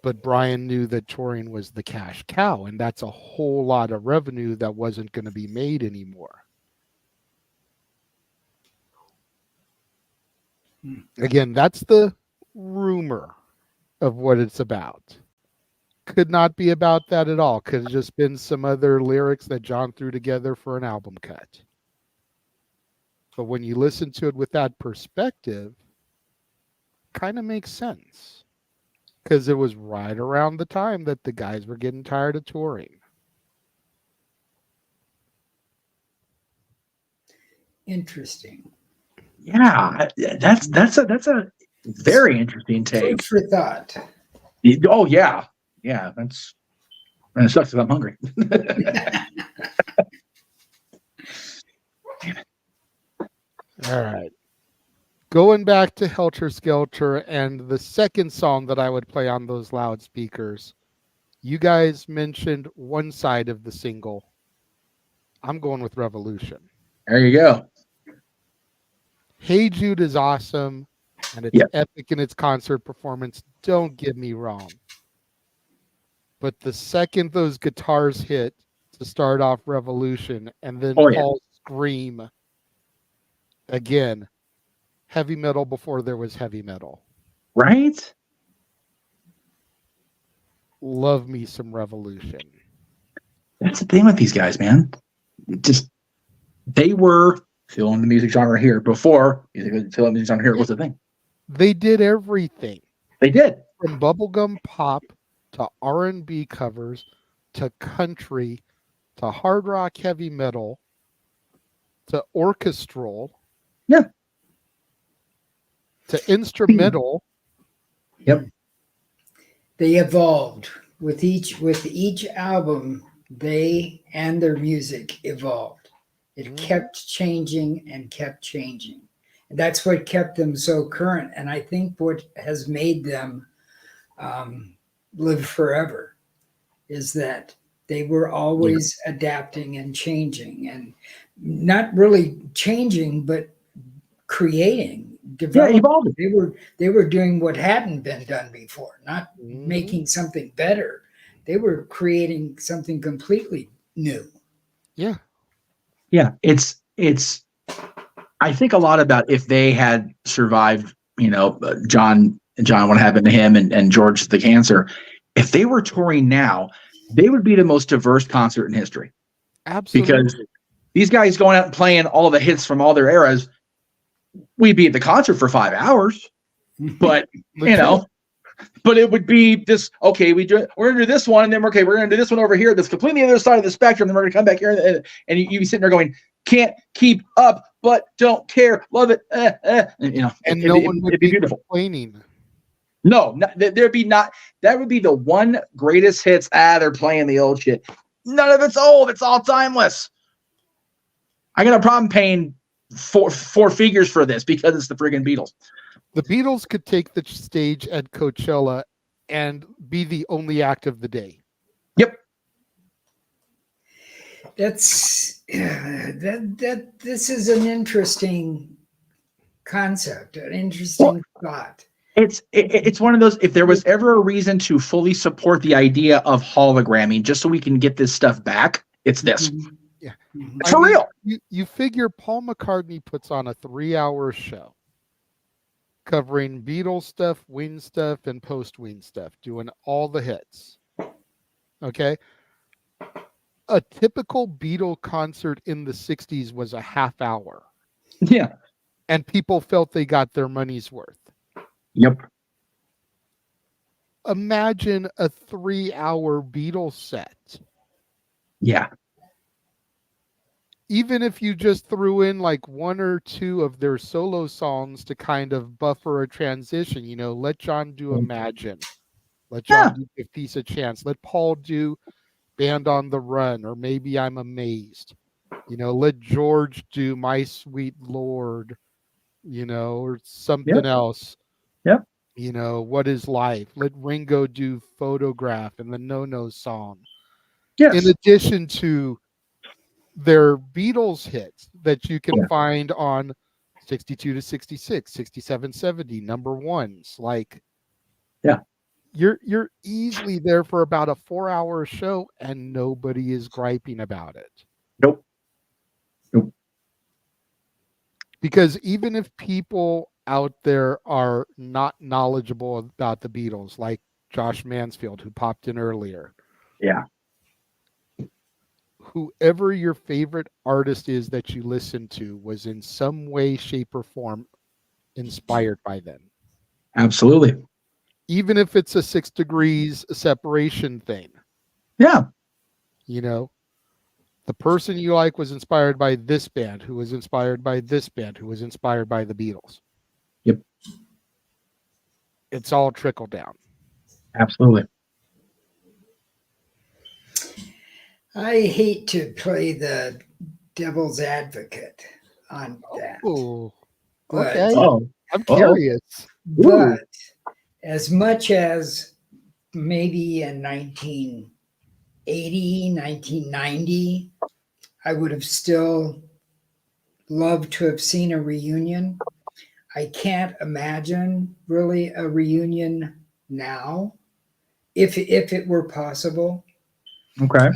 But Brian knew that touring was the cash cow, and that's a whole lot of revenue that wasn't going to be made anymore. Again, that's the rumor of what it's about. Could not be about that at all. Could have just been some other lyrics that John threw together for an album cut. But when you listen to it with that perspective, it kind of makes sense. Because it was right around the time that the guys were getting tired of touring. Interesting. Yeah, that's a very interesting take. Food for thought. Oh yeah, and it sucks if I'm hungry. All right. Going back to Helter Skelter and the second song that I would play on those loudspeakers, you guys mentioned one side of the single. I'm going with Revolution. There you go. Hey Jude is awesome, and it's epic in its concert performance. Don't get me wrong. But the second those guitars hit to start off Revolution, and then Paul's scream, again, heavy metal before there was heavy metal. Right? Love me some Revolution. That's the thing with these guys, man. They were filling the music genre here before filling the music genre here was a thing. They did everything. They did. From bubblegum pop to R&B covers to country to hard rock heavy metal to orchestral. Yeah. To instrumental. Yep. They evolved with each album. They and their music evolved. It kept changing and kept changing. And that's what kept them so current. And I think what has made them live forever is that they were always adapting and changing, and not really changing, but creating. Evolving. They were doing what hadn't been done before, not making something better. They were creating something completely new. Yeah. Yeah. It's I think a lot about if they had survived, John, what happened to him and George the cancer, if they were touring now, they would be the most diverse concert in history. Absolutely. Because these guys going out and playing all the hits from all their eras, we'd be at the concert for 5 hours. But, you know, but it would be this, okay, we're going to do this one, and then we're going to do this one over here that's completely on the other side of the spectrum, then we're going to come back here, and you'd be sitting there going, can't keep up, but don't care, love it, and, you know, and no one would be beautiful. Complaining. No, there'd be not. That would be the one greatest hits. They're playing the old shit. None of it's old. It's all timeless. I got a problem paying four figures for this because it's the friggin' Beatles. The Beatles could take the stage at Coachella and be the only act of the day. Yep. This is an interesting concept, an interesting thought. It's one of those, if there was ever a reason to fully support the idea of hologramming just so we can get this stuff back, it's this. Yeah. It's for real. You figure Paul McCartney puts on a 3-hour show covering Beatles stuff, Ween stuff, and post-Ween stuff, doing all the hits. Okay? A typical Beatle concert in the 60s was a half hour. Yeah. And people felt they got their money's worth. Yep. Imagine a 3-hour Beatles set. Yeah. Even if you just threw in like 1 or 2 of their solo songs to kind of buffer a transition, you know, let John do Imagine. Let John do Give Peace a Chance. Let Paul do Band on the Run, or maybe I'm Amazed. You know, let George do My Sweet Lord, you know, or something else. Yep. You know, What Is Life? Let Ringo do Photograph and the No song. Yes. In addition to their Beatles hits that you can find on 62 to 66, 67, 70, number ones. Like, you're easily there for about a 4-hour show and nobody is griping about it. Nope. Because even if people out there are not knowledgeable about the Beatles, like Josh Mansfield, who popped in earlier. Yeah. Whoever your favorite artist is that you listen to was in some way, shape, or form inspired by them. Absolutely. Even if it's a 6 degrees separation thing. Yeah. You know, the person you like was inspired by this band, who was inspired by this band, who was inspired by the Beatles. Yep. It's all trickle down. Absolutely. I hate to play the devil's advocate on that. Oh, But, okay. I'm Uh-oh. curious. But as much as maybe in 1980, 1990, I would have still loved to have seen a reunion. I can't imagine really a reunion now, if it were possible. Okay.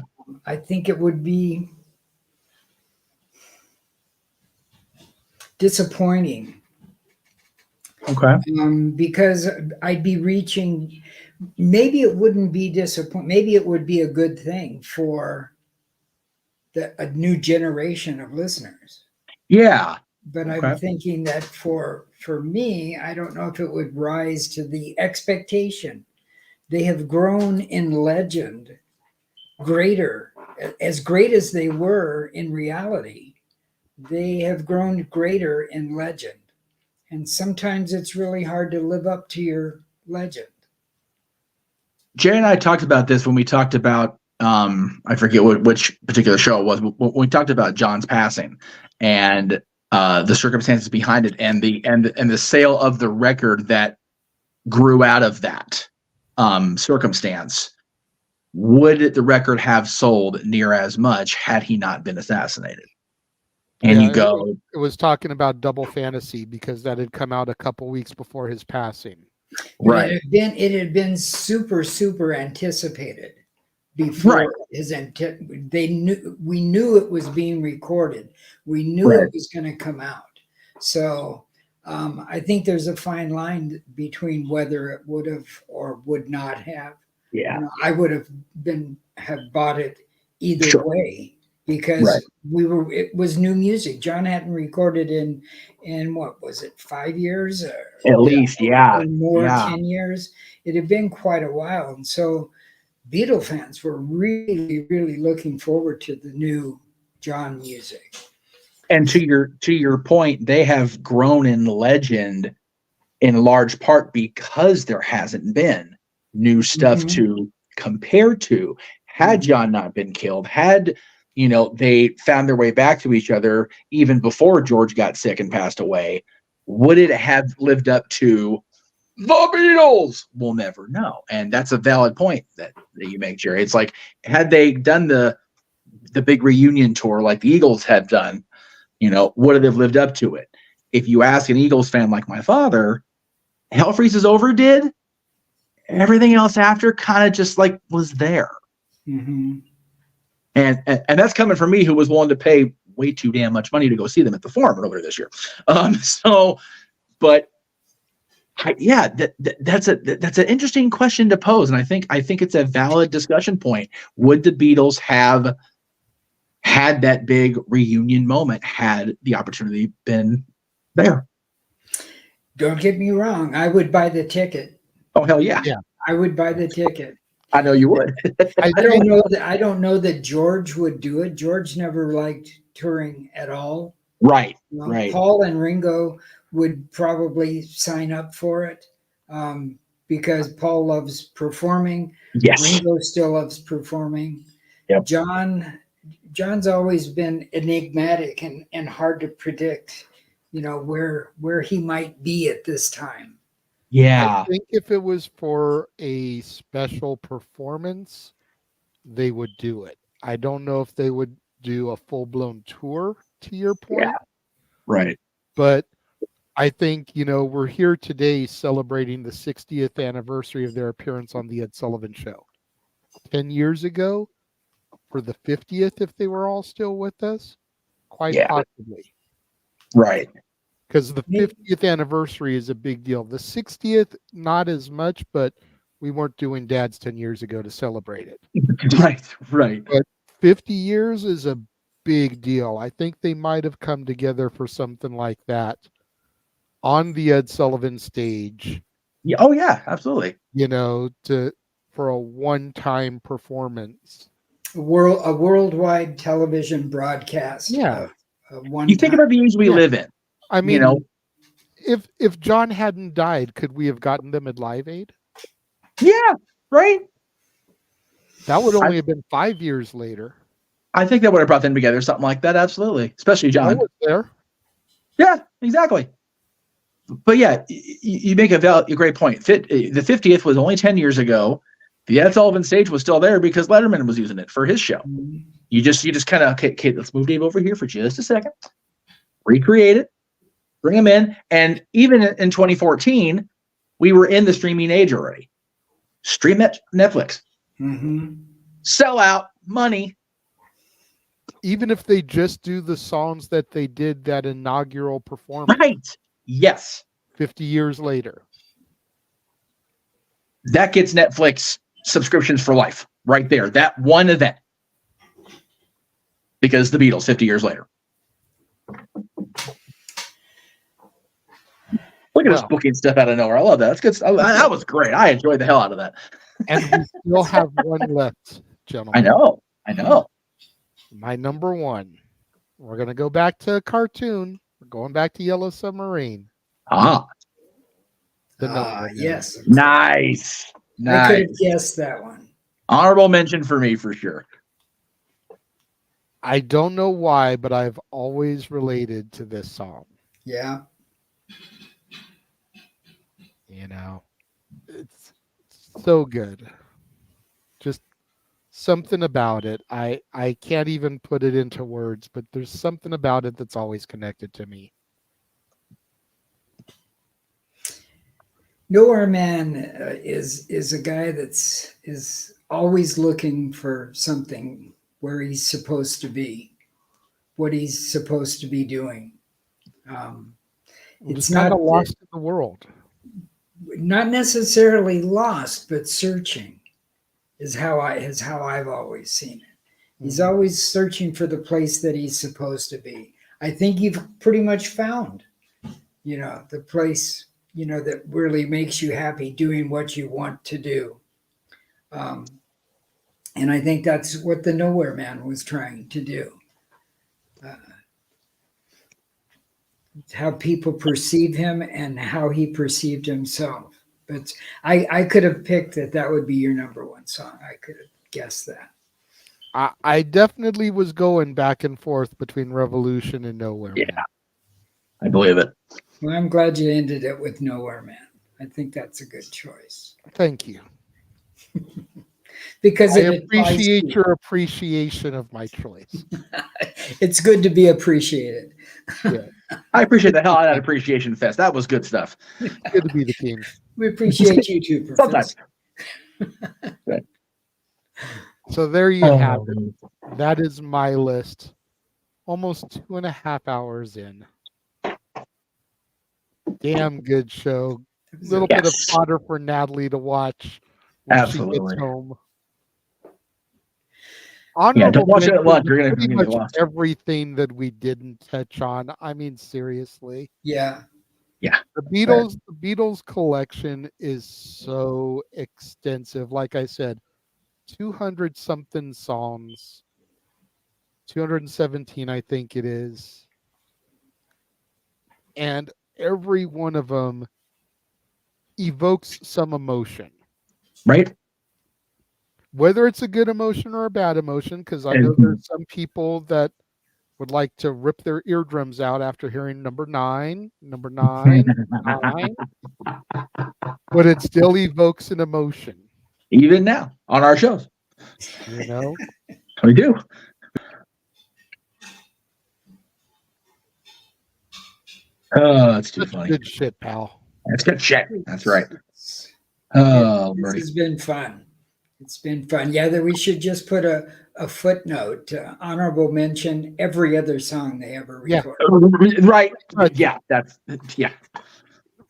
I think it would be disappointing. Okay. Because I'd be reaching, maybe it wouldn't be disappointing. Maybe it would be a good thing for a new generation of listeners. Yeah. But I'm thinking that for me, I don't know if it would rise to the expectation. They have grown in legend greater, as great as they were in reality. They have grown greater in legend. And sometimes it's really hard to live up to your legend. Jay and I talked about this when we talked about, I forget which particular show it was, when we talked about John's passing and the circumstances behind it and the sale of the record that grew out of that circumstance. Would the record have sold near as much had he not been assassinated? And you go, it was talking about Double Fantasy because that had come out a couple weeks before his passing. Right. It had been super anticipated before his we knew it was being recorded. We knew it was going to come out. So I think there's a fine line between whether it would have or would not have. Yeah. You know, I would have bought it either Sure. way, because Right. it was new music. John hadn't recorded in what was it, 5 years At least, yeah. or more, Yeah. 10 years. It had been quite a while. And so Beatle fans were really, really looking forward to the new John music. And to your point, they have grown in legend in large part because there hasn't been new stuff to compare to. Had John not been killed, had they found their way back to each other even before George got sick and passed away, would it have lived up to the Beatles? We'll never know. And that's a valid point that you make, Jerry. It's like, had they done the big reunion tour like the Eagles have done, would it have lived up to it? If you ask an Eagles fan like my father, Hell Freezes Over did. Everything else after kind of just like was there. And that's coming from me, who was willing to pay way too damn much money to go see them at the Forum earlier this year. That's an interesting question to pose, and I think it's a valid discussion point. Would the Beatles have had that big reunion moment had the opportunity been there? Don't get me wrong, I would buy the ticket. Oh, hell yeah. I would buy the ticket. I know you would. I don't know that George would do it. George never liked touring at all. Right. Paul and Ringo would probably sign up for it, because Paul loves performing. Yes. Ringo still loves performing. Yep. John's always been enigmatic and hard to predict, where he might be at this time. Yeah. I think if it was for a special performance, they would do it. I don't know if they would do a full-blown tour, to your point. Yeah. Right. But I think, we're here today celebrating the 60th anniversary of their appearance on the Ed Sullivan Show. 10 years ago, for the 50th, if they were all still with us, quite possibly. Right. Because the 50th anniversary is a big deal. The 60th, not as much, but we weren't doing DADS 10 years ago to celebrate it. Right. But 50 years is a big deal. I think they might have come together for something like that on the Ed Sullivan stage. Yeah. Oh, yeah, absolutely. For a one-time performance. A worldwide television broadcast. Yeah. You think about the age we live in. I mean, if John hadn't died, could we have gotten them at Live Aid? Yeah, right. That would only have been 5 years later. I think that would have brought them together, something like that. Absolutely, especially John. I was there. Yeah, exactly. But yeah, you make a great point. The 50th was only 10 years ago. The Ed Sullivan stage was still there because Letterman was using it for his show. You just kind of, okay, let's move Dave over here for just a second. Recreate it. Bring him in. And even in 2014, we were in the streaming age already. Stream at Netflix. Sell out, money. Even if they just do the songs that they did that inaugural performance. Right. Yes. 50 years later. That gets Netflix subscriptions for life right there. That one event. Because the Beatles 50 years later. Look at us booking stuff out of nowhere. I love that. That's good. That was great. I enjoyed the hell out of that. And we still have one left, gentlemen. I know. My number one. We're going to go back to a cartoon. We're going back to Yellow Submarine. Yes. Nice. I could have guessed that one. Honorable mention for me, for sure. I don't know why, but I've always related to this song. Yeah. It's so good. Just something about it. I can't even put it into words, but there's something about it that's always connected to me. Nowhere Man is a guy is always looking for something where he's supposed to be, what he's supposed to be doing. It's not lost in the world. Not necessarily lost, but searching. is how I've always seen it. He's always searching for the place that he's supposed to be. I think you've pretty much found, the place, that really makes you happy doing what you want to do. And I think that's what the Nowhere Man was trying to do. How people perceive him and how he perceived himself. But I could have picked that would be your number one song. I could have guessed that. I definitely was going back and forth between Revolution and Nowhere Man. Yeah, I believe it. Well, I'm glad you ended it with Nowhere Man. I think that's a good choice. Thank you. Because I appreciate your appreciation of my choice. It's good to be appreciated. Yeah. I appreciate the hell out of that appreciation fest. That was good stuff. Good to be the king. We appreciate you too, Professor. Sometimes. So there you have it. That is my list. Almost 2.5 hours in. Damn good show. Little bit of fodder for Natalie to watch when she gets home. Don't watch it at lunch. You're gonna pretty be much lost. everything that we didn't touch on. I mean, seriously. Yeah. The Beatles collection is so extensive. Like I said, 200 something songs. 217, I think it is. And every one of them evokes some emotion. Right? Whether it's a good emotion or a bad emotion, because I know there's some people that would like to rip their eardrums out after hearing number nine, but it still evokes an emotion. Even now on our shows. We do. Oh, that's too funny. Good shit, pal. That's good shit. That's right. This Bertie. has been fun. It's been fun. Yeah, that we should just put a footnote, honorable mention, every other song they ever recorded. Right. Yeah,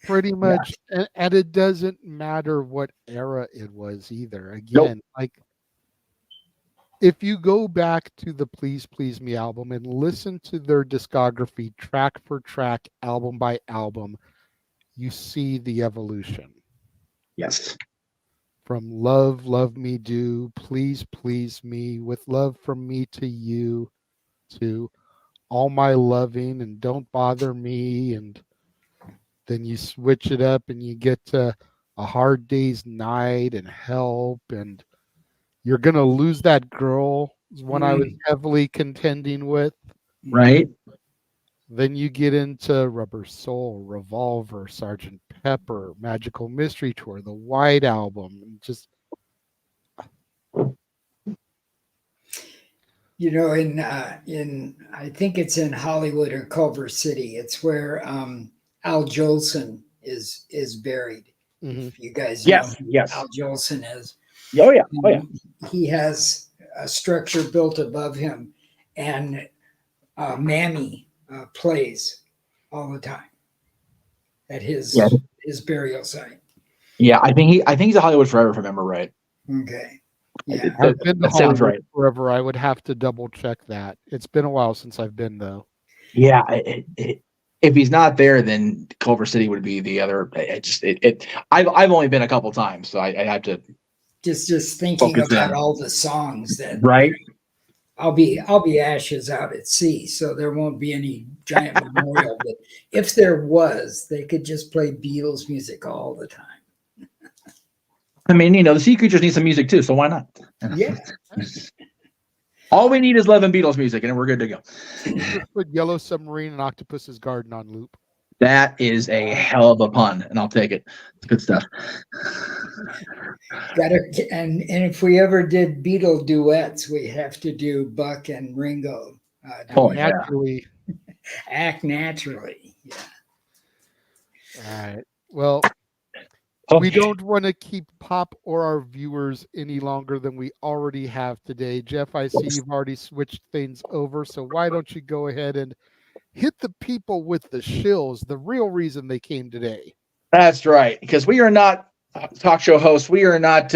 Pretty much. Yeah. And it doesn't matter what era it was either. Again, like if you go back to the Please Please Me album and listen to their discography track for track, album by album, you see the evolution. Yes. From Love, Love Me Do, Please Please Me, With Love From Me to You, to All My Loving and Don't Bother Me, and then you switch it up and you get to A Hard Day's Night and Help, and You're Gonna Lose That Girl is one I was heavily contending with. Right. Then you get into Rubber Soul, Revolver, Sgt. Pepper, Magical Mystery Tour, the White Album, and just in I think it's in Hollywood or Culver City. It's where Al Jolson is buried. If you guys know who Al Jolson is. Oh yeah. He has a structure built above him, and Mammy plays all the time at his burial site. Yeah, I think he's a Hollywood Forever, if I remember right. Okay. Yeah. I've been to that sounds Hollywood right. Forever. I would have to double check that. It's been a while since I've been though. Yeah, if he's not there, then Culver City would be the other. I've only been a couple times, so I have to just thinking about all the songs that right. I'll be ashes out at sea, so there won't be any giant memorial. But if there was, they could just play Beatles music all the time. I mean, the sea creatures need some music too, so why not? Yeah. All we need is Love and Beatles music, and we're good to go. Just put Yellow Submarine and Octopus's Garden on loop. That is a hell of a pun, and I'll take it. It's good stuff. And if we ever did Beatle duets, we have to do Buck and Ringo. Naturally. Act naturally. Yeah. All right. Well, we don't want to keep Pop or our viewers any longer than we already have today. Jeff, I see you've already switched things over, so why don't you go ahead and hit the people with the shills, the real reason they came today. That's right, because we are not talk show hosts. We are not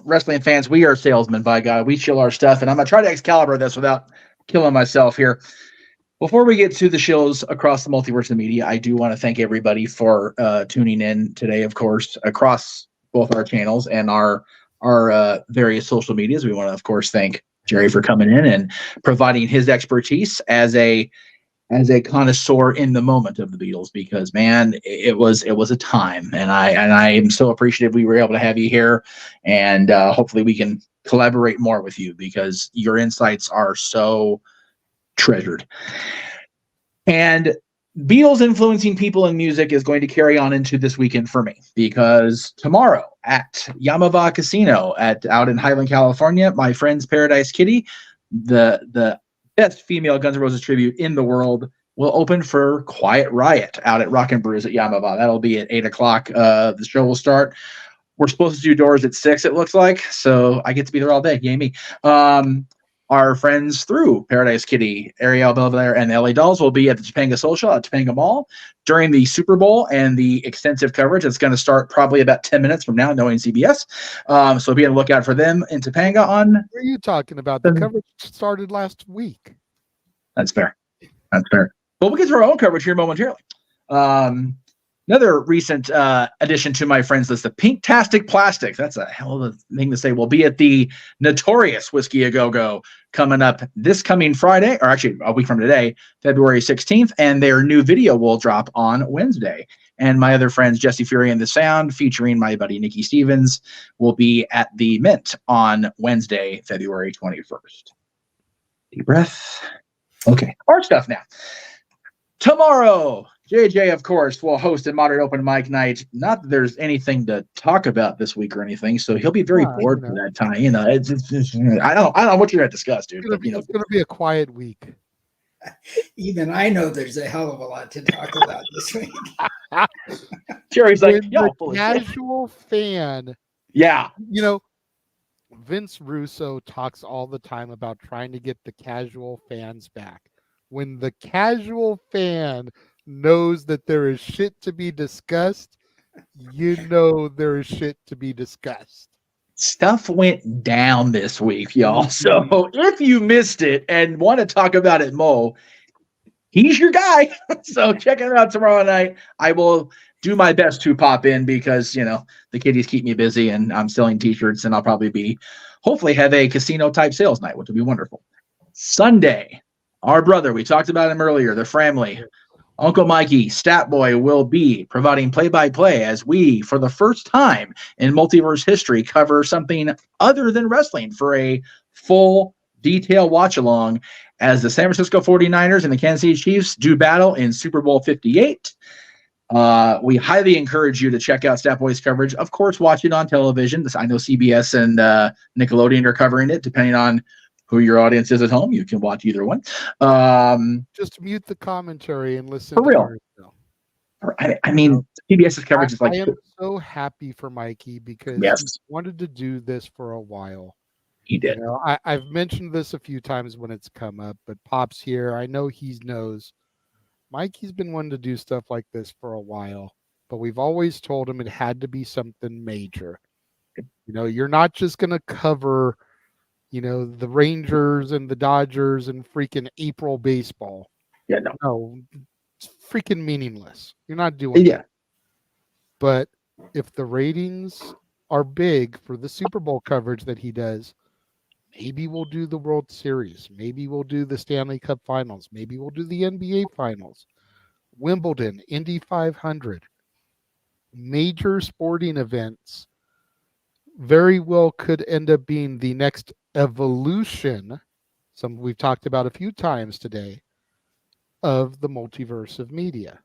wrestling fans, we are salesmen, by God. We shill our stuff, and I'm going to try to Excalibur this without killing myself here. Before we get to the shows across the multiverse of media, I do want to thank everybody for tuning in today, of course, across both our channels and our various social medias. We want to, of course, thank Jerry for coming in and providing his expertise as a connoisseur in the moment of the Beatles, because man, it was a time, and I am so appreciative we were able to have you here, and hopefully we can collaborate more with you, because your insights are so treasured. And Beatles influencing people in music is going to carry on into this weekend for me, because tomorrow at Yamava Casino out in Highland, California, my friend's Paradise Kitty, the best female Guns N' Roses tribute in the world, will open for Quiet Riot out at Rock and Brews at Yamava. That'll be at 8 o'clock. The show will start. We're supposed to do doors at 6, it looks like, so I get to be there all day. Yay me. Our friends through Paradise Kitty, Ariel Belvedere, and the LA Dolls will be at the Topanga Social at Topanga Mall during the Super Bowl and the extensive coverage. It's going to start probably about 10 minutes from now, knowing CBS. So be on the lookout for them in Topanga on. What are you talking about? The coverage started last week. That's fair. That's fair. But we'll get to our own coverage here momentarily. Another recent addition to my friends list, the Pinktastic Plastics. That's a hell of a thing to say. We'll be at the Notorious Whiskey A Go-Go coming up this coming Friday, or actually a week from today, February 16th, and their new video will drop on Wednesday. And my other friends, Jesse Fury and The Sound, featuring my buddy Nikki Stevens, will be at the Mint on Wednesday, February 21st. Deep breath. Okay, our stuff now. Tomorrow, JJ, of course, will host a moderate open mic night. Not that there's anything to talk about this week or anything, so he'll be very bored for that time. You know, it's I don't know what you're going to discuss, dude. But, you know, it's going to be a quiet week. Even I know there's a hell of a lot to talk about this week. Jerry's like, yo, casual fan. Yeah, you know, Vince Russo talks all the time about trying to get the casual fans back. When the casual fan knows that there is shit to be discussed, you know there is shit to be discussed. Stuff went down this week, y'all. So if you missed it and want to talk about it, Mo, he's your guy. So check it out tomorrow night. I will do my best to pop in because, you know, the kiddies keep me busy and I'm selling t-shirts, and I'll probably hopefully have a casino type sales night, which would be wonderful. Sunday, our brother, we talked about him earlier, the family, Uncle Mikey, Stat Boy, will be providing play-by-play as we, for the first time in multiverse history, cover something other than wrestling for a full detail watch-along as the San Francisco 49ers and the Kansas City Chiefs do battle in Super Bowl 58. We highly encourage you to check out Stat Boy's coverage. Of course, watch it on television. I know CBS and Nickelodeon are covering it, depending on who your audience is at home. You can watch either one. Just mute the commentary and listen. For real. I mean, CBS's coverage is like. I am so happy for Mikey because he wanted to do this for a while. He did. You know, I've mentioned this a few times when it's come up, but Pop's here. I know he knows. Mikey's been wanting to do stuff like this for a while, but we've always told him it had to be something major. You know, you're not just going to cover, you know, the Rangers and the Dodgers and freaking April baseball. Yeah, no, it's freaking meaningless. You're not doing that. But if the ratings are big for the Super Bowl coverage that he does, maybe we'll do the World Series. Maybe we'll do the Stanley Cup Finals. Maybe we'll do the NBA Finals. Wimbledon, Indy 500. Major sporting events very well could end up being the next evolution, some we've talked about a few times today, of the multiverse of media.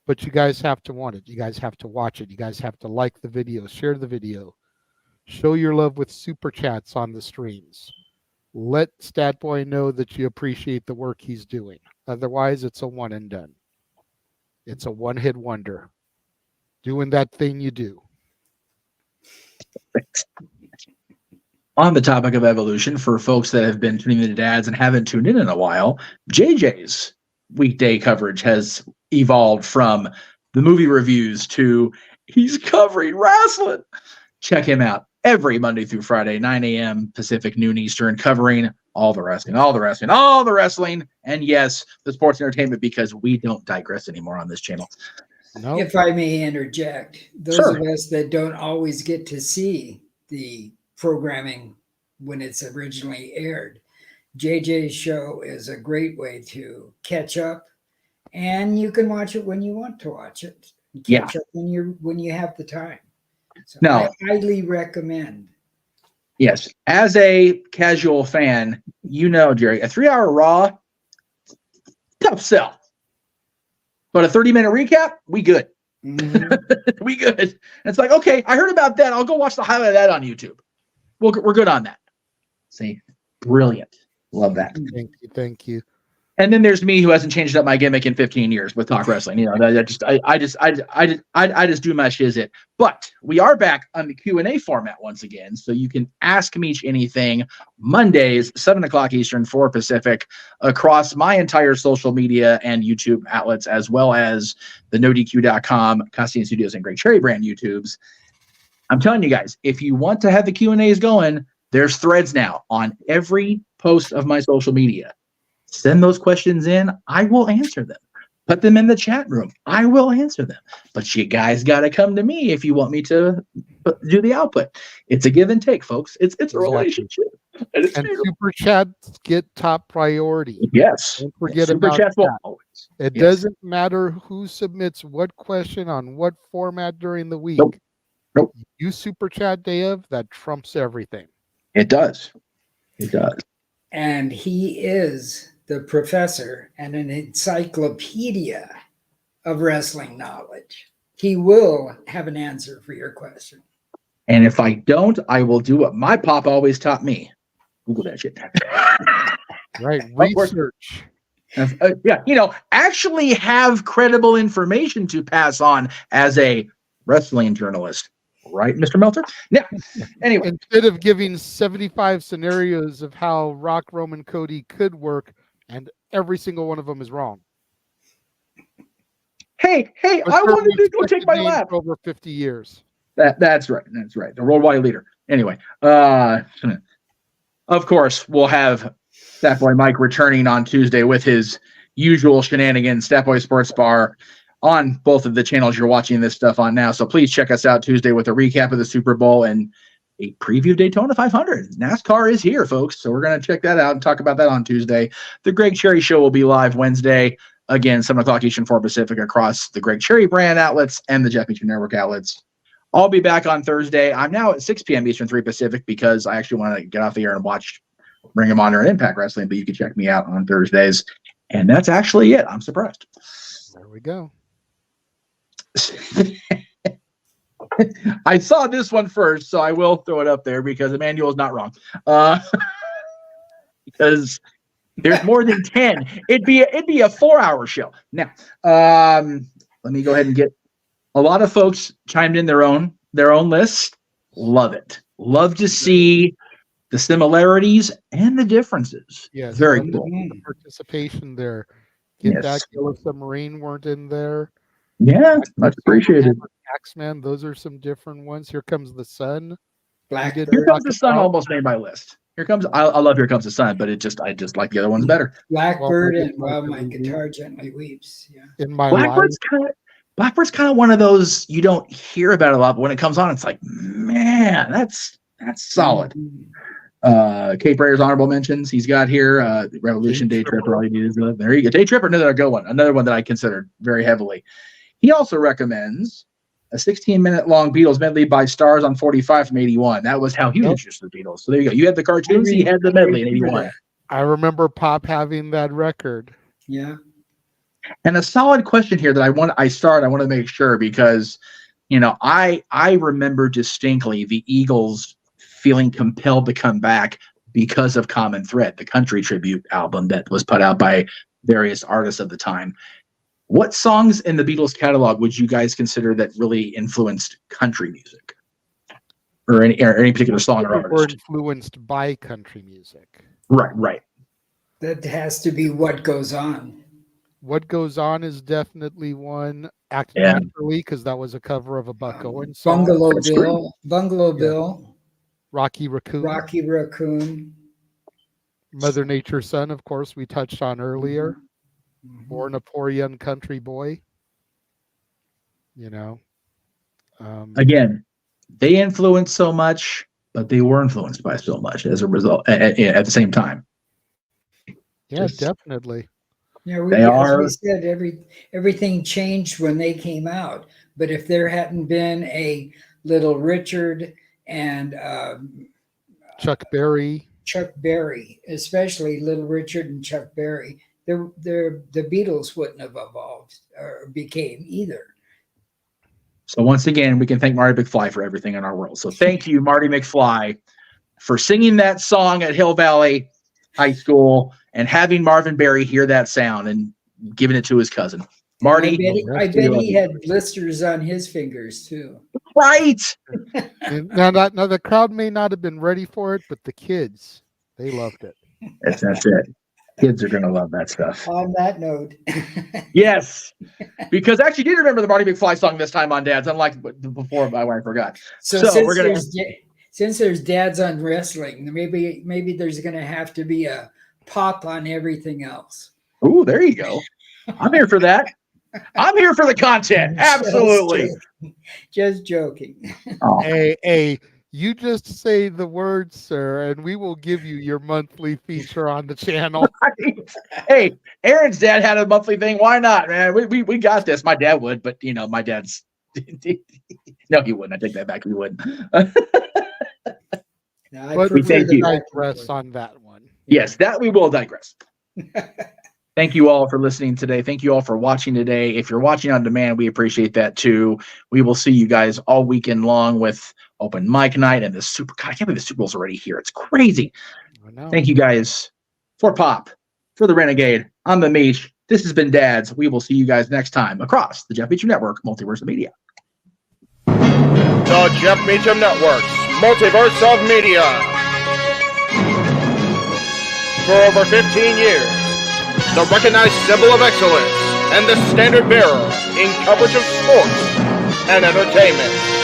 But you guys have to want it. You guys have to watch it. You guys have to like the video, share the video, show your love with super chats on the streams. Let Statboy know that you appreciate the work he's doing. Otherwise, it's a one and done. It's a one-hit wonder. Doing that thing you do. On the topic of evolution, for folks that have been tuning into DADS and haven't tuned in a while, JJ's weekday coverage has evolved from the movie reviews to he's covering wrestling. Check him out. every Monday through Friday, 9 a.m. Pacific, noon Eastern, covering all the wrestling, and yes, the sports entertainment, because we don't digress anymore on this channel. No. If I may interject, those Sure. of us that don't always get to see the programming when it's originally aired, JJ's show is a great way to catch up, and you can watch it when you want to watch it. Catch up when you have the time. So No. I highly recommend. Yes, as a casual fan, Jerry, a 3-hour Raw, tough sell. But a 30-minute recap, we good. Mhm. We good. And it's like, okay, I heard about that. I'll go watch the highlight of that on YouTube. We're good on that. See, brilliant. Love that. Thank you. And then there's me, who hasn't changed up my gimmick in 15 years with talk wrestling. I just do my shizit. But we are back on the Q&A format once again, so you can ask me anything Mondays, 7 o'clock Eastern, 4 Pacific, across my entire social media and YouTube outlets, as well as the NoDQ.com, Costume Studios, and Greg Cherry Brand YouTubes. I'm telling you guys, if you want to have the Q&As going, there's threads now on every post of my social media. Send those questions in. I will answer them. Put them in the chat room. I will answer them. But you guys got to come to me if you want me to do the output. It's a give and take, folks. It's a relationship. And super chats get top priority. Yes. Don't forget super about chats that. always. It Yes. doesn't matter who submits what question on what format during the week. Nope. You super chat, Dave, that trumps everything. It does. It does. And he is the professor and an encyclopedia of wrestling knowledge. He will have an answer for your question. And if I don't, I will do what my pop always taught me. Google that shit. Right. course. Research. Actually have credible information to pass on as a wrestling journalist. Right, Mr. Meltzer? Yeah. Anyway. Instead of giving 75 scenarios of how Rock, Roman, Cody could work, and every single one of them is wrong. Hey, I wanted to go take my lap. For over 50 years. That's right. The worldwide leader. Anyway, of course, we'll have Stat Boy Mike returning on Tuesday with his usual shenanigans, Stat Boy Sports Bar, on both of the channels you're watching this stuff on now. So please check us out Tuesday with a recap of the Super Bowl and a preview of Daytona 500. NASCAR is here, folks. So we're going to check that out and talk about that on Tuesday. The Greg Cherry Show will be live Wednesday, again, 7 o'clock Eastern, 4 Pacific, across the Greg Cherry brand outlets and the Jeff Mitchell Network outlets. I'll be back on Thursday. I'm now at 6 p.m. Eastern, 3 Pacific, because I actually want to get off the air and watch Ring of Honor and Impact Wrestling, but you can check me out on Thursdays. And that's actually it. I'm surprised. There we go. I saw this one first, so I will throw it up there because Emmanuel is not wrong. Because there's more than 10. It'd be a 4-hour show. Now, let me go ahead and get a lot of folks chimed in their own list. Love it. Love to see the similarities and the differences. Yes, very cool. The participation there. Get Yes. Back, Yellow Submarine weren't in there. Yeah, much appreciated. Axeman, those are some different ones. Here Comes the Sun. Blackbird. Here Comes the Sun almost made my list. I love Here Comes the Sun, but I just like the other ones better. Blackbird and While My Guitar Gently Weeps. Yeah. In my Blackbird's kind of one of those you don't hear about a lot, but when it comes on, it's like, man, that's solid. Cape Rayer's honorable mentions he's got here. Revolution, Day Tripper, all you need is there you go. Day Tripper, another good one. Another one that I considered very heavily. He also recommends a 16-minute long Beatles medley by Stars on 45 from 81. That was how he was introduced to the Beatles. So there you go. You had the cartoons, he had the medley in 81. I remember Pop having that record. Yeah. And a solid question here that I want to make sure, because I remember distinctly the Eagles feeling compelled to come back because of Common Thread, the country tribute album that was put out by various artists of the time. What songs in the Beatles catalog would you guys consider that really influenced country music, or any particular song or artist? Were influenced by country music. Right. That has to be What Goes On. What Goes On is definitely one. Act Naturally, because that was a cover of a Buck Owens song. Bungalow Bill. Rocky Raccoon. Rocky Raccoon. Mother Nature's Son, of course, we touched on earlier. Mhm. Born a Poor Young Country Boy. Again, they influenced so much, but they were influenced by so much as a result at the same time. Yeah, Just- definitely. Yeah, They as we are- said, everything changed when they came out. But if there hadn't been a Little Richard and Chuck Berry. Chuck Berry, especially Little Richard and Chuck Berry, the Beatles wouldn't have evolved or became either. So once again, we can thank Marty McFly for everything in our world. So thank you, Marty McFly, for singing that song at Hill Valley High School and having Marvin Berry hear that sound and giving it to his cousin. Marty, I bet he had blisters on his fingers too. right? And now the crowd may not have been ready for it, but the kids, they loved it. That's it. Kids are going to love that stuff. On that note, Yes, because I actually did remember the Marty McFly song this time on Dad's, unlike before, I forgot. so since there's dads on wrestling, maybe there's going to have to be a pop on everything else. Ooh, there you go. I'm here for that. I'm here for the content. Absolutely. Just joking. Oh, Hey, you just say the words, sir, and we will give you your monthly feature on the channel. hey, Aaron's dad had a monthly thing. Why not, man? We got this. My dad would, but my dad's no, he wouldn't. I take that back. He wouldn't. But we thank you. digress on that one. Yes, that we will digress. Thank you all for listening today. Thank you all for watching today. If you're watching on demand, we appreciate that too. We will see you guys all weekend long with open mic night and the Super. God, I can't believe the Super Bowl's already here. It's crazy. I know. Thank you guys for Pop, for the Renegade. I'm the Meesh. This has been Dad's. We will see you guys next time across the Jeff Beacham Network, Multiverse of Media. The Jeff Beacham Network's Multiverse of Media. For over 15 years, the recognized symbol of excellence and the standard bearer in coverage of sports and entertainment.